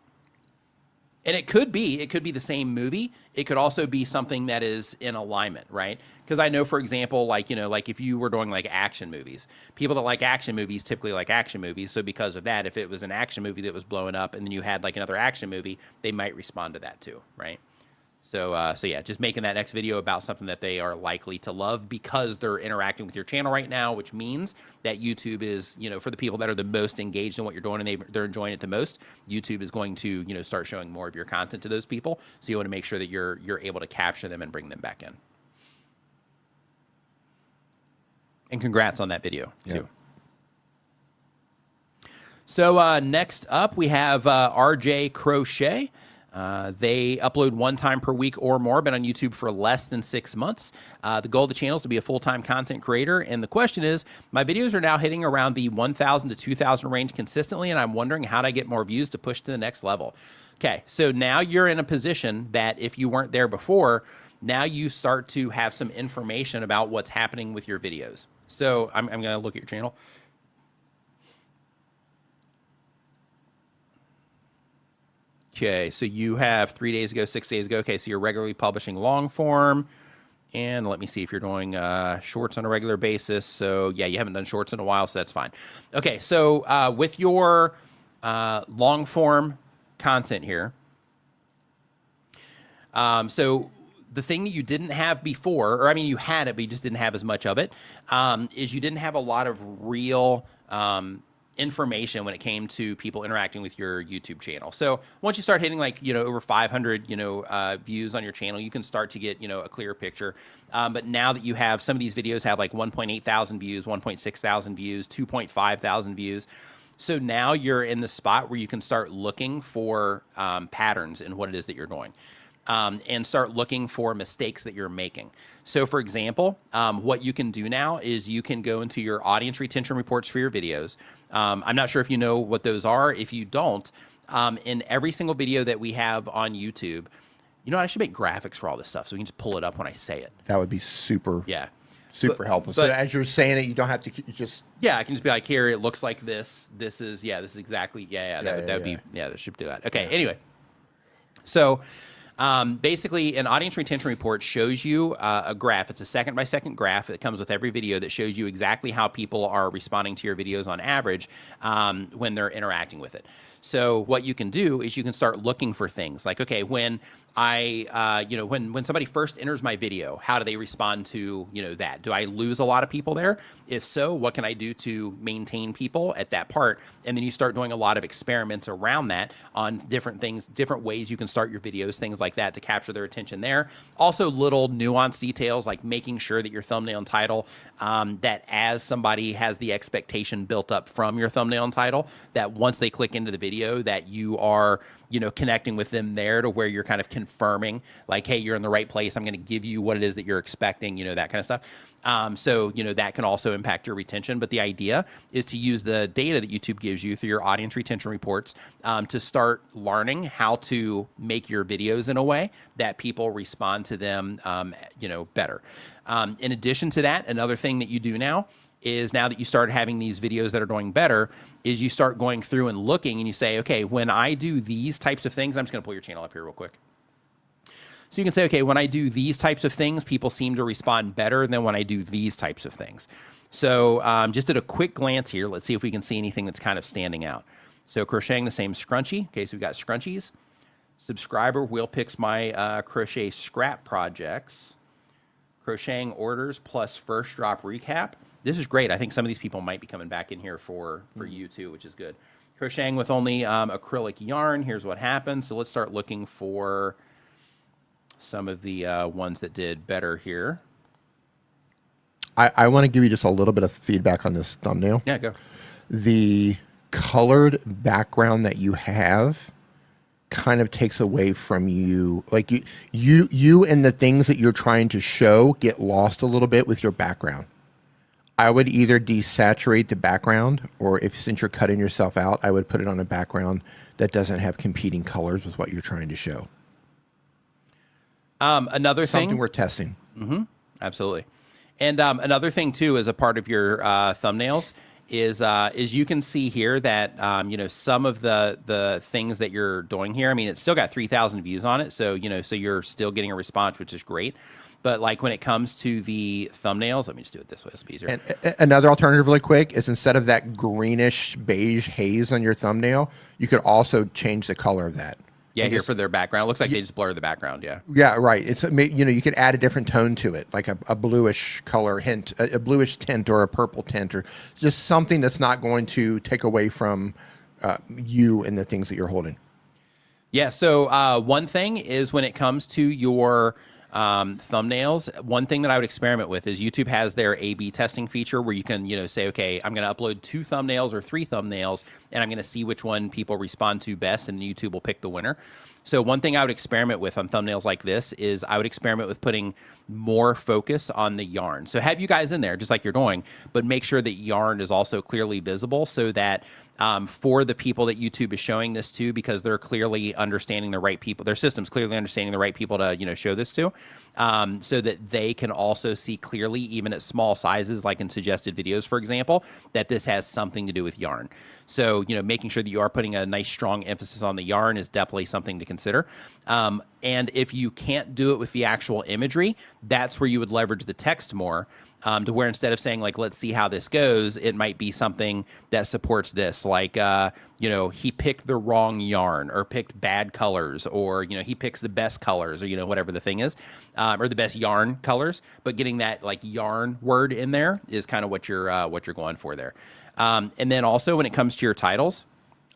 And it could be the same movie. It could also be something that is in alignment, right? Because I know, for example, like, you know, like if you were doing like action movies, people that like action movies typically like action movies. So because of that, if it was an action movie that was blowing up and then you had like another action movie, they might respond to that too, right? So yeah, just making that next video about something that they are likely to love because they're interacting with your channel right now, which means that YouTube is, you know, for the people that are the most engaged in what you're doing and they're enjoying it the most, YouTube is going to, you know, start showing more of your content to those people. So you want to make sure that you're able to capture them and bring them back in. And congrats on that video too. So next up, we have RJ Crochet. They upload 1 time per week or more, been on YouTube for less than 6 months. The goal of the channel is to be a full-time content creator. And the question is, my videos are now hitting around the 1,000 to 2,000 range consistently, and I'm wondering how do I get more views to push to the next level? Okay, so now you're in a position that if you weren't there before, now you start to have some information about what's happening with your videos. So I'm going to look at your channel. Okay, so you have 3 days ago, 6 days ago. Okay, so you're regularly publishing long form. And let me see if you're doing shorts on a regular basis. So yeah, you haven't done shorts in a while, so that's fine. Okay, so with your long form content here, so the thing that you didn't have before, or I mean, you had it, but you just didn't have as much of it, is you didn't have a lot of real information when it came to people interacting with your YouTube channel. So once you start hitting like, you know, over 500, you know, views on your channel, you can start to get, you know, a clear picture. But now that you have, some of these videos have like 1.8 thousand views, 1.6 thousand views, 2.5 thousand views. So now you're in the spot where you can start looking for patterns in what it is that you're doing. And start looking for mistakes that you're making. So for example, what you can do now is you can go into your audience retention reports for your videos. I'm not sure if you know what those are. If you don't, in every single video that we have on YouTube, you know what, I should make graphics for all this stuff so we can just pull it up when I say it. That would be super, yeah, super helpful. So as you're saying it, you don't have to just... Yeah, I can just be like, here, it looks like this. This is, yeah, this is exactly, that would be, that should do that. Okay, anyway. So... basically, an audience retention report shows you a graph. It's a second-by-second graph that comes with every video that shows you exactly how people are responding to your videos on average when they're interacting with it. So what you can do is you can start looking for things like, okay, when I, you know, when somebody first enters my video, how do they respond to, you know, that? Do I lose a lot of people there? If so, what can I do to maintain people at that part? And then you start doing a lot of experiments around that on different things, different ways you can start your videos, things like that to capture their attention there. Also little nuanced details like making sure that your thumbnail and title, that as somebody has the expectation built up from your thumbnail and title, that once they click into the video, that you are, you know, connecting with them there to where you're kind of confirming like, hey, you're in the right place. I'm going to give you what it is that you're expecting, you know, that kind of stuff. So, you know, that can also impact your retention. But the idea is to use the data that YouTube gives you through your audience retention reports to start learning how to make your videos in a way that people respond to them, you know, better. In addition to that, another thing that you do now is, now that you start having these videos that are doing better, is you start going through and looking and you say, okay, when I do these types of things, I'm just going to pull your channel up here real quick. So you can say, okay, when I do these types of things, people seem to respond better than when I do these types of things. So just at a quick glance here, let's see if we can see anything that's kind of standing out. So crocheting the same scrunchie. Okay, so we've got scrunchies. Subscriber Will picks my crochet scrap projects. Crocheting orders plus first drop recap. this is great. I think some of these people might be coming back in here for you too, which is good. Crocheting with only acrylic yarn. Here's what happens. So let's start looking for some of the ones that did better here. I want to give you just a little bit of feedback on this thumbnail. Yeah, go. The colored background that you have kind of takes away from you. Like you and the things that you're trying to show get lost a little bit with your background. I would either desaturate the background, or since you're cutting yourself out, I would put it on a background that doesn't have competing colors with what you're trying to show. Another thing. Something worth testing. Mm-hmm. Absolutely. And another thing too, as a part of your thumbnails, is you can see here that some of the things that you're doing here. I mean, it's still got 3,000 views on it, so so you're still getting a response, which is great. But like when it comes to the thumbnails, let me just do it this way. It's easier. And another alternative, really quick, is instead of that greenish beige haze on your thumbnail, you could also change the color of that. Yeah, here for their background. It looks like they just blur the background, yeah. Yeah, right. It's you could add a different tone to it, like a bluish color hint, a bluish tint or a purple tint, or just something that's not going to take away from you and the things that you're holding. Yeah, so one thing is when it comes to your thumbnails, one thing that I would experiment with is YouTube has their A/B testing feature where you can, say, okay, I'm going to upload 2 thumbnails or 3 thumbnails, and I'm going to see which one people respond to best, and YouTube will pick the winner. So one thing I would experiment with on thumbnails like this is I would experiment with putting more focus on the yarn. So have you guys in there, just like you're doing, but make sure that yarn is also clearly visible so that for the people that YouTube is showing this to, because they're clearly understanding the right people, their system's clearly understanding the right people to, show this to, so that they can also see clearly, even at small sizes, like in suggested videos, for example, that this has something to do with yarn. So, making sure that you are putting a nice, strong emphasis on the yarn is definitely something to consider. And if you can't do it with the actual imagery, that's where you would leverage the text more, to where instead of saying, like, let's see how this goes, it might be something that supports this, like, he picked the wrong yarn or picked bad colors, or, he picks the best colors, or, whatever the thing is, or the best yarn colors. But getting that, like, yarn word in there is kind of what you're going for there. And then also when it comes to your titles,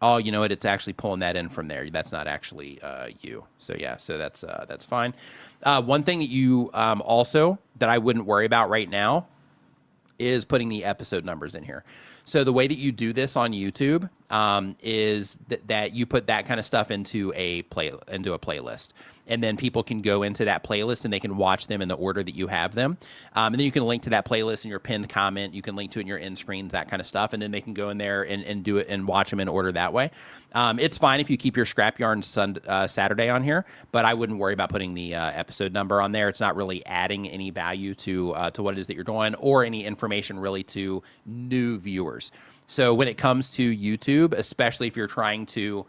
oh, you know what? It's actually pulling that in from there. That's not actually you. So yeah, so that's fine. One thing that you also that I wouldn't worry about right now is putting the episode numbers in here. So the way that you do this on YouTube is that you put that kind of stuff into a playlist, and then people can go into that playlist and they can watch them in the order that you have them. And then you can link to that playlist in your pinned comment. You can link to it in your end screens, that kind of stuff, and then they can go in there and do it and watch them in order that way. It's fine if you keep your scrap yarn Saturday on here, but I wouldn't worry about putting the episode number on there. It's not really adding any value to what it is that you're doing, or any information really to new viewers. So when it comes to YouTube, especially if you're trying to,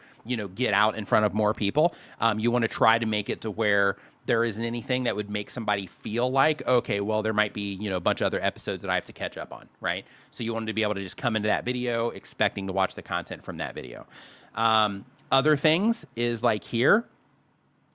get out in front of more people, you want to try to make it to where there isn't anything that would make somebody feel like, okay, well, there might be, a bunch of other episodes that I have to catch up on, right? So you want to be able to just come into that video expecting to watch the content from that video. Other things is like here,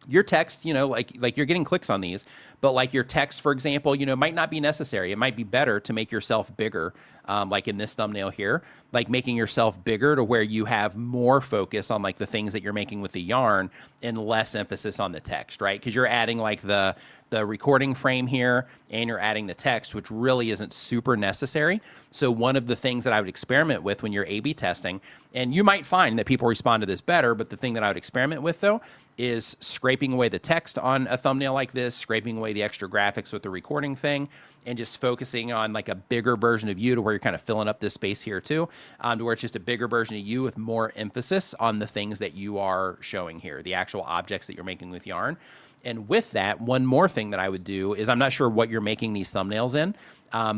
your text, like you're getting clicks on these, but like your text, for example, might not be necessary. It might be better to make yourself bigger, like in this thumbnail here, like making yourself bigger to where you have more focus on like the things that you're making with the yarn and less emphasis on the text, right? Because you're adding like the recording frame here, and you're adding the text, which really isn't super necessary. So one of the things that I would experiment with when you're A/B testing, and you might find that people respond to this better, but the thing that I would experiment with though is scraping away the text on a thumbnail like this, scraping away the extra graphics with the recording thing, and just focusing on like a bigger version of you to where you're kind of filling up this space here too, to where it's just a bigger version of you with more emphasis on the things that you are showing here, the actual objects that you're making with yarn. And with that, one more thing that I would do is, I'm not sure what you're making these thumbnails in,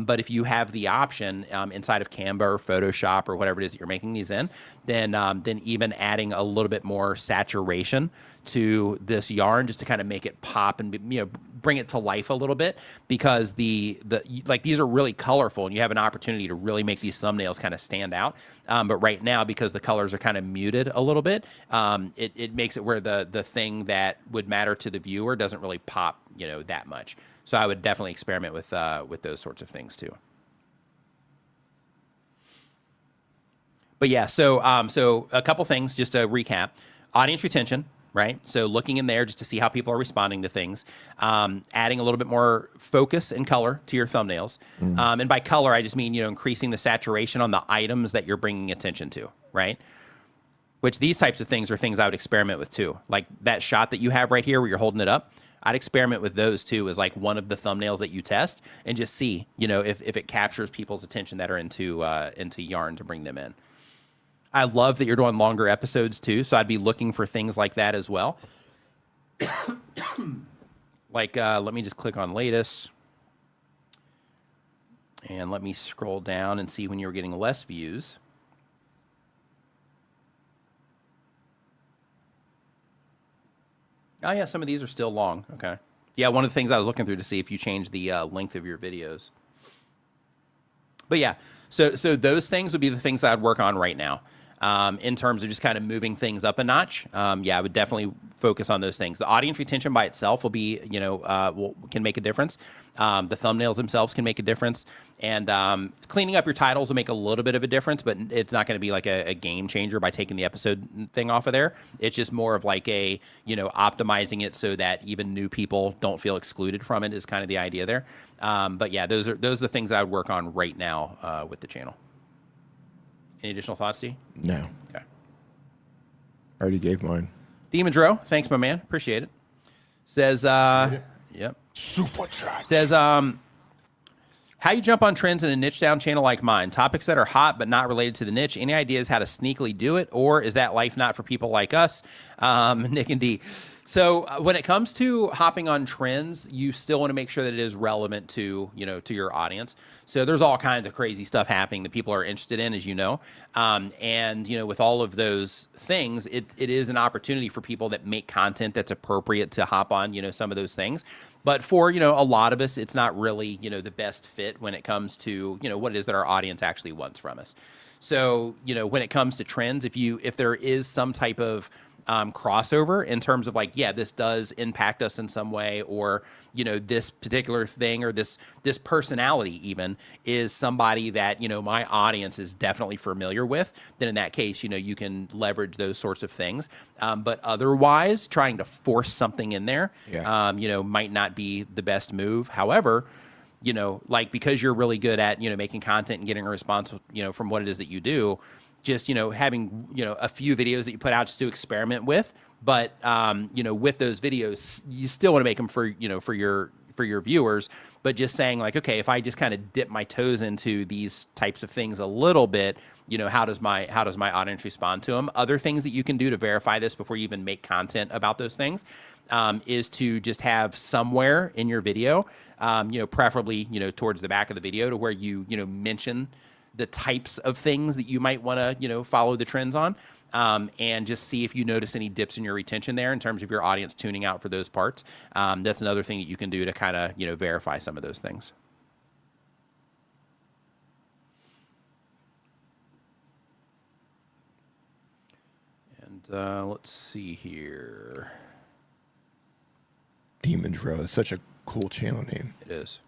but if you have the option inside of Canva or Photoshop or whatever it is that you're making these in, then even adding a little bit more saturation to this yarn just to kind of make it pop and bring it to life a little bit, because like these are really colorful and you have an opportunity to really make these thumbnails kind of stand out. But right now, because the colors are kind of muted a little bit, it makes it where the thing that would matter to the viewer doesn't really pop, that much. So I would definitely experiment with those sorts of things too. But yeah, so a couple things just to recap. Audience retention, right? So looking in there just to see how people are responding to things. Adding a little bit more focus and color to your thumbnails. And by color, I just mean, increasing the saturation on the items that you're bringing attention to, right? Which these types of things are things I would experiment with too. Like that shot that you have right here where you're holding it up. I'd experiment with those too as like one of the thumbnails that you test and just see, if it captures people's attention that are into yarn to bring them in. I love that you're doing longer episodes too, so I'd be looking for things like that as well. Like, let me just click on latest. And let me scroll down and see when you're getting less views. Oh, yeah, some of these are still long. Okay. Yeah, one of the things I was looking through to see if you change the length of your videos. But yeah, so those things would be the things I'd work on right now. In terms of just kind of moving things up a notch. Yeah, I would definitely focus on those things. The audience retention by itself will be, can make a difference. The thumbnails themselves can make a difference. And cleaning up your titles will make a little bit of a difference, but it's not going to be like a game changer by taking the episode thing off of there. It's just more of like a, optimizing it so that even new people don't feel excluded from it is kind of the idea there. But yeah, those are the things I would work on right now with the channel. Any additional thoughts, Steve? No. Okay. I already gave mine. Demondro, thanks, my man. Appreciate it. Says, yep. Super chat. Says, how you jump on trends in a niche down channel like mine? Topics that are hot but not related to the niche. Any ideas how to sneakily do it? Or is that life not for people like us? Nick and D. So when it comes to hopping on trends, you still want to make sure that it is relevant to, to your audience. So there's all kinds of crazy stuff happening that people are interested in, as you know. And, with all of those things, it is an opportunity for people that make content that's appropriate to hop on, some of those things. But for, a lot of us, it's not really, the best fit when it comes to, what it is that our audience actually wants from us. So, when it comes to trends, if there is some type of crossover in terms of like, yeah, this does impact us in some way, or, this particular thing or this personality even is somebody that, my audience is definitely familiar with, then in that case, you can leverage those sorts of things. But otherwise, trying to force something in there, might not be the best move. However, like because you're really good at, making content and getting a response, from what it is that you do, just, having, a few videos that you put out just to experiment with. But, with those videos, you still want to make them for, for your viewers, but just saying like, okay, if I just kind of dip my toes into these types of things a little bit, how does my audience respond to them? Other things that you can do to verify this before you even make content about those things, is to just have somewhere in your video, preferably, towards the back of the video to where you, mention the types of things that you might want to, follow the trends on, and just see if you notice any dips in your retention there in terms of your audience tuning out for those parts. That's another thing that you can do to kind of, verify some of those things. And let's see here. Demondro is such a cool channel name. It is.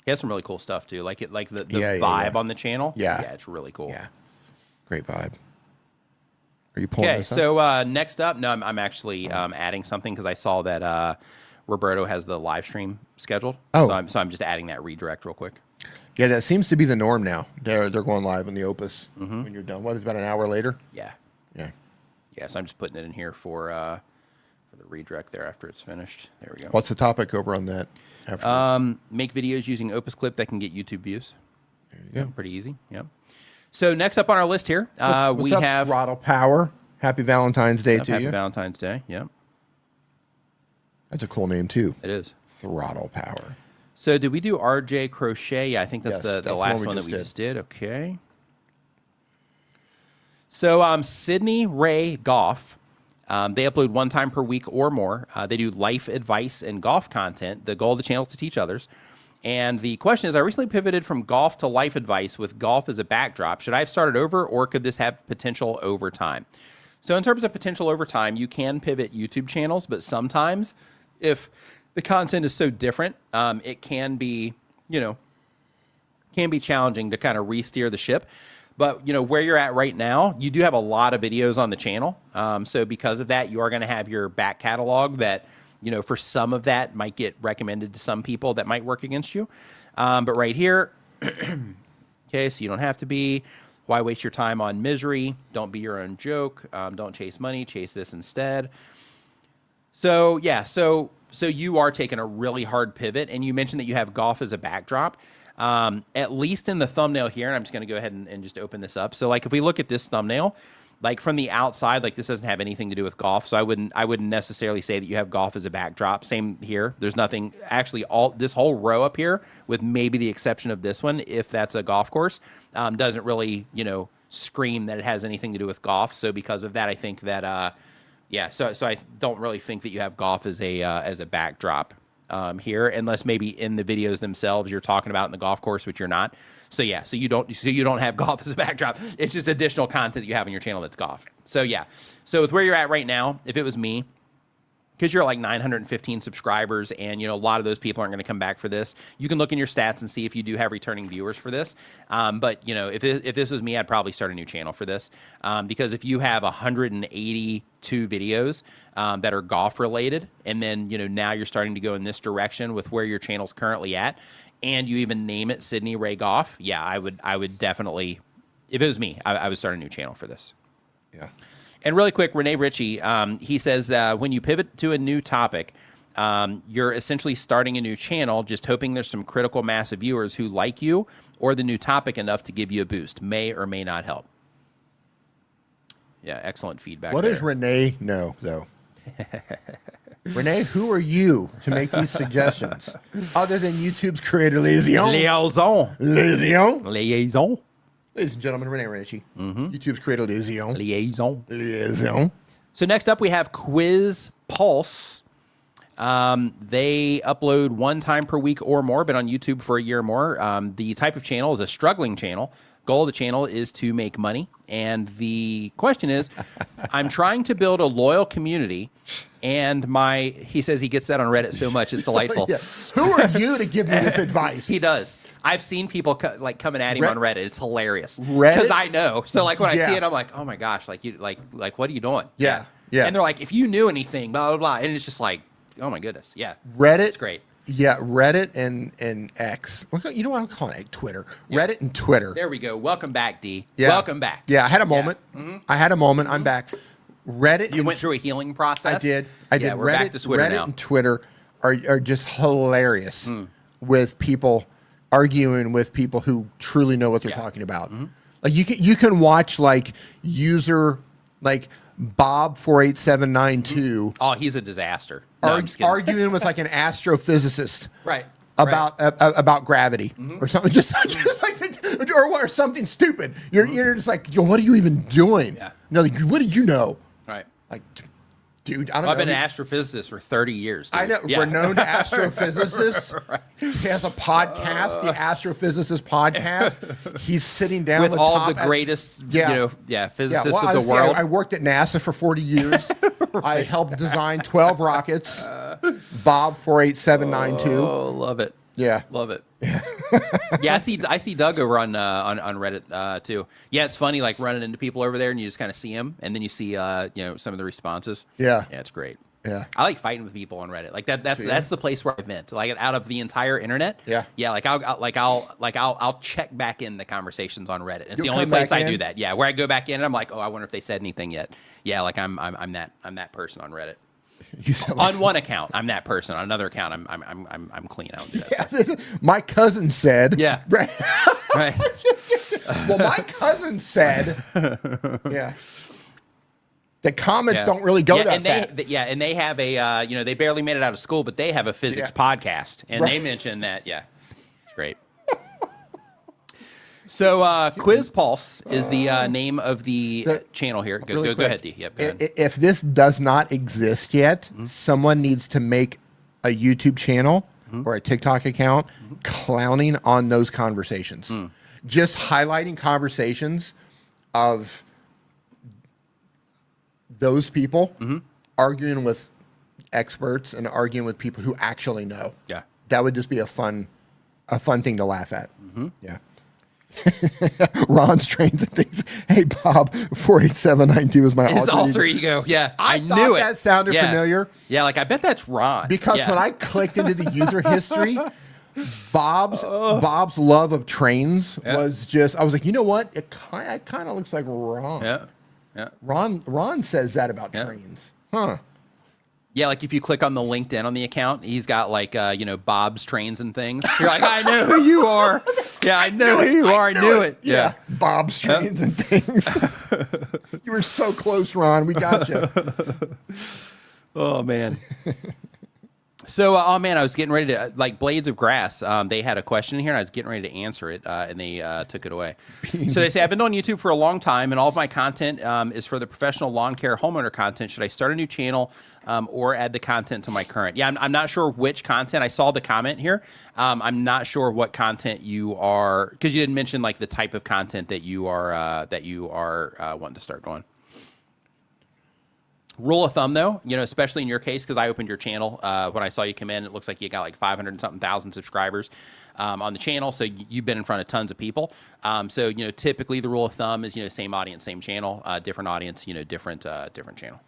He has some really cool stuff too, like the vibe on the channel. Yeah, it's really cool. Yeah, great vibe. Are you pulling this up? So next up, no, I'm actually adding something because I saw that Roberto has the live stream scheduled. Oh, so I'm just adding that redirect real quick. Yeah, that seems to be the norm now. They're going live on the Opus when you're done. What is it, about an hour later? Yeah. Yeah. Yeah. So I'm just putting it in here for the redirect there after it's finished. There we go. What's the topic over on that? Make videos using Opus Clip that can get YouTube views. There you go. Pretty easy. Yep. So next up on our list here, we have Throttle Power. Happy Valentine's Day to you. Happy Valentine's Day. Yep. That's a cool name too. It is. Throttle Power. So did we do RJ Crochet? Yeah, I think that's the last one that we just did. Okay. So Sydney Ray Goff. They upload one time per week or more. They do life advice and golf content. The goal of the channel is to teach others. And the question is, I recently pivoted from golf to life advice with golf as a backdrop. Should I have started over, or could this have potential over time? So in terms of potential over time, you can pivot YouTube channels, but sometimes if the content is so different, it can be, challenging to kind of re-steer the ship. But, where you're at right now, you do have a lot of videos on the channel. So because of that, you are going to have your back catalog that, for some of that might get recommended to some people that might work against you. But right here, okay, so you don't have to be. Why waste your time on misery? Don't be your own joke. Don't chase money. Chase this instead. So, yeah, so you are taking a really hard pivot. And you mentioned that you have golf as a backdrop. At least in the thumbnail here, and I'm just going to go ahead and just open this up. So like if we look at this thumbnail, like from the outside, like this doesn't have anything to do with golf. So I wouldn't necessarily say that you have golf as a backdrop. Same here. There's nothing actually this whole row up here, with maybe the exception of this one, if that's a golf course, doesn't really, scream that it has anything to do with golf. So because of that, I think that, so I don't really think that you have golf as a backdrop. Here, unless maybe in the videos themselves you're talking about in the golf course, which you're not. So yeah, so you don't have golf as a backdrop. It's just additional content that you have on your channel that's golf. So yeah, so with where you're at right now, if it was me, because you're at like 915 subscribers, and a lot of those people aren't going to come back for this, you can look in your stats and see if you do have returning viewers for this. But if this was me, I'd probably start a new channel for this, because if you have 182 videos that are golf related, and then now you're starting to go in this direction with where your channel's currently at, and you even name it Sydney Ray Golf, yeah, I would definitely, if it was me, I would start a new channel for this. Yeah. And really quick, Renee Ritchie, he says when you pivot to a new topic, you're essentially starting a new channel, just hoping there's some critical mass of viewers who like you or the new topic enough to give you a boost. May or may not help. Yeah, excellent feedback. What does Renee know, though? Renee, who are you to make these suggestions? Other than YouTube's creator, Liaison. Ladies and gentlemen, Renee Ritchie, YouTube's creator, Liaison. So next up, we have Quiz Pulse. They upload 1 time per week or more, but on YouTube for a year or more. The type of channel is a struggling channel. Goal of the channel is to make money. And the question is, I'm trying to build a loyal community, and he says he gets that on Reddit so much, it's delightful. Yeah. Who are you to give me this advice? He does. I've seen people coming at him on Reddit. It's hilarious. Reddit? Because I know. So like when I see it, I'm like, oh my gosh, like what are you doing? Yeah. And they're like, if you knew anything, blah blah blah, and it's just like, oh my goodness, yeah. Reddit, it's great. Yeah, Reddit and X. You know what I'm calling it? Twitter. Yeah. Reddit and Twitter. There we go. Welcome back, D. Yeah. Welcome back. Yeah, I had a moment. Yeah. I had a moment. I'm back. Reddit. You went through a healing process? I did. Yeah, we're back to Twitter Reddit now. and Twitter are just hilarious with people arguing with people who truly know what they're talking about. Like you can watch like user like Bob48792. Oh, he's a disaster. No, arguing with like an astrophysicist. Right. About gravity or something, just like or something stupid. You're just like, yo, what are you even doing? Yeah. No, like, what do you know? Right. Like, dude, I don't know. I've been an astrophysicist for 30 years. Dude. I know. Yeah. Renowned astrophysicist. Right. He has a podcast, the Astrophysicist Podcast. He's sitting down with all the greatest, physicists of the world. I worked at NASA for 40 years. Right. I helped design 12 rockets. Bob48792. Oh, love it. Yeah, love it. Yeah, I see Doug over on Reddit too. Yeah, it's funny like running into people over there, and you just kind of see him, and then you see some of the responses. Yeah, it's great. Yeah, I like fighting with people on Reddit. Like that's the place where I vent. Like out of the entire internet. Yeah, like I'll check back in the conversations on Reddit. It's the only place I do that. Yeah, where I go back in and I'm like, oh, I wonder if they said anything yet. Yeah, like I'm that person on Reddit. On one account, I'm that person. On another account, I'm clean. I don't do that stuff. My cousin said. Yeah. Right. Right. Well, my cousin said. Yeah. The comments don't really go that fast. And they have a they barely made it out of school, but they have a physics podcast, and they mentioned that. Yeah, it's great. So, Quiz Pulse is the name of the channel here. Go ahead, D. Yep, go ahead. If this does not exist yet, someone needs to make a YouTube channel or a TikTok account clowning on those conversations. Just highlighting conversations of those people arguing with experts and arguing with people who actually know. Yeah. That would just be a fun thing to laugh at. Yeah. Ron's trains and things. Hey, Bob, 48792 is my His alter ego. Yeah, I knew thought it. That sounded Yeah. familiar. Yeah, like I bet that's Ron. Because when I clicked into the user history, Bob's love of trains was just. I was like, you know what? It kind of looks like Ron. Yeah, yeah. Ron says that about trains, huh? Yeah, like if you click on the LinkedIn on the account, he's got like, Bob's Trains and Things. You're like, I know who you are. Yeah, I know who you are. I knew it. Yeah. Bob's Trains and Things. You were so close, Ron. We got you. Oh, man. So, oh, man, I was getting ready to, like Blades of Grass, they had a question here, and I was getting ready to answer it, and they took it away. So they say, I've been on YouTube for a long time, and all of my content is for the professional lawn care homeowner content. Should I start a new channel or add the content to my current? Yeah, I'm not sure which content. I saw the comment here. I'm not sure what content you are, because you didn't mention, like, the type of content that you are wanting to start going. Rule of thumb, though, especially in your case, because I opened your channel when I saw you come in, it looks like you got like 500 and something thousand subscribers on the channel. So you've been in front of tons of people. So, typically the rule of thumb is, same audience, same channel, different audience, different channel.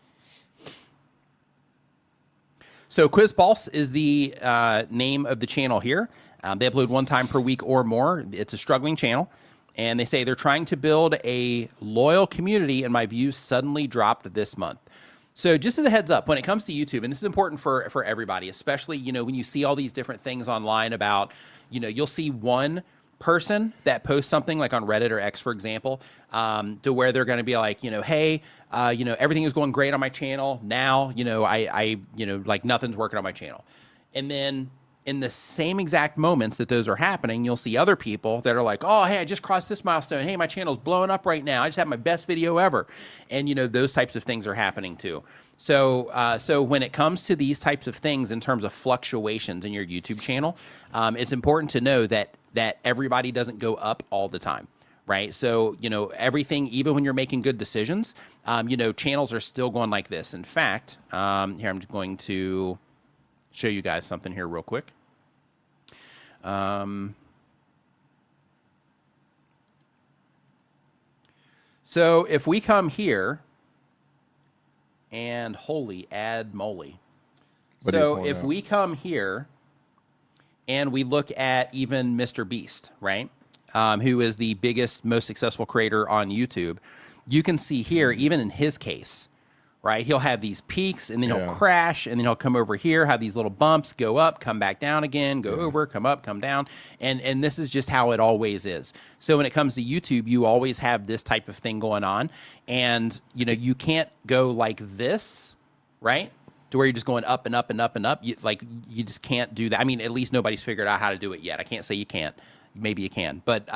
So Quiz Pulse is the name of the channel here. They upload one time per week or more. It's a struggling channel. And they say they're trying to build a loyal community, and my views suddenly dropped this month. So just as a heads up, when it comes to YouTube, and this is important for everybody, especially, when you see all these different things online about, you'll see one person that posts something like on Reddit or X, for example, to where they're going to be like, hey, everything is going great on my channel. Now, I like nothing's working on my channel. And then in the same exact moments that those are happening, you'll see other people that are like, oh, hey, I just crossed this milestone. Hey, my channel's blowing up right now. I just had my best video ever. And, those types of things are happening too. So so when it comes to these types of things in terms of fluctuations in your YouTube channel, it's important to know that everybody doesn't go up all the time. Right. So, everything, even when you're making good decisions, channels are still going like this. In fact, here, I'm going to show you guys something here real quick. So if we come here and holy add moly. So if we come here and we look at even Mr. Beast, right? Who is the biggest, most successful creator on YouTube, you can see here, even in his case, right? He'll have these peaks, and then he'll crash, and then he'll come over here, have these little bumps, go up, come back down again, go over, come up, come down. And this is just how it always is. So when it comes to YouTube, you always have this type of thing going on. And, you can't go like this, right? To where you're just going up and up and up and up. You just can't do that. I mean, at least nobody's figured out how to do it yet. I can't say you can't. Maybe you can, but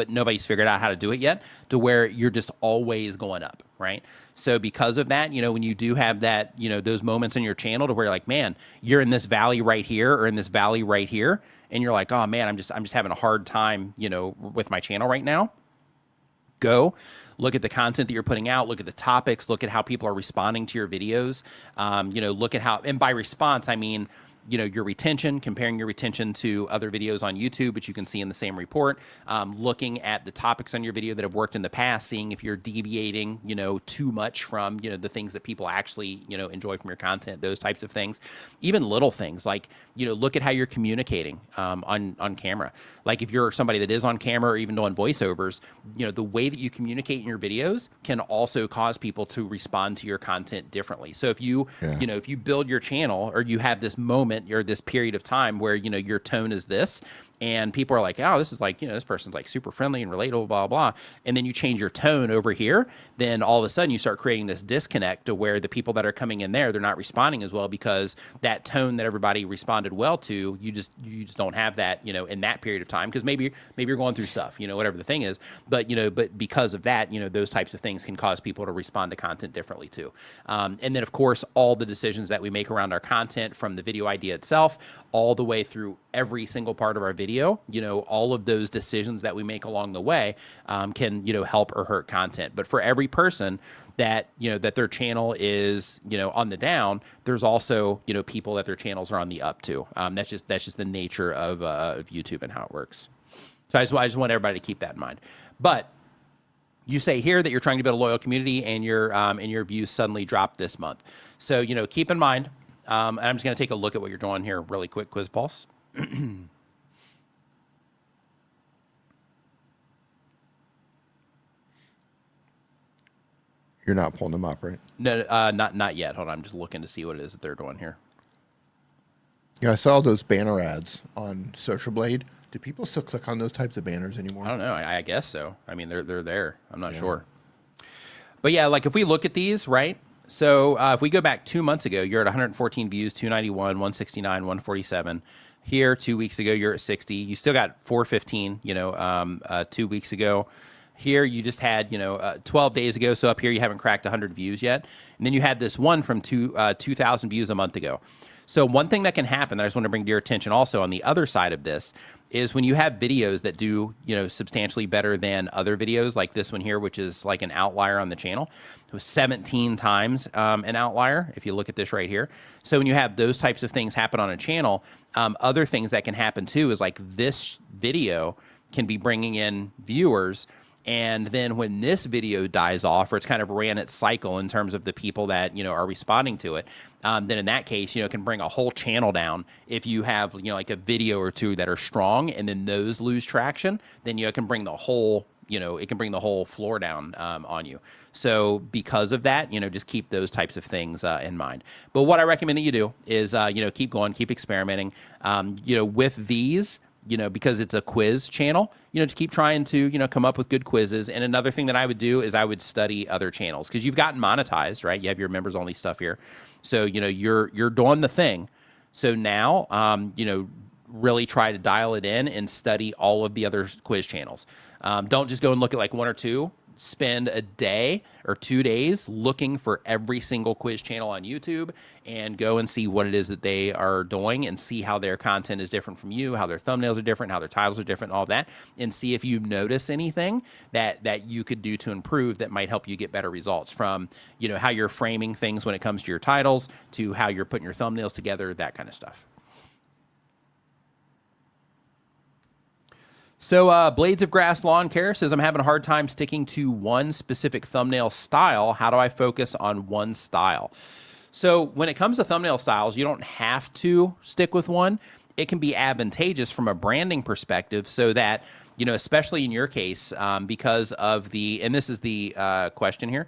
nobody's figured out how to do it yet, to where you're just always going up, right? So because of that, when you do have that, those moments in your channel to where you're like, man, you're in this valley right here or in this valley right here, and you're like, oh man, I'm just having a hard time, with my channel right now. Go look at the content that you're putting out, look at the topics, look at how people are responding to your videos, look at how, and by response, I mean, your retention, comparing your retention to other videos on YouTube, which you can see in the same report, looking at the topics on your video that have worked in the past, seeing if you're deviating, too much from, the things that people actually, enjoy from your content, those types of things. Even little things like, look at how you're communicating on camera. Like if you're somebody that is on camera or even doing voiceovers, the way that you communicate in your videos can also cause people to respond to your content differently. So if you, if you build your channel or you have this moment or this period of time where, your tone is this, and people are like, oh, this is like, this person's like super friendly and relatable, blah, blah. And then you change your tone over here, then all of a sudden you start creating this disconnect to where the people that are coming in there, they're not responding as well because that tone that everybody responded well to, you just don't have that, in that period of time. Because maybe you're going through stuff, whatever the thing is. But, but because of that, those types of things can cause people to respond to content differently too. And then of course, all the decisions that we make around our content, from the video idea itself, all the way through every single part of our video, all of those decisions that we make along the way can, help or hurt content. But for every person that, that their channel is, on the down, there's also, people that their channels are on the up too. That's just the nature of YouTube and how it works. So I just want everybody to keep that in mind. But you say here that you're trying to build a loyal community, and your views suddenly dropped this month. So, keep in mind, and I'm just going to take a look at what you're doing here really quick, Quiz Pulse. You're not pulling them up, right? No, not yet. Hold on, I'm just looking to see what it is that they're doing here. Yeah, I saw those banner ads on Social Blade. Do people still click on those types of banners anymore? I don't know. I guess so. I mean, they're there. I'm not sure. But yeah, like if we look at these, right? So if we go back 2 months ago, you're at 114 views, 291, 169, 147. Here, 2 weeks ago, you're at 60. You still got 415, 2 weeks ago. Here, you just had, 12 days ago. So up here, you haven't cracked 100 views yet. And then you had this one from 2,000 views a month ago. So one thing that can happen that I just want to bring to your attention also on the other side of this is when you have videos that do, substantially better than other videos like this one here, which is like an outlier on the channel. It was 17 times an outlier, if you look at this right here. So when you have those types of things happen on a channel, other things that can happen too is like this video can be bringing in viewers. And then when this video dies off, or it's kind of ran its cycle in terms of the people that, are responding to it, then in that case, it can bring a whole channel down. If you have, like a video or two that are strong and then those lose traction, then, it can bring the whole, it can bring the whole floor down on you. So because of that, just keep those types of things in mind. But what I recommend that you do is, keep going, keep experimenting, with these. Because it's a quiz channel, just keep trying to, come up with good quizzes. And another thing that I would do is I would study other channels because you've gotten monetized, right? You have your members only stuff here. So, you're doing the thing. So now, really try to dial it in and study all of the other quiz channels. Don't just go and look at like one or two. Spend a day or 2 days looking for every single quiz channel on YouTube and go and see what it is that they are doing and see how their content is different from you, how their thumbnails are different, how their titles are different, all that, and see if you notice anything that you could do to improve that might help you get better results from, how you're framing things when it comes to your titles to how you're putting your thumbnails together, that kind of stuff. So Blades of Grass Lawn Care says, I'm having a hard time sticking to one specific thumbnail style. How do I focus on one style? So when it comes to thumbnail styles, you don't have to stick with one. It can be advantageous from a branding perspective so that, especially in your case, because of the, and this is the question here,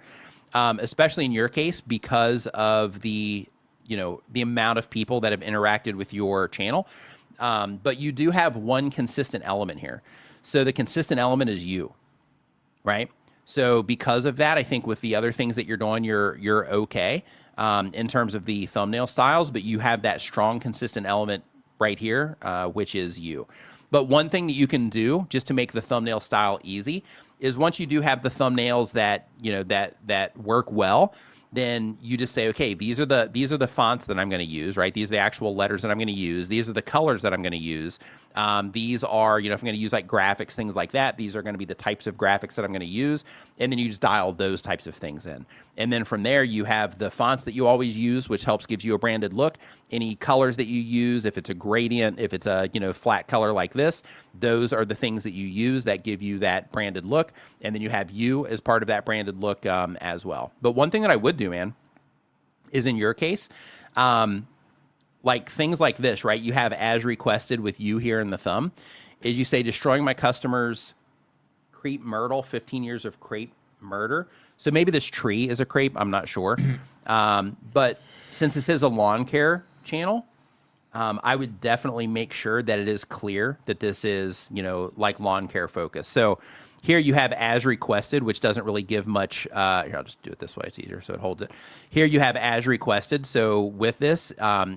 especially in your case, because of the, the amount of people that have interacted with your channel. But you do have one consistent element here. So the consistent element is you, right? So because of that, I think with the other things that you're doing, you're okay in terms of the thumbnail styles, but you have that strong, consistent element right here, which is you. But one thing that you can do just to make the thumbnail style easy is once you do have the thumbnails that, that work well, then you just say, okay, these are the fonts that I'm going to use, right? These are the actual letters that I'm going to use. These are the colors that I'm going to use. These are, if I'm going to use like graphics, things like that, these are going to be the types of graphics that I'm going to use. And then you just dial those types of things in. And then from there, you have the fonts that you always use, which gives you a branded look. Any colors that you use, if it's a gradient, if it's a, flat color like this, those are the things that you use that give you that branded look. And then you have you as part of that branded look as well. But one thing that I would do, man, is in your case, like things like this, right? You have as requested with you here in the thumb, is you say destroying my customers' crepe myrtle, 15 years of crepe murder. So maybe this tree is a crepe, I'm not sure. But since this is a lawn care channel, I would definitely make sure that it is clear that this is, like lawn care focus. So here you have as requested, which doesn't really give much. Here, I'll just do it this way. It's easier, so it holds it. Here you have as requested. So with this,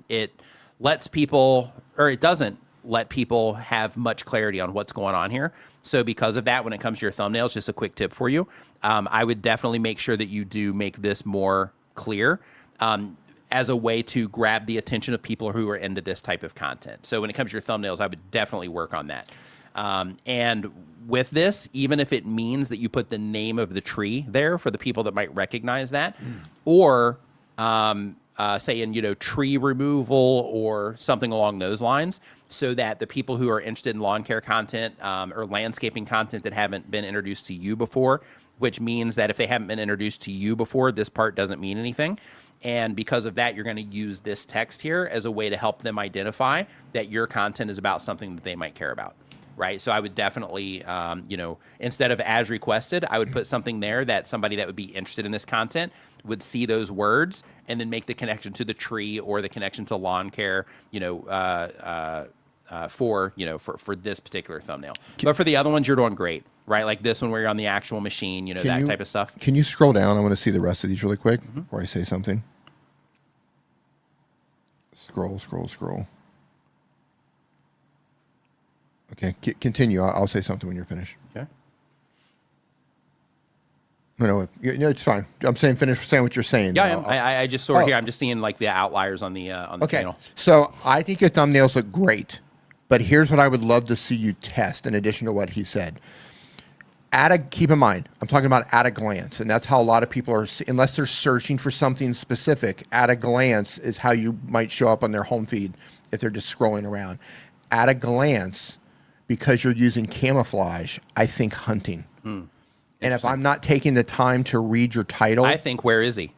it lets people, or it doesn't let people have much clarity on what's going on here. So because of that, when it comes to your thumbnails, just a quick tip for you, I would definitely make sure that you do make this more clear as a way to grab the attention of people who are into this type of content. So when it comes to your thumbnails, I would definitely work on that. And with this, even if it means that you put the name of the tree there for the people that might recognize that, or say in, tree removal or something along those lines, so that the people who are interested in lawn care content or landscaping content that haven't been introduced to you before, which means that if they haven't been introduced to you before, this part doesn't mean anything. And because of that, you're going to use this text here as a way to help them identify that your content is about something that they might care about, right? So I would definitely, instead of as requested, I would put something there that somebody that would be interested in this content would see those words and then make the connection to the tree or the connection to lawn care, for this particular thumbnail. But for the other ones, you're doing great, right? Like this one where you're on the actual machine, that type of stuff. Can you scroll down? I want to see the rest of these really quick before I say something. Scroll. Okay, continue. I'll say something when you're finished. Okay. No, it's fine. I'm saying finish saying what you're saying. Yeah, I just saw it here. I'm just seeing like the outliers on the channel. So I think your thumbnails look great, but here's what I would love to see you test in addition to what he said. Keep in mind, I'm talking about at a glance, and that's how a lot of people are, unless they're searching for something specific, at a glance is how you might show up on their home feed if they're just scrolling around. At a glance, because you're using camouflage, I think hunting. And if I'm not taking the time to read your title, I think, where is he?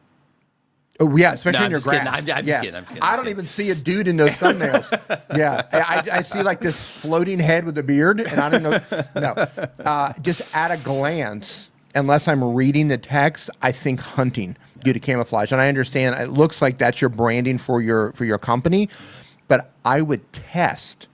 Oh yeah, especially in your grass. I'm just kidding. I don't even see a dude in those thumbnails. I see like this floating head with a beard, and I don't know. No, just at a glance, unless I'm reading the text, I think hunting due to camouflage. And I understand it looks like that's your branding for your company, but I would test,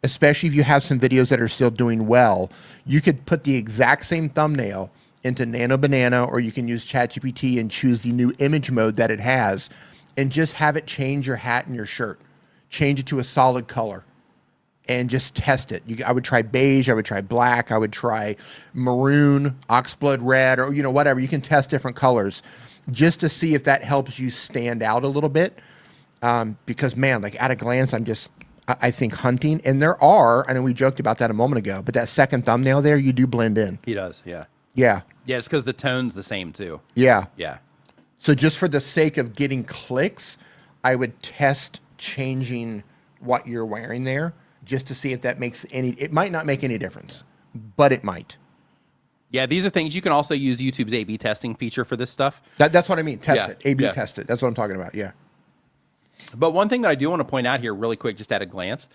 especially if you have some videos that are still doing well. You could put the exact same thumbnail into Nano Banana, or you can use ChatGPT and choose the new image mode that it has and just have it change your hat and your shirt. Change it to a solid color and just test it. I would try beige, I would try black, I would try maroon, oxblood red, or whatever. You can test different colors just to see if that helps you stand out a little bit. Because man, like at a glance, I think hunting, and I know we joked about that a moment ago, but that second thumbnail there, you do blend in. He does, yeah. Yeah. Yeah, it's because the tone's the same too. Yeah. Yeah. So just for the sake of getting clicks, I would test changing what you're wearing there just to see if that makes it might not make any difference, but it might. Yeah, these are things you can also use YouTube's A/B testing feature for this stuff. That's what I mean. Test it. A/B test it. That's what I'm talking about. Yeah. But one thing that I do want to point out here really quick, just at a glance.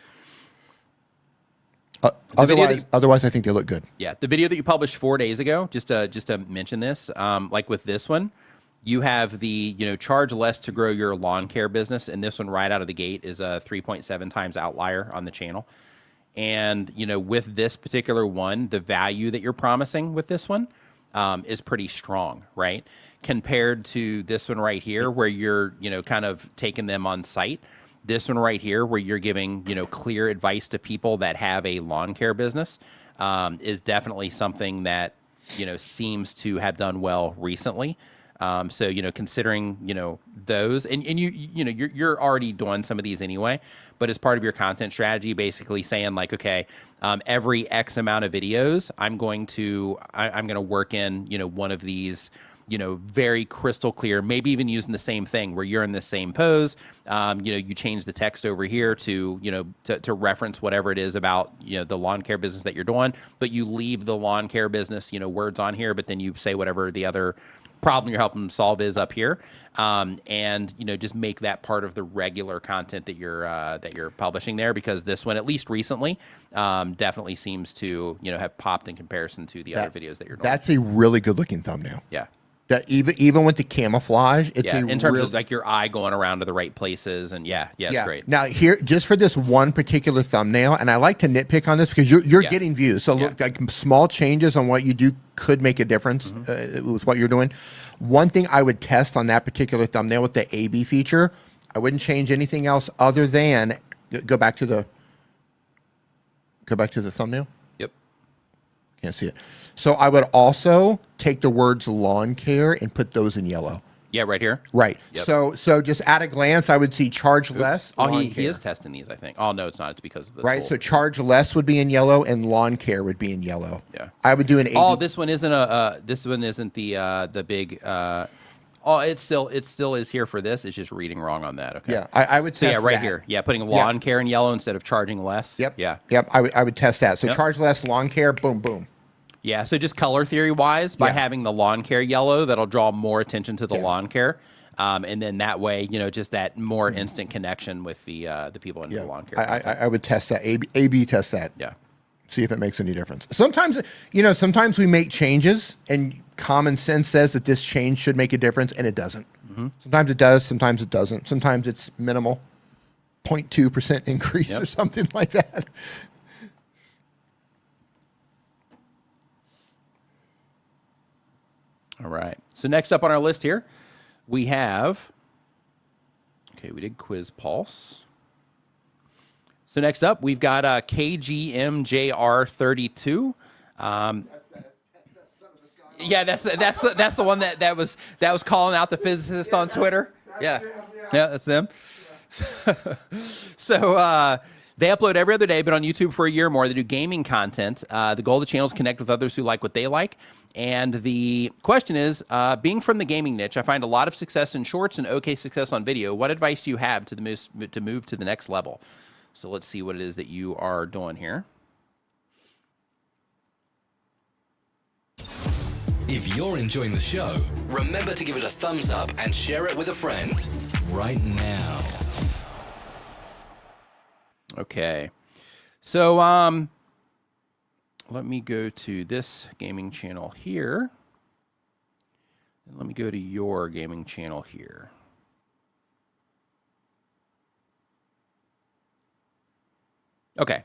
Otherwise, I think they look good. Yeah, the video that you published 4 days ago, just to mention this, like with this one, you have the charge less to grow your lawn care business, and this one right out of the gate is a 3.7 times outlier on the channel. And with this particular one, the value that you're promising with this one is pretty strong, right? Compared to this one right here, where you're kind of taking them on site. This one right here, where you're giving, clear advice to people that have a lawn care business, is definitely something that, seems to have done well recently. So, considering, those, and you're already doing some of these anyway, but as part of your content strategy, basically saying like, okay, every X amount of videos, I'm going to work in, one of these, very crystal clear, maybe even using the same thing where you're in the same pose. You change the text over here to, to reference whatever it is about, the lawn care business that you're doing, but you leave the lawn care business, words on here, but then you say whatever the other problem you're helping them solve is up here. And, just make that part of the regular content that you're publishing there, because this one, at least recently, definitely seems to, have popped in comparison to the other videos that you're doing. That's a really good looking thumbnail. Yeah. That even with the camouflage, it's in terms of like your eye going around to the right places, and it's great. Now here, just for this one particular thumbnail, and I like to nitpick on this because you're getting views. So look, like small changes on what you do could make a difference with what you're doing. One thing I would test on that particular thumbnail with the A/B feature, I wouldn't change anything else other than go back to the thumbnail. Yep. Can't see it. So I would also take the words lawn care and put those in yellow. Yeah, right here. Right. Yep. So just at a glance, I would see charge less. Oh, he is testing these, I think. Oh, no, it's not. It's because of the right. tool. So charge less would be in yellow, and lawn care would be in yellow. Yeah. I would do an. Oh, this one isn't this one isn't the big. Oh, it still is here for this. It's just reading wrong on that. Okay. Yeah, I would test So yeah, right that. here. Yeah, putting lawn care in yellow instead of charging less. Yep. Yeah. Yep. I would test that. So charge less, lawn care, boom, boom. Yeah. So just color theory wise, by having the lawn care yellow, that'll draw more attention to the lawn care. And then that way, just that more instant connection with the people in the lawn care. I would test that. A/B test that. Yeah. See if it makes any difference. Sometimes, sometimes we make changes and common sense says that this change should make a difference, and it doesn't. Sometimes it does, sometimes it doesn't. Sometimes it's minimal, 0.2% increase or something like that. All right. So next up on our list here, we have, we did Quiz Pulse. So next up, we've got KGMJR32. Yeah, that's the one that was calling out the physicist on Twitter. Yeah, that's them. So they upload every other day, but on YouTube for a year or more. They do gaming content. The goal of the channel is connect with others who like what they like. And the question is, being from the gaming niche, I find a lot of success in shorts and okay success on video. What advice do you have to move to the next level? So let's see what it is that you are doing here. If you're enjoying the show, remember to give it a thumbs up and share it with a friend right now. Okay. So let me go to this gaming channel here. And let me go to your gaming channel here. Okay.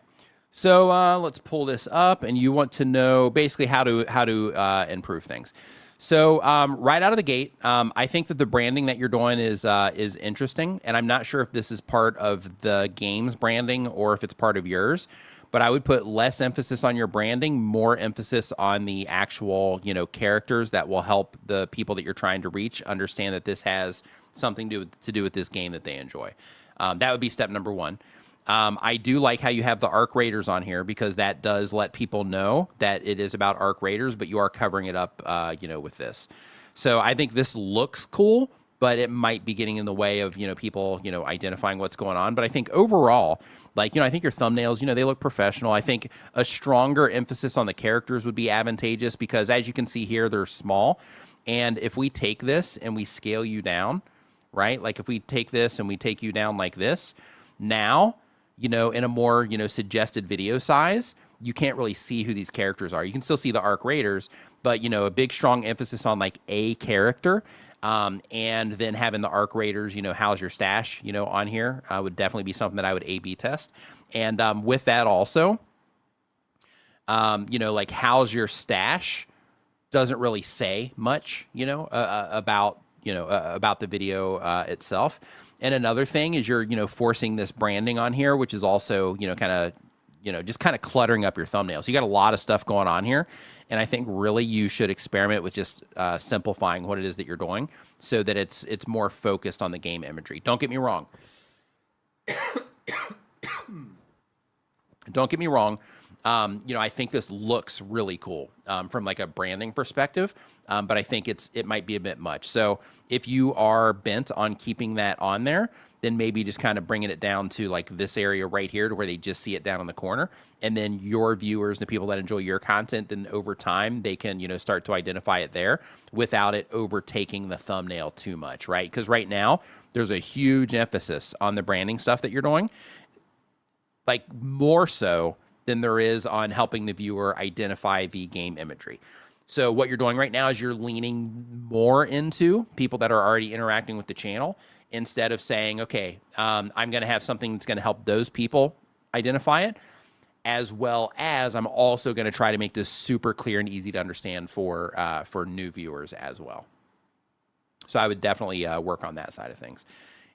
So let's pull this up, and you want to know basically how to improve things. So right out of the gate, I think that the branding that you're doing is interesting, and I'm not sure if this is part of the game's branding or if it's part of yours. But I would put less emphasis on your branding, more emphasis on the actual characters that will help the people that you're trying to reach understand that this has something to do with this game that they enjoy. That would be step number one. I do like how you have the Arc Raiders on here because that does let people know that it is about Arc Raiders, but you are covering it up, with this. So I think this looks cool, but it might be getting in the way of, people, identifying what's going on. But I think overall, I think your thumbnails, they look professional. I think a stronger emphasis on the characters would be advantageous because as you can see here, they're small. And if we take this and we scale you down, right? Like if we take this and we take you down like this, now, in a more, suggested video size, you can't really see who these characters are. You can still see the Arc Raiders, but, a big, strong emphasis on like a character and then having the Arc Raiders, how's your stash, on here would definitely be something that I would A/B test. And with that also, like how's your stash doesn't really say much, about the video itself. And another thing is you're, forcing this branding on here, which is also, just kind of cluttering up your thumbnails. You got a lot of stuff going on here. And I think really you should experiment with just simplifying what it is that you're doing so that it's more focused on the game imagery. Don't get me wrong. Don't get me wrong. I think this looks really cool from like a branding perspective, but I think it might be a bit much. So if you are bent on keeping that on there, then maybe just kind of bringing it down to like this area right here to where they just see it down in the corner. And then your viewers, the people that enjoy your content, then over time they can, start to identify it there without it overtaking the thumbnail too much, right? Because right now there's a huge emphasis on the branding stuff that you're doing, like more so than there is on helping the viewer identify the game imagery. So what you're doing right now is you're leaning more into people that are already interacting with the channel instead of saying, okay, I'm going to have something that's going to help those people identify it, as well as I'm also going to try to make this super clear and easy to understand for new viewers as well. So I would definitely work on that side of things.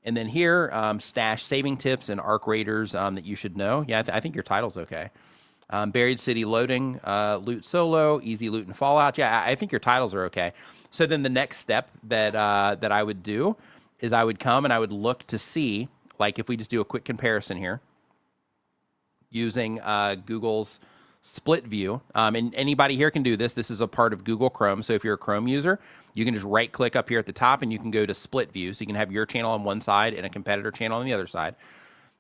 And then here, stash saving tips and Arc Raiders that you should know. Yeah, I think your title's okay. Buried City Loading, Loot Solo, Easy Loot and Fallout. Yeah, I think your titles are okay. So then the next step that I would do is I would come and I would look to see, like if we just do a quick comparison here, using Google's split view. And anybody here can do this. This is a part of Google Chrome. So if you're a Chrome user, you can just right click up here at the top and you can go to split view. So you can have your channel on one side and a competitor channel on the other side.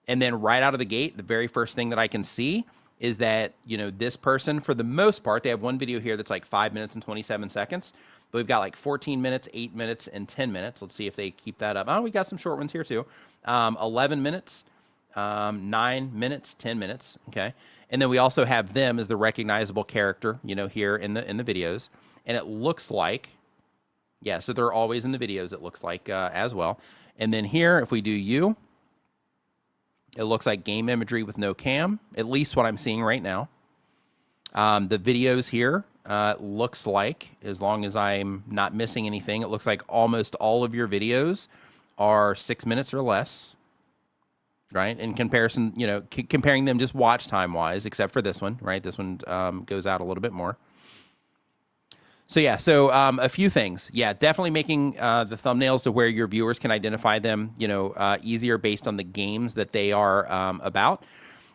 And then right out of the gate, the very first thing that I can see is that, this person, for the most part, they have one video here that's like 5 minutes and 27 seconds. But we've got like 14 minutes, 8 minutes, and 10 minutes. Let's see if they keep that up. Oh, we got some short ones here too. 11 minutes, 9 minutes, 10 minutes. Okay. And then we also have them as the recognizable character, here in the videos. And it looks like, yeah, so they're always in the videos, it looks like, as well. And then here, if we do you, it looks like game imagery with no cam, at least what I'm seeing right now. The videos here, looks like, as long as I'm not missing anything, it looks like almost all of your videos are 6 minutes or less, right? In comparison, comparing them just watch time wise, except for this one, right? This one goes out a little bit more. So yeah, a few things. Yeah, definitely making the thumbnails to where your viewers can identify them, easier based on the games that they are about.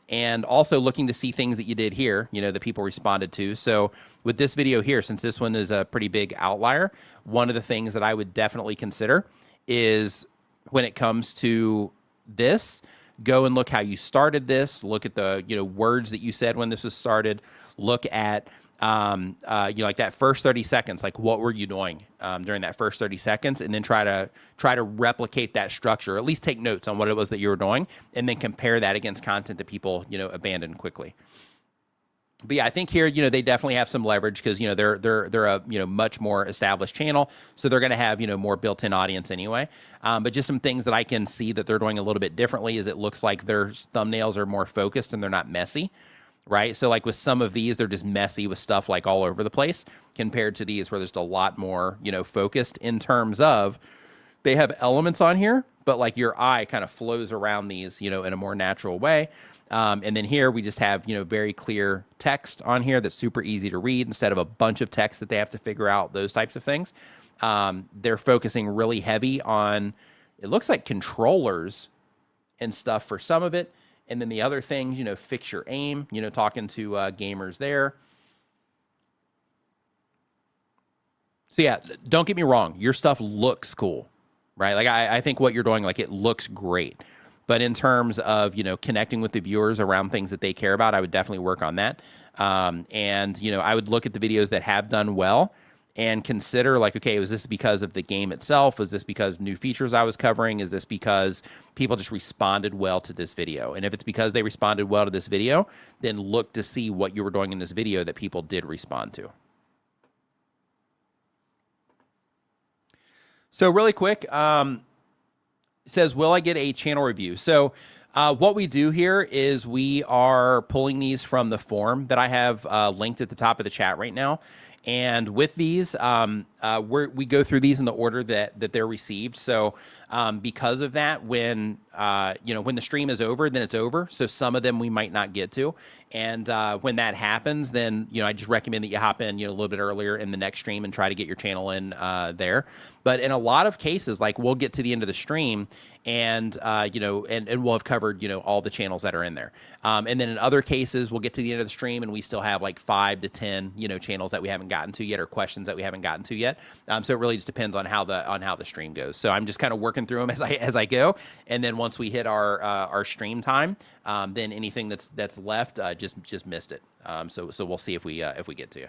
And also looking to see things that you did here, that people responded to. So with this video here, since this one is a pretty big outlier, one of the things that I would definitely consider is when it comes to this, go and look how you started this, look at the, words that you said when this was started, look at, like that first 30 seconds, like what were you doing during that first 30 seconds, and then try to replicate that structure, at least take notes on what it was that you were doing, and then compare that against content that people, abandon quickly. But yeah, I think here, they definitely have some leverage because, they're a, much more established channel. So they're going to have, more built-in audience anyway. But just some things that I can see that they're doing a little bit differently is it looks like their thumbnails are more focused and they're not messy, right? So like with some of these, they're just messy with stuff like all over the place compared to these where there's a lot more, focused in terms of they have elements on here, but like your eye kind of flows around these, in a more natural way. And then here we just have, very clear text on here that's super easy to read instead of a bunch of text that they have to figure out, those types of things. They're focusing really heavy on, it looks like controllers and stuff for some of it. And then the other things, fix your aim, talking to gamers there. So yeah, don't get me wrong. Your stuff looks cool, right? Like I think what you're doing, like it looks great. But in terms of, connecting with the viewers around things that they care about, I would definitely work on that. And, I would look at the videos that have done well and consider like, okay, was this because of the game itself? Was this because new features I was covering? Is this because people just responded well to this video? And if it's because they responded well to this video, then look to see what you were doing in this video that people did respond to. So really quick, it says, will I get a channel review? So what we do here is we are pulling these from the form that I have linked at the top of the chat right now. And with these, we go through these in the order that they're received. So because of that, when when the stream is over, then it's over. So some of them we might not get to. And when that happens, then I just recommend that you hop in a little bit earlier in the next stream and try to get your channel in there. But in a lot of cases, like we'll get to the end of the stream and and we'll have covered all the channels that are in there. And then in other cases, we'll get to the end of the stream and we still have like 5 to 10 channels that we haven't gotten to yet or questions that we haven't gotten to yet. So it really just depends on how the stream goes. So I'm just kind of working through them as I go, and then once we hit our stream time, then anything that's left just missed it. So we'll see if we get to you.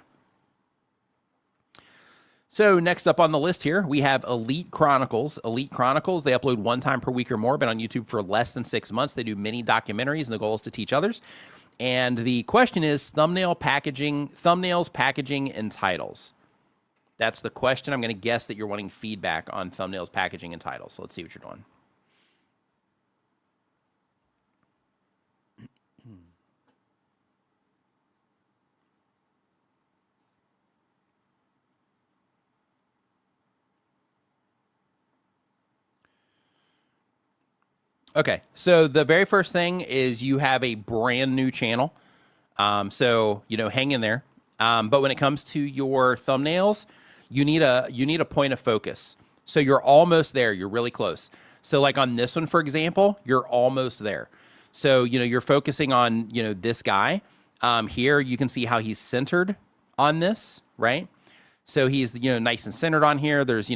So next up on the list here, we have Elite Chronicles. Elite Chronicles, they upload 1 time per week or more, but on YouTube for less than 6 months. They do mini documentaries, and the goal is to teach others. And the question is thumbnails, packaging, and titles. That's the question. I'm going to guess that you're wanting feedback on thumbnails, packaging, and titles. So let's see what you're doing. Okay, so the very first thing is you have a brand new channel. So, hang in there. But when it comes to your thumbnails, you need a point of focus. So you're almost there. You're really close. So like on this one, for example, you're almost there. So, you're focusing on, this guy. Here you can see how he's centered on this, right? So he's, nice and centered on here. There's,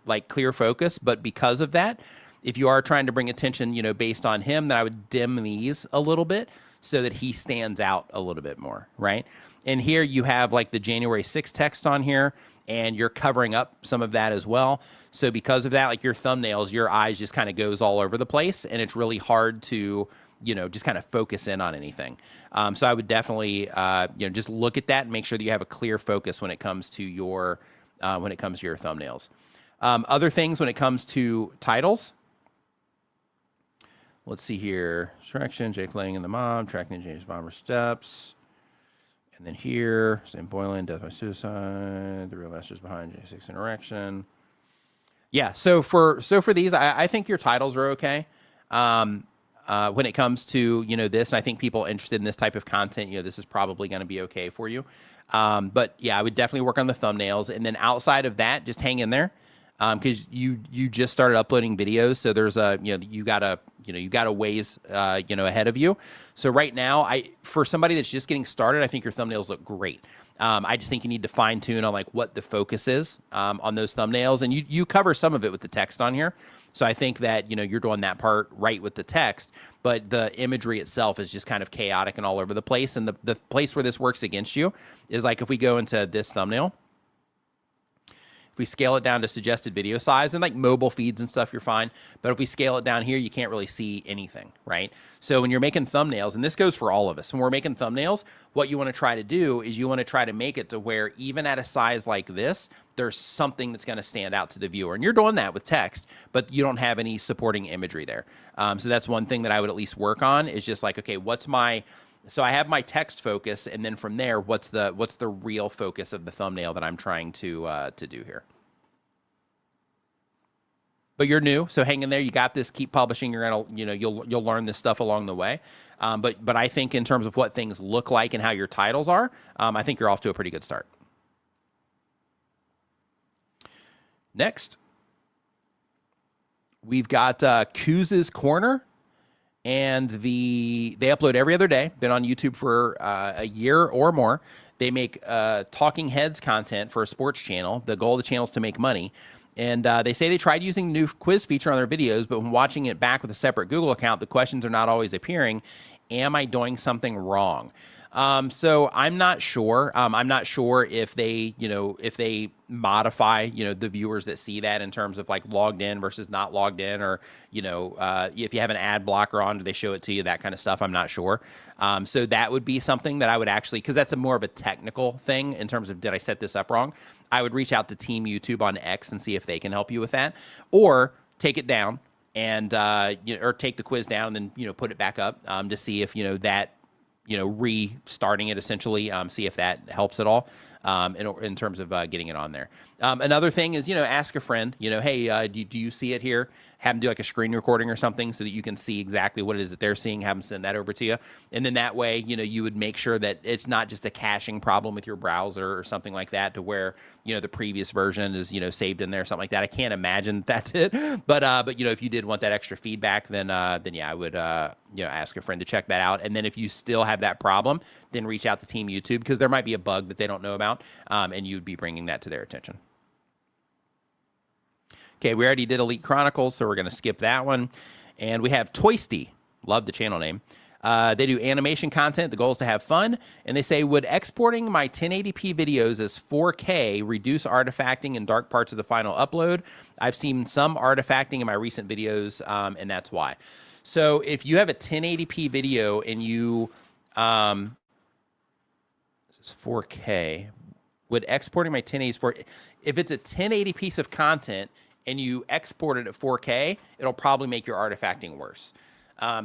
like clear focus. But because of that, if you are trying to bring attention, based on him, then I would dim these a little bit so that he stands out a little bit more, right? And here you have like the January 6th text on here, and you're covering up some of that as well. So because of that, like your thumbnails, your eyes just kind of goes all over the place, and it's really hard to, just kind of focus in on anything. So I would definitely, just look at that and make sure that you have a clear focus when it comes to your, thumbnails. Other things when it comes to titles. Let's see here. Direction, Jake laying in the mob, tracking James Bomber steps. And then here, Sam Boylan, death by suicide, the real masters behind J6 interaction. Yeah, so for these, I think your titles are okay. When it comes to, this, and I think people interested in this type of content, this is probably going to be okay for you. But yeah, I would definitely work on the thumbnails. And then outside of that, just hang in there. Because you just started uploading videos, so there's you got a ways ahead of you. So right now, for somebody that's just getting started, I think your thumbnails look great. I just think you need to fine tune on like what the focus is on those thumbnails, and you cover some of it with the text on here. So I think that you're doing that part right with the text, but the imagery itself is just kind of chaotic and all over the place. And the place where this works against you is like if we go into this thumbnail. We scale it down to suggested video size, and like mobile feeds and stuff, you're fine. But if we scale it down here, you can't really see anything, right? So when you're making thumbnails, and this goes for all of us, when we're making thumbnails, what you want to try to do is you want to try to make it to where even at a size like this, there's something that's going to stand out to the viewer. And you're doing that with text, but you don't have any supporting imagery there. So that's one thing that I would at least work on is just like, okay, so I have my text focus, and then from there, what's the real focus of the thumbnail that I'm trying to do here? But you're new, so hang in there. You got this. Keep publishing. You're gonna, you'll learn this stuff along the way. But I think in terms of what things look like and how your titles are, I think you're off to a pretty good start. Next, we've got Kuz's Corner. And they upload every other day. Been on YouTube for a year or more. They make talking heads content for a sports channel. The goal of the channel is to make money. And they say they tried using the new quiz feature on their videos, but when watching it back with a separate Google account, the questions are not always appearing. Am I doing something wrong? So I'm not sure. I'm not sure if they, if they modify, the viewers that see that in terms of like logged in versus not logged in, or, if you have an ad blocker on, do they show it to you? That kind of stuff. I'm not sure. So that would be something that I would actually, because that's a more of a technical thing in terms of, did I set this up wrong? I would reach out to Team YouTube on X and see if they can help you with that, or take it down and, or take the quiz down and then, put it back up to see if, that, restarting it essentially, see if that helps at all in terms of getting it on there. Another thing is, ask a friend, hey, do you see it here? Have them do like a screen recording or something so that you can see exactly what it is that they're seeing, have them send that over to you. And then that way, you would make sure that it's not just a caching problem with your browser or something like that to where, the previous version is, saved in there, something like that. I can't imagine that's it. But if you did want that extra feedback, then yeah, I would, ask a friend to check that out. And then if you still have that problem, then reach out to Team YouTube, because there might be a bug that they don't know about, and you'd be bringing that to their attention. Okay, we already did Elite Chronicles, so we're going to skip that one. And we have Toysty. Love the channel name. They do animation content. The goal is to have fun. And they say, would exporting my 1080p videos as 4K reduce artifacting in dark parts of the final upload? I've seen some artifacting in my recent videos, and that's why. So if you have a 1080p video and you, this is 4K, would exporting my 1080s if it's a 1080 piece of content and you export it at 4K, it'll probably make your artifacting worse.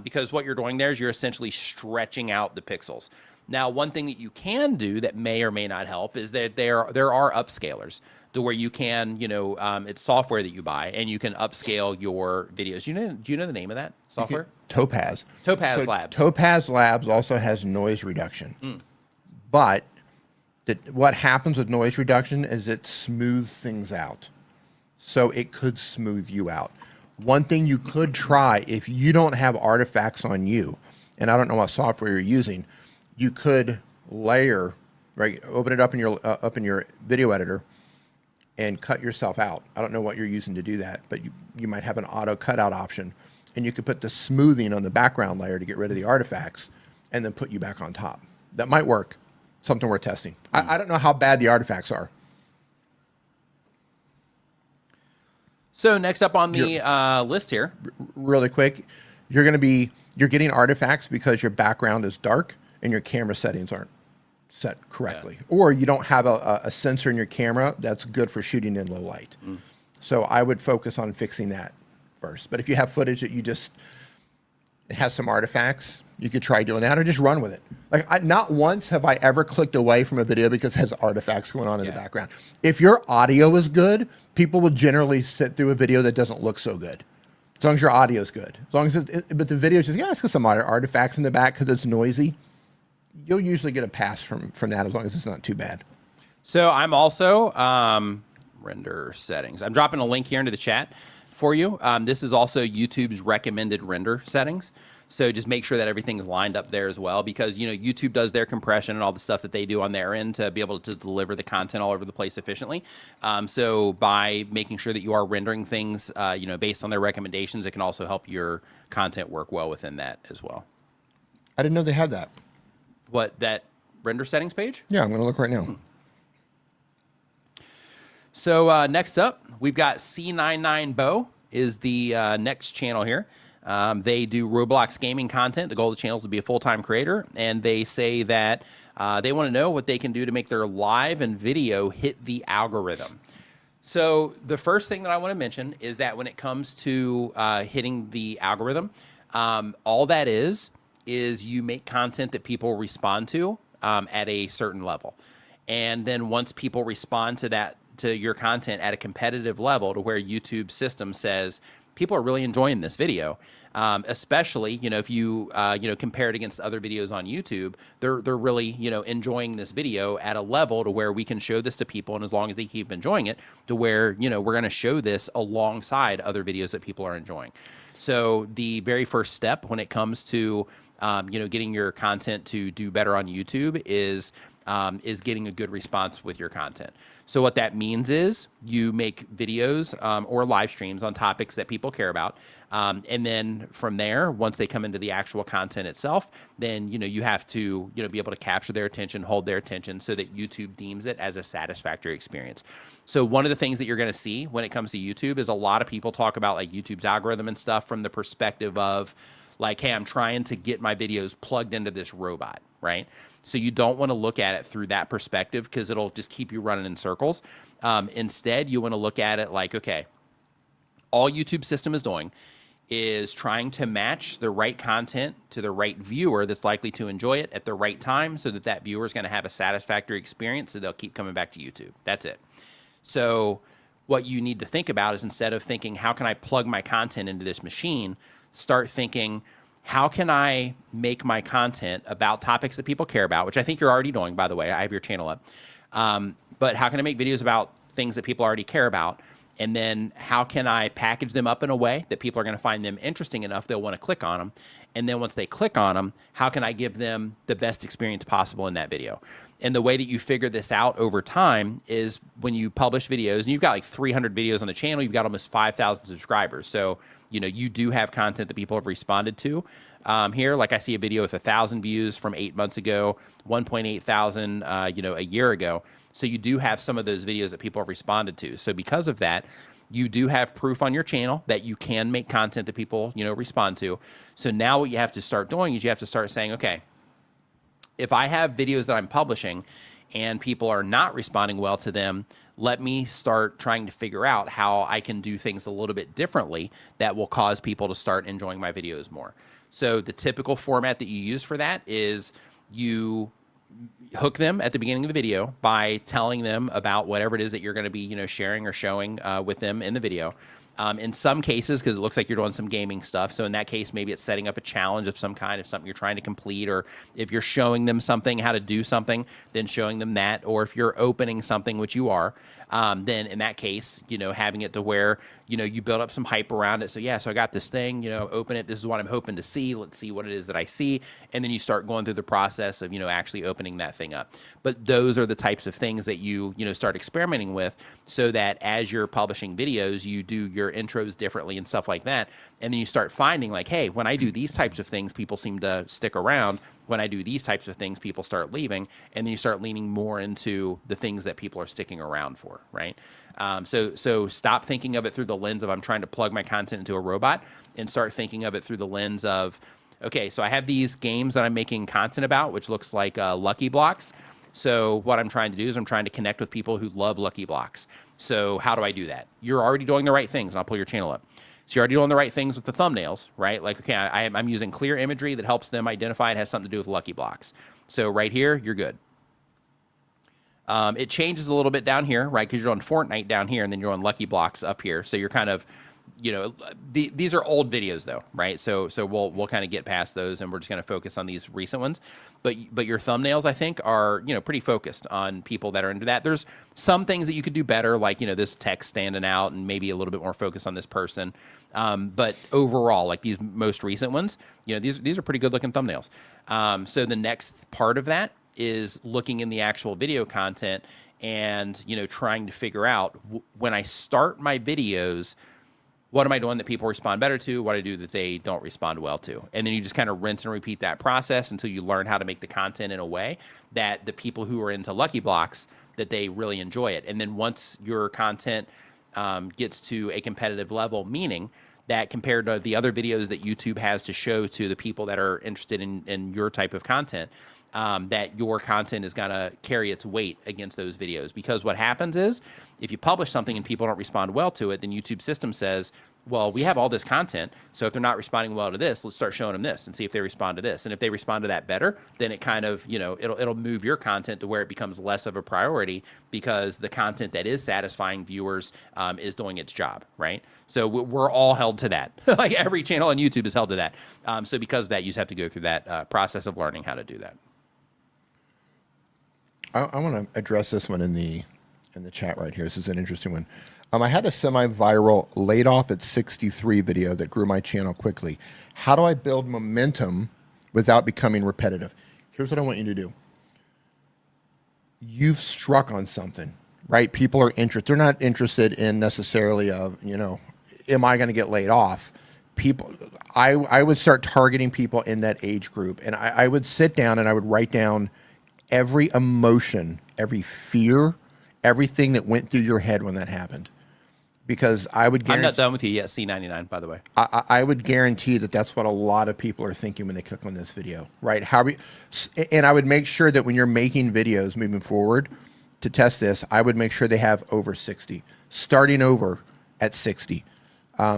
Because what you're doing there is you're essentially stretching out the pixels. Now, one thing that you can do that may or may not help is that there are upscalers to where you can, it's software that you buy and you can upscale your videos. Do you know the name of that software? Topaz. Topaz Labs. Topaz Labs also has noise reduction. But what happens with noise reduction is it smooths things out. So it could smooth you out. One thing you could try, if you don't have artifacts on you, and I don't know what software you're using, you could layer, right? Open it up in your video editor and cut yourself out. I don't know what you're using to do that, but you might have an auto cutout option, and you could put the smoothing on the background layer to get rid of the artifacts and then put you back on top. That might work. Something worth testing. I don't know how bad the artifacts are. So next up on the list here. Really quick, you're getting artifacts because your background is dark and your camera settings aren't set correctly. Yeah. Or you don't have a sensor in your camera that's good for shooting in low light. So I would focus on fixing that first. But if you have footage that it has some artifacts, you could try doing that or just run with it. Like not once have I ever clicked away from a video because it has artifacts going on in the background. If your audio is good, people will generally sit through a video that doesn't look so good. As long as your audio is good. As long as but the video is just, it's got some artifacts in the back because it's noisy. You'll usually get a pass from that as long as it's not too bad. So I'm also render settings. I'm dropping a link here into the chat for you. This is also YouTube's recommended render settings. So just make sure that everything is lined up there as well, because YouTube does their compression and all the stuff that they do on their end to be able to deliver the content all over the place efficiently. So by making sure that you are rendering things, based on their recommendations, it can also help your content work well within that as well. I didn't know they had that. What, that render settings page? Yeah, I'm going to look right now. So next up, we've got C99Bo is the next channel here. They do Roblox gaming content. The goal of the channel is to be a full-time creator, and they say that they want to know what they can do to make their live and video hit the algorithm. So the first thing that I want to mention is that when it comes to hitting the algorithm, all that is you make content that people respond to at a certain level. And then once people respond to your content at a competitive level to where YouTube's system says, people are really enjoying this video, especially, if you, compare it against other videos on YouTube, they're really, enjoying this video at a level to where we can show this to people. And as long as they keep enjoying it, to where, we're going to show this alongside other videos that people are enjoying. So the very first step when it comes to, getting your content to do better on YouTube is getting a good response with your content. So what that means is you make videos or live streams on topics that people care about. And then from there, once they come into the actual content itself, then, you have to, be able to capture their attention, hold their attention so that YouTube deems it as a satisfactory experience. So one of the things that you're going to see when it comes to YouTube is a lot of people talk about like YouTube's algorithm and stuff from the perspective of like, hey, I'm trying to get my videos plugged into this robot, right? So you don't want to look at it through that perspective because it'll just keep you running in circles. Instead, you want to look at it like, okay, all YouTube's system is doing is trying to match the right content to the right viewer that's likely to enjoy it at the right time so that viewer is going to have a satisfactory experience so they'll keep coming back to YouTube. That's it. So what you need to think about is instead of thinking, how can I plug my content into this machine, start thinking, how can I make my content about topics that people care about, which I think you're already doing, by the way. I have your channel up. But how can I make videos about things that people already care about? And then how can I package them up in a way that people are going to find them interesting enough they'll want to click on them? And then once they click on them, how can I give them the best experience possible in that video? And the way that you figure this out over time is when you publish videos, and you've got like 300 videos on the channel, you've got almost 5,000 subscribers. So, you do have content that people have responded to. Here, like I see a video with 1,000 views from 8 months ago, 1.8 thousand, a year ago. So you do have some of those videos that people have responded to. So because of that, you do have proof on your channel that you can make content that people, respond to. So now what you have to start doing is you have to start saying, okay, if I have videos that I'm publishing and people are not responding well to them, let me start trying to figure out how I can do things a little bit differently that will cause people to start enjoying my videos more. So the typical format that you use for that is you hook them at the beginning of the video by telling them about whatever it is that you're going to be, sharing or showing with them in the video. In some cases, because it looks like you're doing some gaming stuff. So in that case, maybe it's setting up a challenge of some kind, of something you're trying to complete, or if you're showing them something, how to do something, then showing them that. Or if you're opening something, which you are, then in that case, having it to where, you build up some hype around it. So yeah, so I got this thing, open it. This is what I'm hoping to see. Let's see what it is that I see. And then you start going through the process of, actually opening that thing up. But those are the types of things that you start experimenting with, so that as you're publishing videos, you do your intros differently and stuff like that. And then you start finding like, hey, when I do these types of things, people seem to stick around. When I do these types of things, people start leaving. And then you start leaning more into the things that people are sticking around for, right? So stop thinking of it through the lens of I'm trying to plug my content into a robot, and start thinking of it through the lens of, okay, so I have these games that I'm making content about, which looks like Lucky Blocks. So what I'm trying to do is I'm trying to connect with people who love Lucky Blocks. So how do I do that? You're already doing the right things, and I'll pull your channel up. So you're already doing the right things with the thumbnails, right? Like, okay, I'm using clear imagery that helps them identify it has something to do with Lucky Blocks. So right here, you're good. It changes a little bit down here, right? Because you're on Fortnite down here, and then you're on Lucky Blocks up here. So you're kind of, these are old videos though, right? So we'll kind of get past those, and we're just going to focus on these recent ones. But your thumbnails, I think, are pretty focused on people that are into that. There's some things that you could do better, like this text standing out, and maybe a little bit more focus on this person. But overall, like these most recent ones, these are pretty good looking thumbnails. So the next part of that is looking in the actual video content and trying to figure out when I start my videos, what am I doing that people respond better to? What I do that they don't respond well to? And then you just kind of rinse and repeat that process until you learn how to make the content in a way that the people who are into Lucky Blocks, that they really enjoy it. And then once your content gets to a competitive level, meaning that compared to the other videos that YouTube has to show to the people that are interested in your type of content, that your content is going to carry its weight against those videos. Because what happens is, if you publish something and people don't respond well to it, then YouTube system says, well, we have all this content, so if they're not responding well to this, let's start showing them this and see if they respond to this. And if they respond to that better, then it kind of, it'll move your content to where it becomes less of a priority, because the content that is satisfying viewers is doing its job, right? So we're all held to that. Like every channel on YouTube is held to that. So because of that, you just have to go through that process of learning how to do that. I want to address this one in the chat right here. This is an interesting one. I had a semi-viral laid off at 63 video that grew my channel quickly. How do I build momentum without becoming repetitive? Here's what I want you to do. You've struck on something, right? People are interested. They're not interested in necessarily of, am I going to get laid off? People, I would start targeting people in that age group, and I would sit down and I would write down every emotion, every fear, everything that went through your head when that happened. Because I would guarantee... I'm not done with you yet, C99, by the way. I would guarantee that that's what a lot of people are thinking when they click on this video, right? And I would make sure that when you're making videos moving forward to test this, I would make sure they have over 60. Starting over at 60.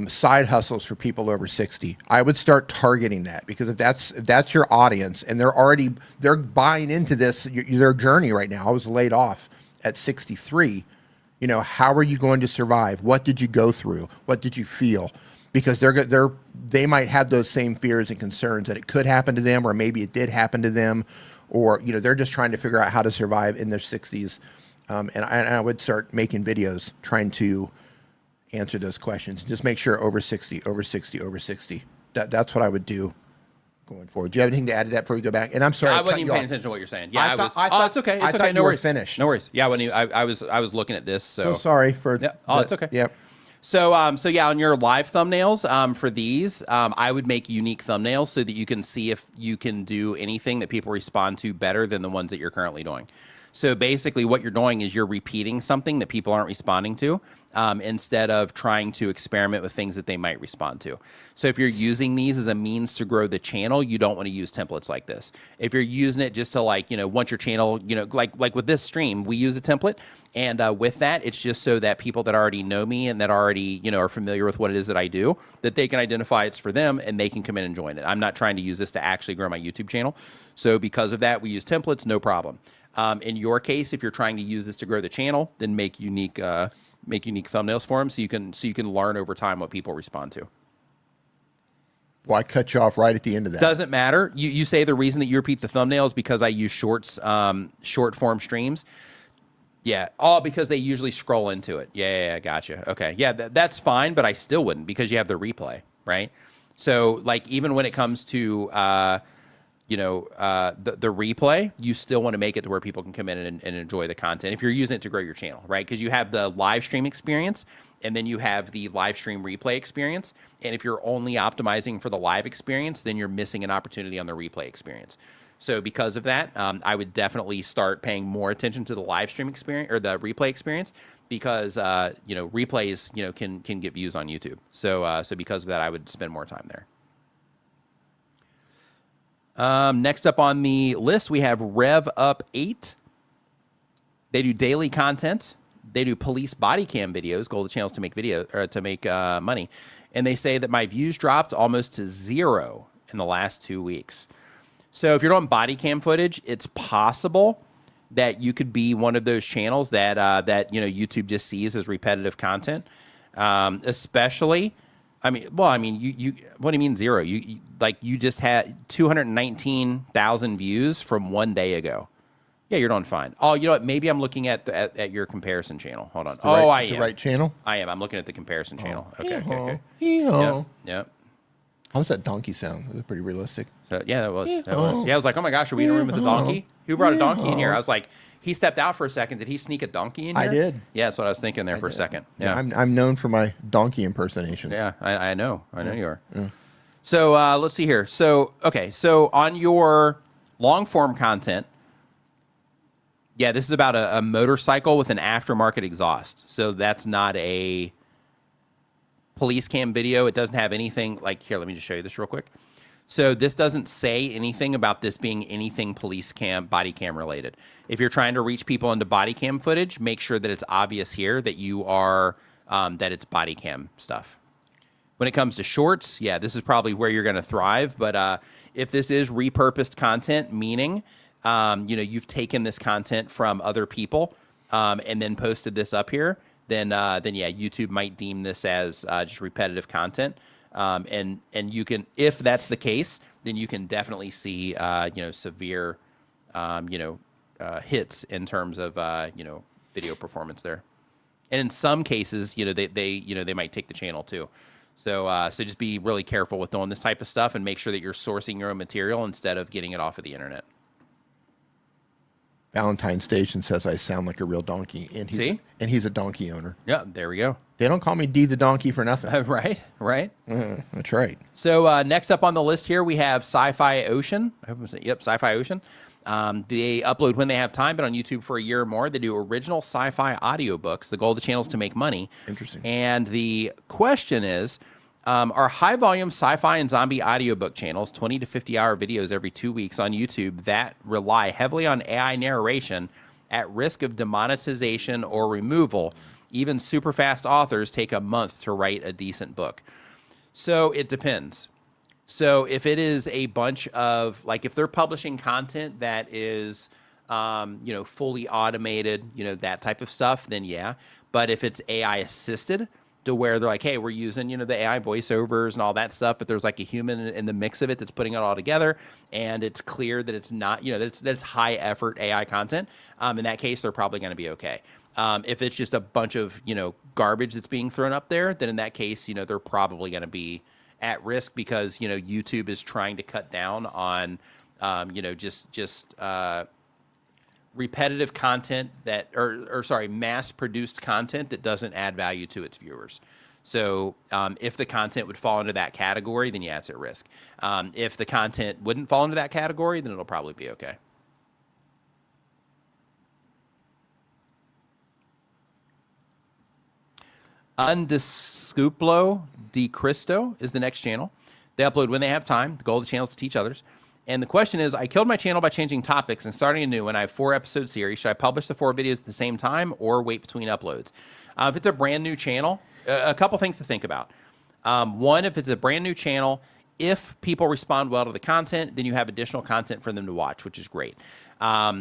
Side hustles for people over 60. I would start targeting that, because if that's your audience and they're buying into this, their journey right now. I was laid off at 63. How are you going to survive? What did you go through? What did you feel? Because they might have those same fears and concerns that it could happen to them, or maybe it did happen to them, or they're just trying to figure out how to survive in their 60s. And I would start making videos trying to answer those questions. Just make sure over 60, over 60, over 60. That's what I would do going forward. Do you have anything to add to that before we go back? And I'm sorry, I wasn't even paying attention to what you're saying. Yeah, I thought, it's okay. It's okay. No worries. Finished. No worries. Yeah, I was looking at this. So sorry for. Yeah. Oh, it's okay. Yep. So yeah, on your live thumbnails, for these, I would make unique thumbnails so that you can see if you can do anything that people respond to better than the ones that you're currently doing. So basically what you're doing is you're repeating something that people aren't responding to, instead of trying to experiment with things that they might respond to. So if you're using these as a means to grow the channel, you don't want to use templates like this. If you're using it just to once your channel, like with this stream, we use a template. And with that, it's just so that people that already know me and that already, are familiar with what it is that I do, that they can identify it's for them and they can come in and join it. I'm not trying to use this to actually grow my YouTube channel. So because of that, we use templates, no problem. In your case, if you're trying to use this to grow the channel, then make unique make unique thumbnails for them, so you can learn over time what people respond to. Why cut you off right at the end of that? Doesn't matter. You say the reason that you repeat the thumbnails because I use shorts, short form streams. Yeah, all because they usually scroll into it. Yeah, gotcha. Okay, yeah, that's fine, but I still wouldn't because you have the replay, right? So like even when it comes to the replay, you still want to make it to where people can come in and enjoy the content if you're using it to grow your channel, right? Because you have the live stream experience and then you have the live stream replay experience. And if you're only optimizing for the live experience, then you're missing an opportunity on the replay experience. So because of that, I would definitely start paying more attention to the live stream experience or the replay experience because replays can get views on YouTube. So because of that, I would spend more time there. Next up on the list, we have Rev Up 8. They do daily content. They do police body cam videos. Goal of the channels to make money, and they say that my views dropped almost to 0 in the last 2 weeks. So if you're doing body cam footage, it's possible that you could be one of those channels that YouTube just sees as repetitive content, especially. You what do you mean 0? You just had 219,000 views from 1 day ago. Yeah, you're doing fine. Oh, you know what? Maybe I'm looking at your comparison channel. Hold on. I am. The right channel? I am. I'm looking at the comparison channel. Okay. Yep. How was that donkey sound? Was it pretty realistic? So, yeah, that was. Yeah, I was like, oh my gosh, are we in a room with a donkey? Who brought a donkey in here? I was like, he stepped out for a second. Did he sneak a donkey in here? I did. Yeah, that's what I was thinking there for a second. Yeah, I'm known for my donkey impersonations. Yeah, I know. I know you are. Yeah. So let's see here. So on your long form content, yeah, this is about a motorcycle with an aftermarket exhaust. So that's not a police cam video. It doesn't have anything like here. Let me just show you this real quick. So this doesn't say anything about this being anything police cam, body cam related. If you're trying to reach people into body cam footage, make sure that it's obvious here that you are, that it's body cam stuff. When it comes to shorts, yeah, this is probably where you're going to thrive. But if this is repurposed content, meaning, you've taken this content from other people and then posted this up here, then yeah, YouTube might deem this as just repetitive content. And you can, if that's the case, then you can definitely see, severe, hits in terms of, video performance there. And in some cases, they might take the channel too. So just be really careful with doing this type of stuff and make sure that you're sourcing your own material instead of getting it off of the internet. Valentine Station says I sound like a real donkey, and he's a donkey owner. Yeah, there we go. They don't call me D the donkey for nothing. Right. That's right. So next up on the list here, we have Sci-Fi Ocean. Sci-Fi Ocean. They upload when they have time, but on YouTube for a year or more. They do original sci-fi audiobooks. The goal of the channel is to make money. Interesting. And the question is, are high-volume sci-fi and zombie audiobook channels, 20 to 50-hour videos every 2 weeks on YouTube that rely heavily on AI narration at risk of demonetization or removal? Even super fast authors take a month to write a decent book. So it depends. So if it is a bunch of, like if they're publishing content that is, fully automated, that type of stuff, then yeah. But if it's AI assisted, to where they're like, hey, we're using, the AI voiceovers and all that stuff, but there's like a human in the mix of it that's putting it all together, and it's clear that it's not, that it's high effort AI content. In that case, they're probably going to be okay. If it's just a bunch of, garbage that's being thrown up there, then in that case, they're probably going to be at risk because, YouTube is trying to cut down on, repetitive content that, mass-produced content that doesn't add value to its viewers. So if the content would fall into that category, then yeah, it's at risk. If the content wouldn't fall into that category, then it'll probably be okay. Undiscuplo Di Cristo is the next channel. They upload when they have time. The goal of the channel is to teach others. And the question is, I killed my channel by changing topics and starting a new one. I have 4-episode series. Should I publish the 4 videos at the same time or wait between uploads? If it's a brand new channel, a couple things to think about. One, if it's a brand new channel, if people respond well to the content, then you have additional content for them to watch, which is great.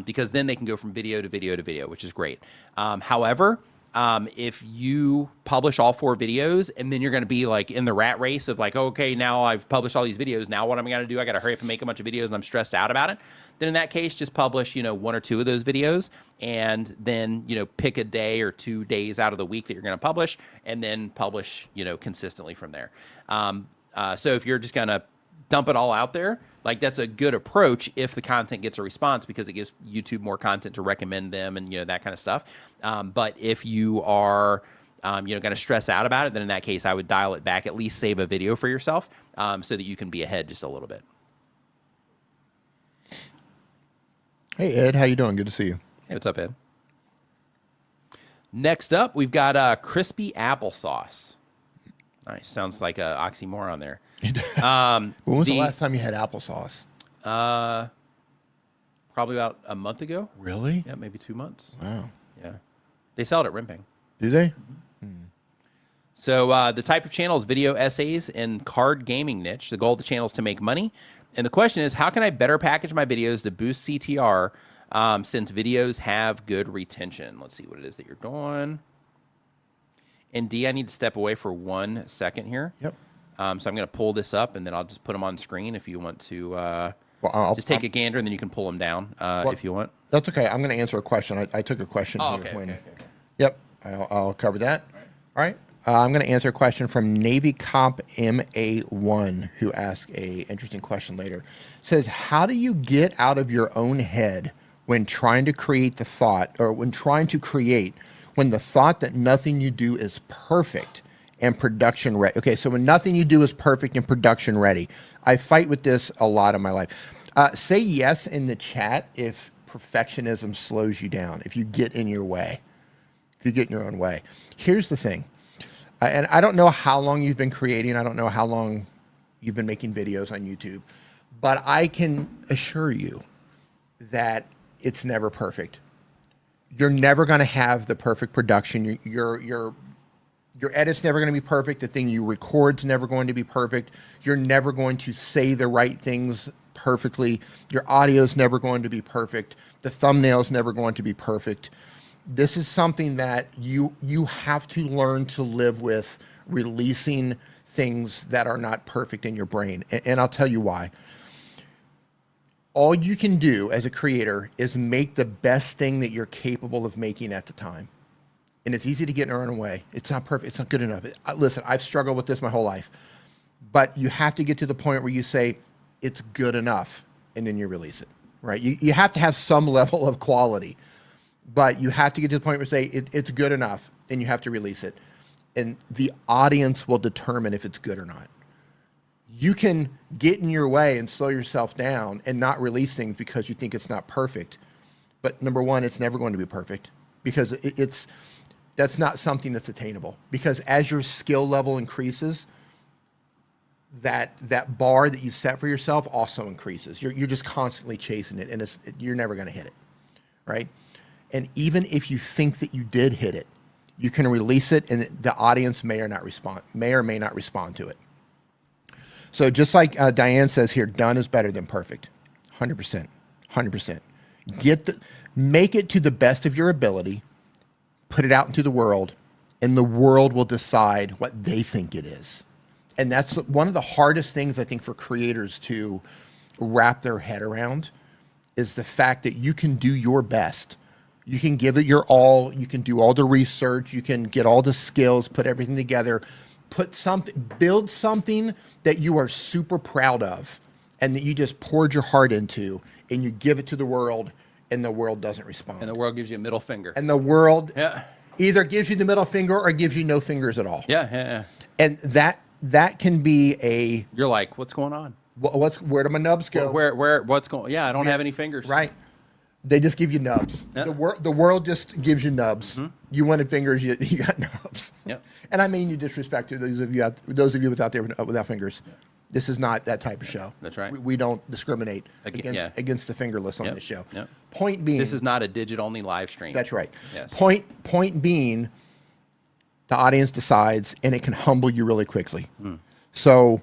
Because then they can go from video to video to video, which is great. However, if you publish all 4 videos and then you're going to be like in the rat race of like, okay, now I've published all these videos. Now what am I going to do? I got to hurry up and make a bunch of videos and I'm stressed out about it. Then in that case, just publish, 1 or 2 of those videos and then, pick a day or 2 days out of the week that you're going to publish and then publish, consistently from there. So if you're just going to dump it all out there, like that's a good approach if the content gets a response because it gives YouTube more content to recommend them and that kind of stuff. But if you are going to stress out about it, then in that case I would dial it back, at least save a video for yourself so that you can be ahead just a little bit. Hey Ed, how you doing? Good to see you. Hey, what's up, Ed? Next up, we've got crispy applesauce. Nice. Sounds like an oxymoron there. When was the last time you had applesauce? Probably about a month ago. Really? Yeah, maybe 2 months. Wow. Yeah. They sell it at Rimping. Do they? So the type of channel is video essays and card gaming niche. The goal of the channel is to make money. And the question is, how can I better package my videos to boost CTR since videos have good retention? Let's see what it is that you're doing. And D, I need to step away for 1 second here. Yep. So I'm going to pull this up, and then I'll just put them on screen if you want to I'll just take a gander, and then you can pull them down if you want. That's okay. I'm going to answer a question. I took a question. Oh, here okay, when, okay. Yep. I'll cover that. All right. I'm going to answer a question from Navy Cop MA1, who asked a interesting question later. It says, how do you get out of your own head when trying to create the thought, or when trying to create, when the thought that nothing you do is perfect and production ready? Okay, so when nothing you do is perfect and production ready. I fight with this a lot in my life. Say yes in the chat if perfectionism slows you down, if you get in your way, if you get in your own way. Here's the thing. And I don't know how long you've been creating. I don't know how long you've been making videos on YouTube. But I can assure you that it's never perfect. You're never going to have the perfect production. Your edit's never going to be perfect. The thing you record's never going to be perfect. You're never going to say the right things perfectly. Your audio's never going to be perfect. The thumbnail's never going to be perfect. This is something that you have to learn to live with, releasing things that are not perfect in your brain. And I'll tell you why. All you can do as a creator is make the best thing that you're capable of making at the time. And it's easy to get in our own way. It's not perfect. It's not good enough. Listen, I've struggled with this my whole life. But you have to get to the point where you say, it's good enough, and then you release it, right? You have to have some level of quality. But you have to get to the point where you say, it's good enough, and you have to release it. And the audience will determine if it's good or not. You can get in your way and slow yourself down and not release things because you think it's not perfect. But number one, it's never going to be perfect because that's not something that's attainable. Because as your skill level increases, that bar that you set for yourself also increases. You're just constantly chasing it, and you're never going to hit it, right? And even if you think that you did hit it, you can release it, and the audience may or may not respond to it. So just like Diane says here, done is better than perfect. 100%. 100%. Make it to the best of your ability, put it out into the world, and the world will decide what they think it is. And that's one of the hardest things, I think, for creators to wrap their head around, is the fact that you can do your best. You can give it your all. You can do all the research. You can get all the skills, put everything together, build something that you are super proud of and that you just poured your heart into, and you give it to the world, and the world doesn't respond. And the world gives you a middle finger. And the world either gives you the middle finger or gives you no fingers at all. Yeah. And that can be You're like, what's going on? Where do my nubs go? What's going? Yeah, I don't have any fingers. Right. They just give you nubs. Yep. The world just gives you nubs. Mm-hmm. You wanted fingers, you got nubs. Yep. And I mean you disrespect to those of you without fingers. Yep. This is not that type of show. That's right. We don't discriminate against the fingerless on this show. Yep. Point being, this is not a digital-only live stream. That's right. Yes. Point being, the audience decides, and it can humble you really quickly. Mm. So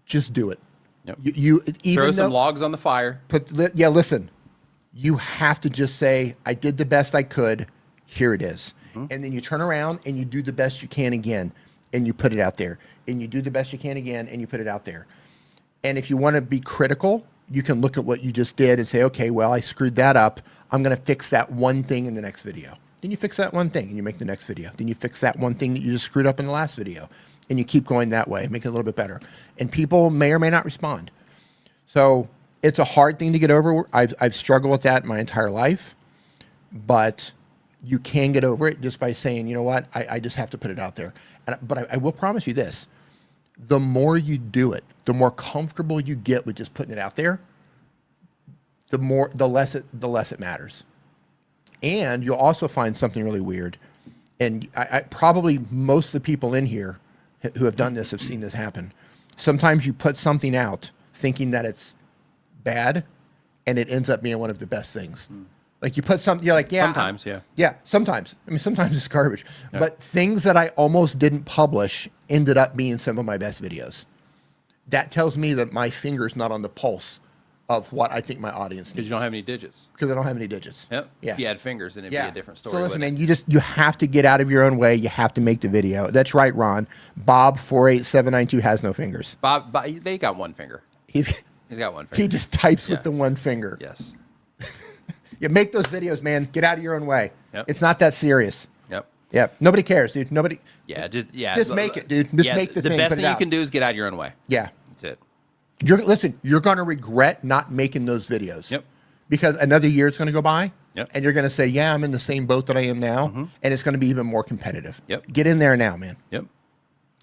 just do it. Yep. You even throw some logs on the fire. Listen. You have to just say, I did the best I could. Here it is. And then you turn around and you do the best you can again, and you put it out there. And you do the best you can again, and you put it out there. And if you want to be critical, you can look at what you just did and say, okay, well, I screwed that up. I'm going to fix that one thing in the next video. Then you fix that one thing and you make the next video. Then you fix that one thing that you just screwed up in the last video. And you keep going that way, make it a little bit better. And people may or may not respond. So it's a hard thing to get over. I've struggled with that my entire life. But you can get over it just by saying, you know what, I just have to put it out there. But I will promise you this. The more you do it, the more comfortable you get with just putting it out there, the less it matters. And you'll also find something really weird. And I probably most of the people in here who have done this have seen this happen. Sometimes you put something out thinking that it's bad, and it ends up being one of the best things. Like you put something, you're like, yeah. Sometimes, yeah. Yeah, sometimes. I mean, sometimes it's garbage. Yeah. But things that I almost didn't publish ended up being some of my best videos. That tells me that my finger's not on the pulse of what I think my audience needs. Because you don't have any digits. Because I don't have any digits. Yep. Yeah. If you had fingers, then it'd be a different story. So listen, man, you have to get out of your own way. You have to make the video. That's right, Ron. Bob 48792 has no fingers. Bob, they got one finger. He's got one finger. He just types with the one finger. Yes. You make those videos, man. Get out of your own way. Yep. It's not that serious. Yep. Nobody cares, dude. Nobody. Yeah. Just make it, dude. Just make the thing. The best thing you can do is get out of your own way. Yeah. That's it. Listen, you're going to regret not making those videos. Yep. Because another year is going to go by. Yep. And you're going to say, yeah, I'm in the same boat that I am now. And it's going to be even more competitive. Yep. Get in there now, man. Yep.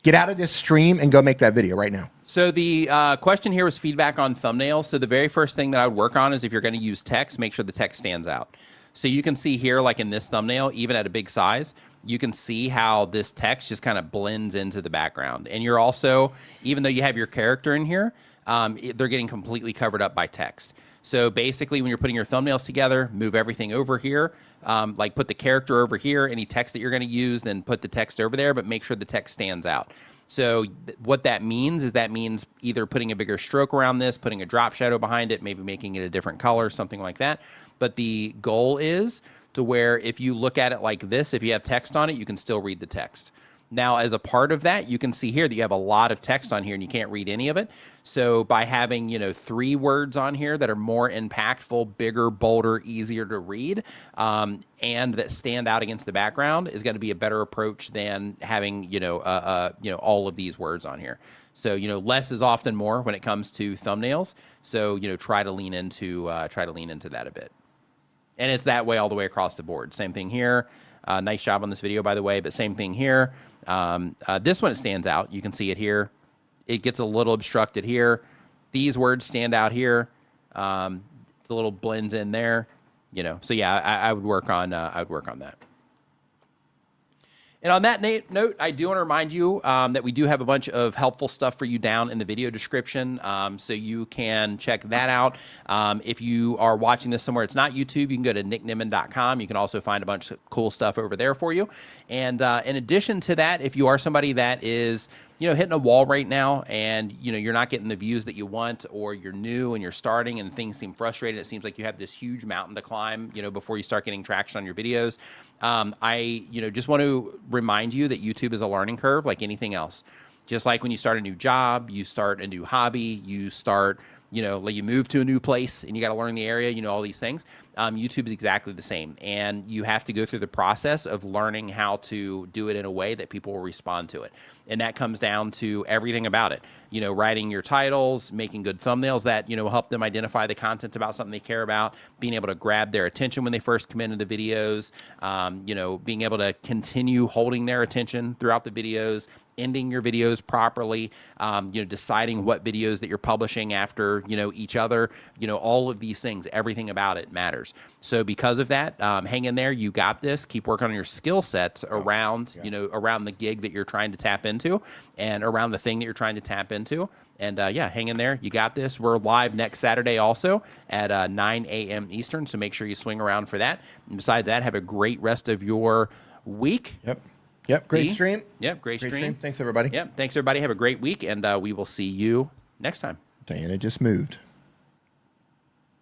Get out of this stream and go make that video right now. So the question here was feedback on thumbnails. So the very first thing that I would work on is if you're going to use text, make sure the text stands out. So you can see here, like in this thumbnail, even at a big size, you can see how this text just kind of blends into the background. And you're also, even though you have your character in here, they're getting completely covered up by text. So basically, when you're putting your thumbnails together, move everything over here, like put the character over here, any text that you're going to use, then put the text over there, but make sure the text stands out. So what that means is either putting a bigger stroke around this, putting a drop shadow behind it, maybe making it a different color, something like that. But the goal is to where if you look at it like this, if you have text on it, you can still read the text. Now, as a part of that, you can see here that you have a lot of text on here and you can't read any of it. So by having, 3 words on here that are more impactful, bigger, bolder, easier to read, and that stand out against the background is going to be a better approach than having, all of these words on here. So, less is often more when it comes to thumbnails. So, try to lean into that a bit. And it's that way all the way across the board. Same thing here. Nice job on this video, by the way, but same thing here. This one, it stands out. You can see it here. It gets a little obstructed here. These words stand out here. It's a little blends in there, So yeah, I would work on that. And on that note, I do want to remind you that we do have a bunch of helpful stuff for you down in the video description, so you can check that out. If you are watching this somewhere it's not YouTube, you can go to nickniman.com. You can also find a bunch of cool stuff over there for you. And in addition to that, if you are somebody that is hitting a wall right now and, you're not getting the views that you want, or you're new and you're starting and things seem frustrating, it seems like you have this huge mountain to climb, before you start getting traction on your videos. I just want to remind you that YouTube is a learning curve like anything else. Just like when you start a new job, you start a new hobby, you start, like you move to a new place and you got to learn the area, all these things. YouTube is exactly the same. And you have to go through the process of learning how to do it in a way that people will respond to it. And that comes down to everything about it. Writing your titles, making good thumbnails that, will help them identify the content about something they care about, being able to grab their attention when they first come into the videos, being able to continue holding their attention throughout the videos, ending your videos properly, deciding what videos that you're publishing after, each other, all of these things, everything about it matters. So because of that, hang in there. You got this. Keep working on your skill sets around, around the gig that you're trying to tap into and around the thing that you're trying to tap into. And hang in there. You got this. We're live next Saturday also at 9 a.m. Eastern. So make sure you swing around for that. And besides that, have a great rest of your week. Yep. Great stream. Yep. Great stream. Thanks, everybody. Yep. Thanks, everybody. Have a great week. And we will see you next time. Diana just moved.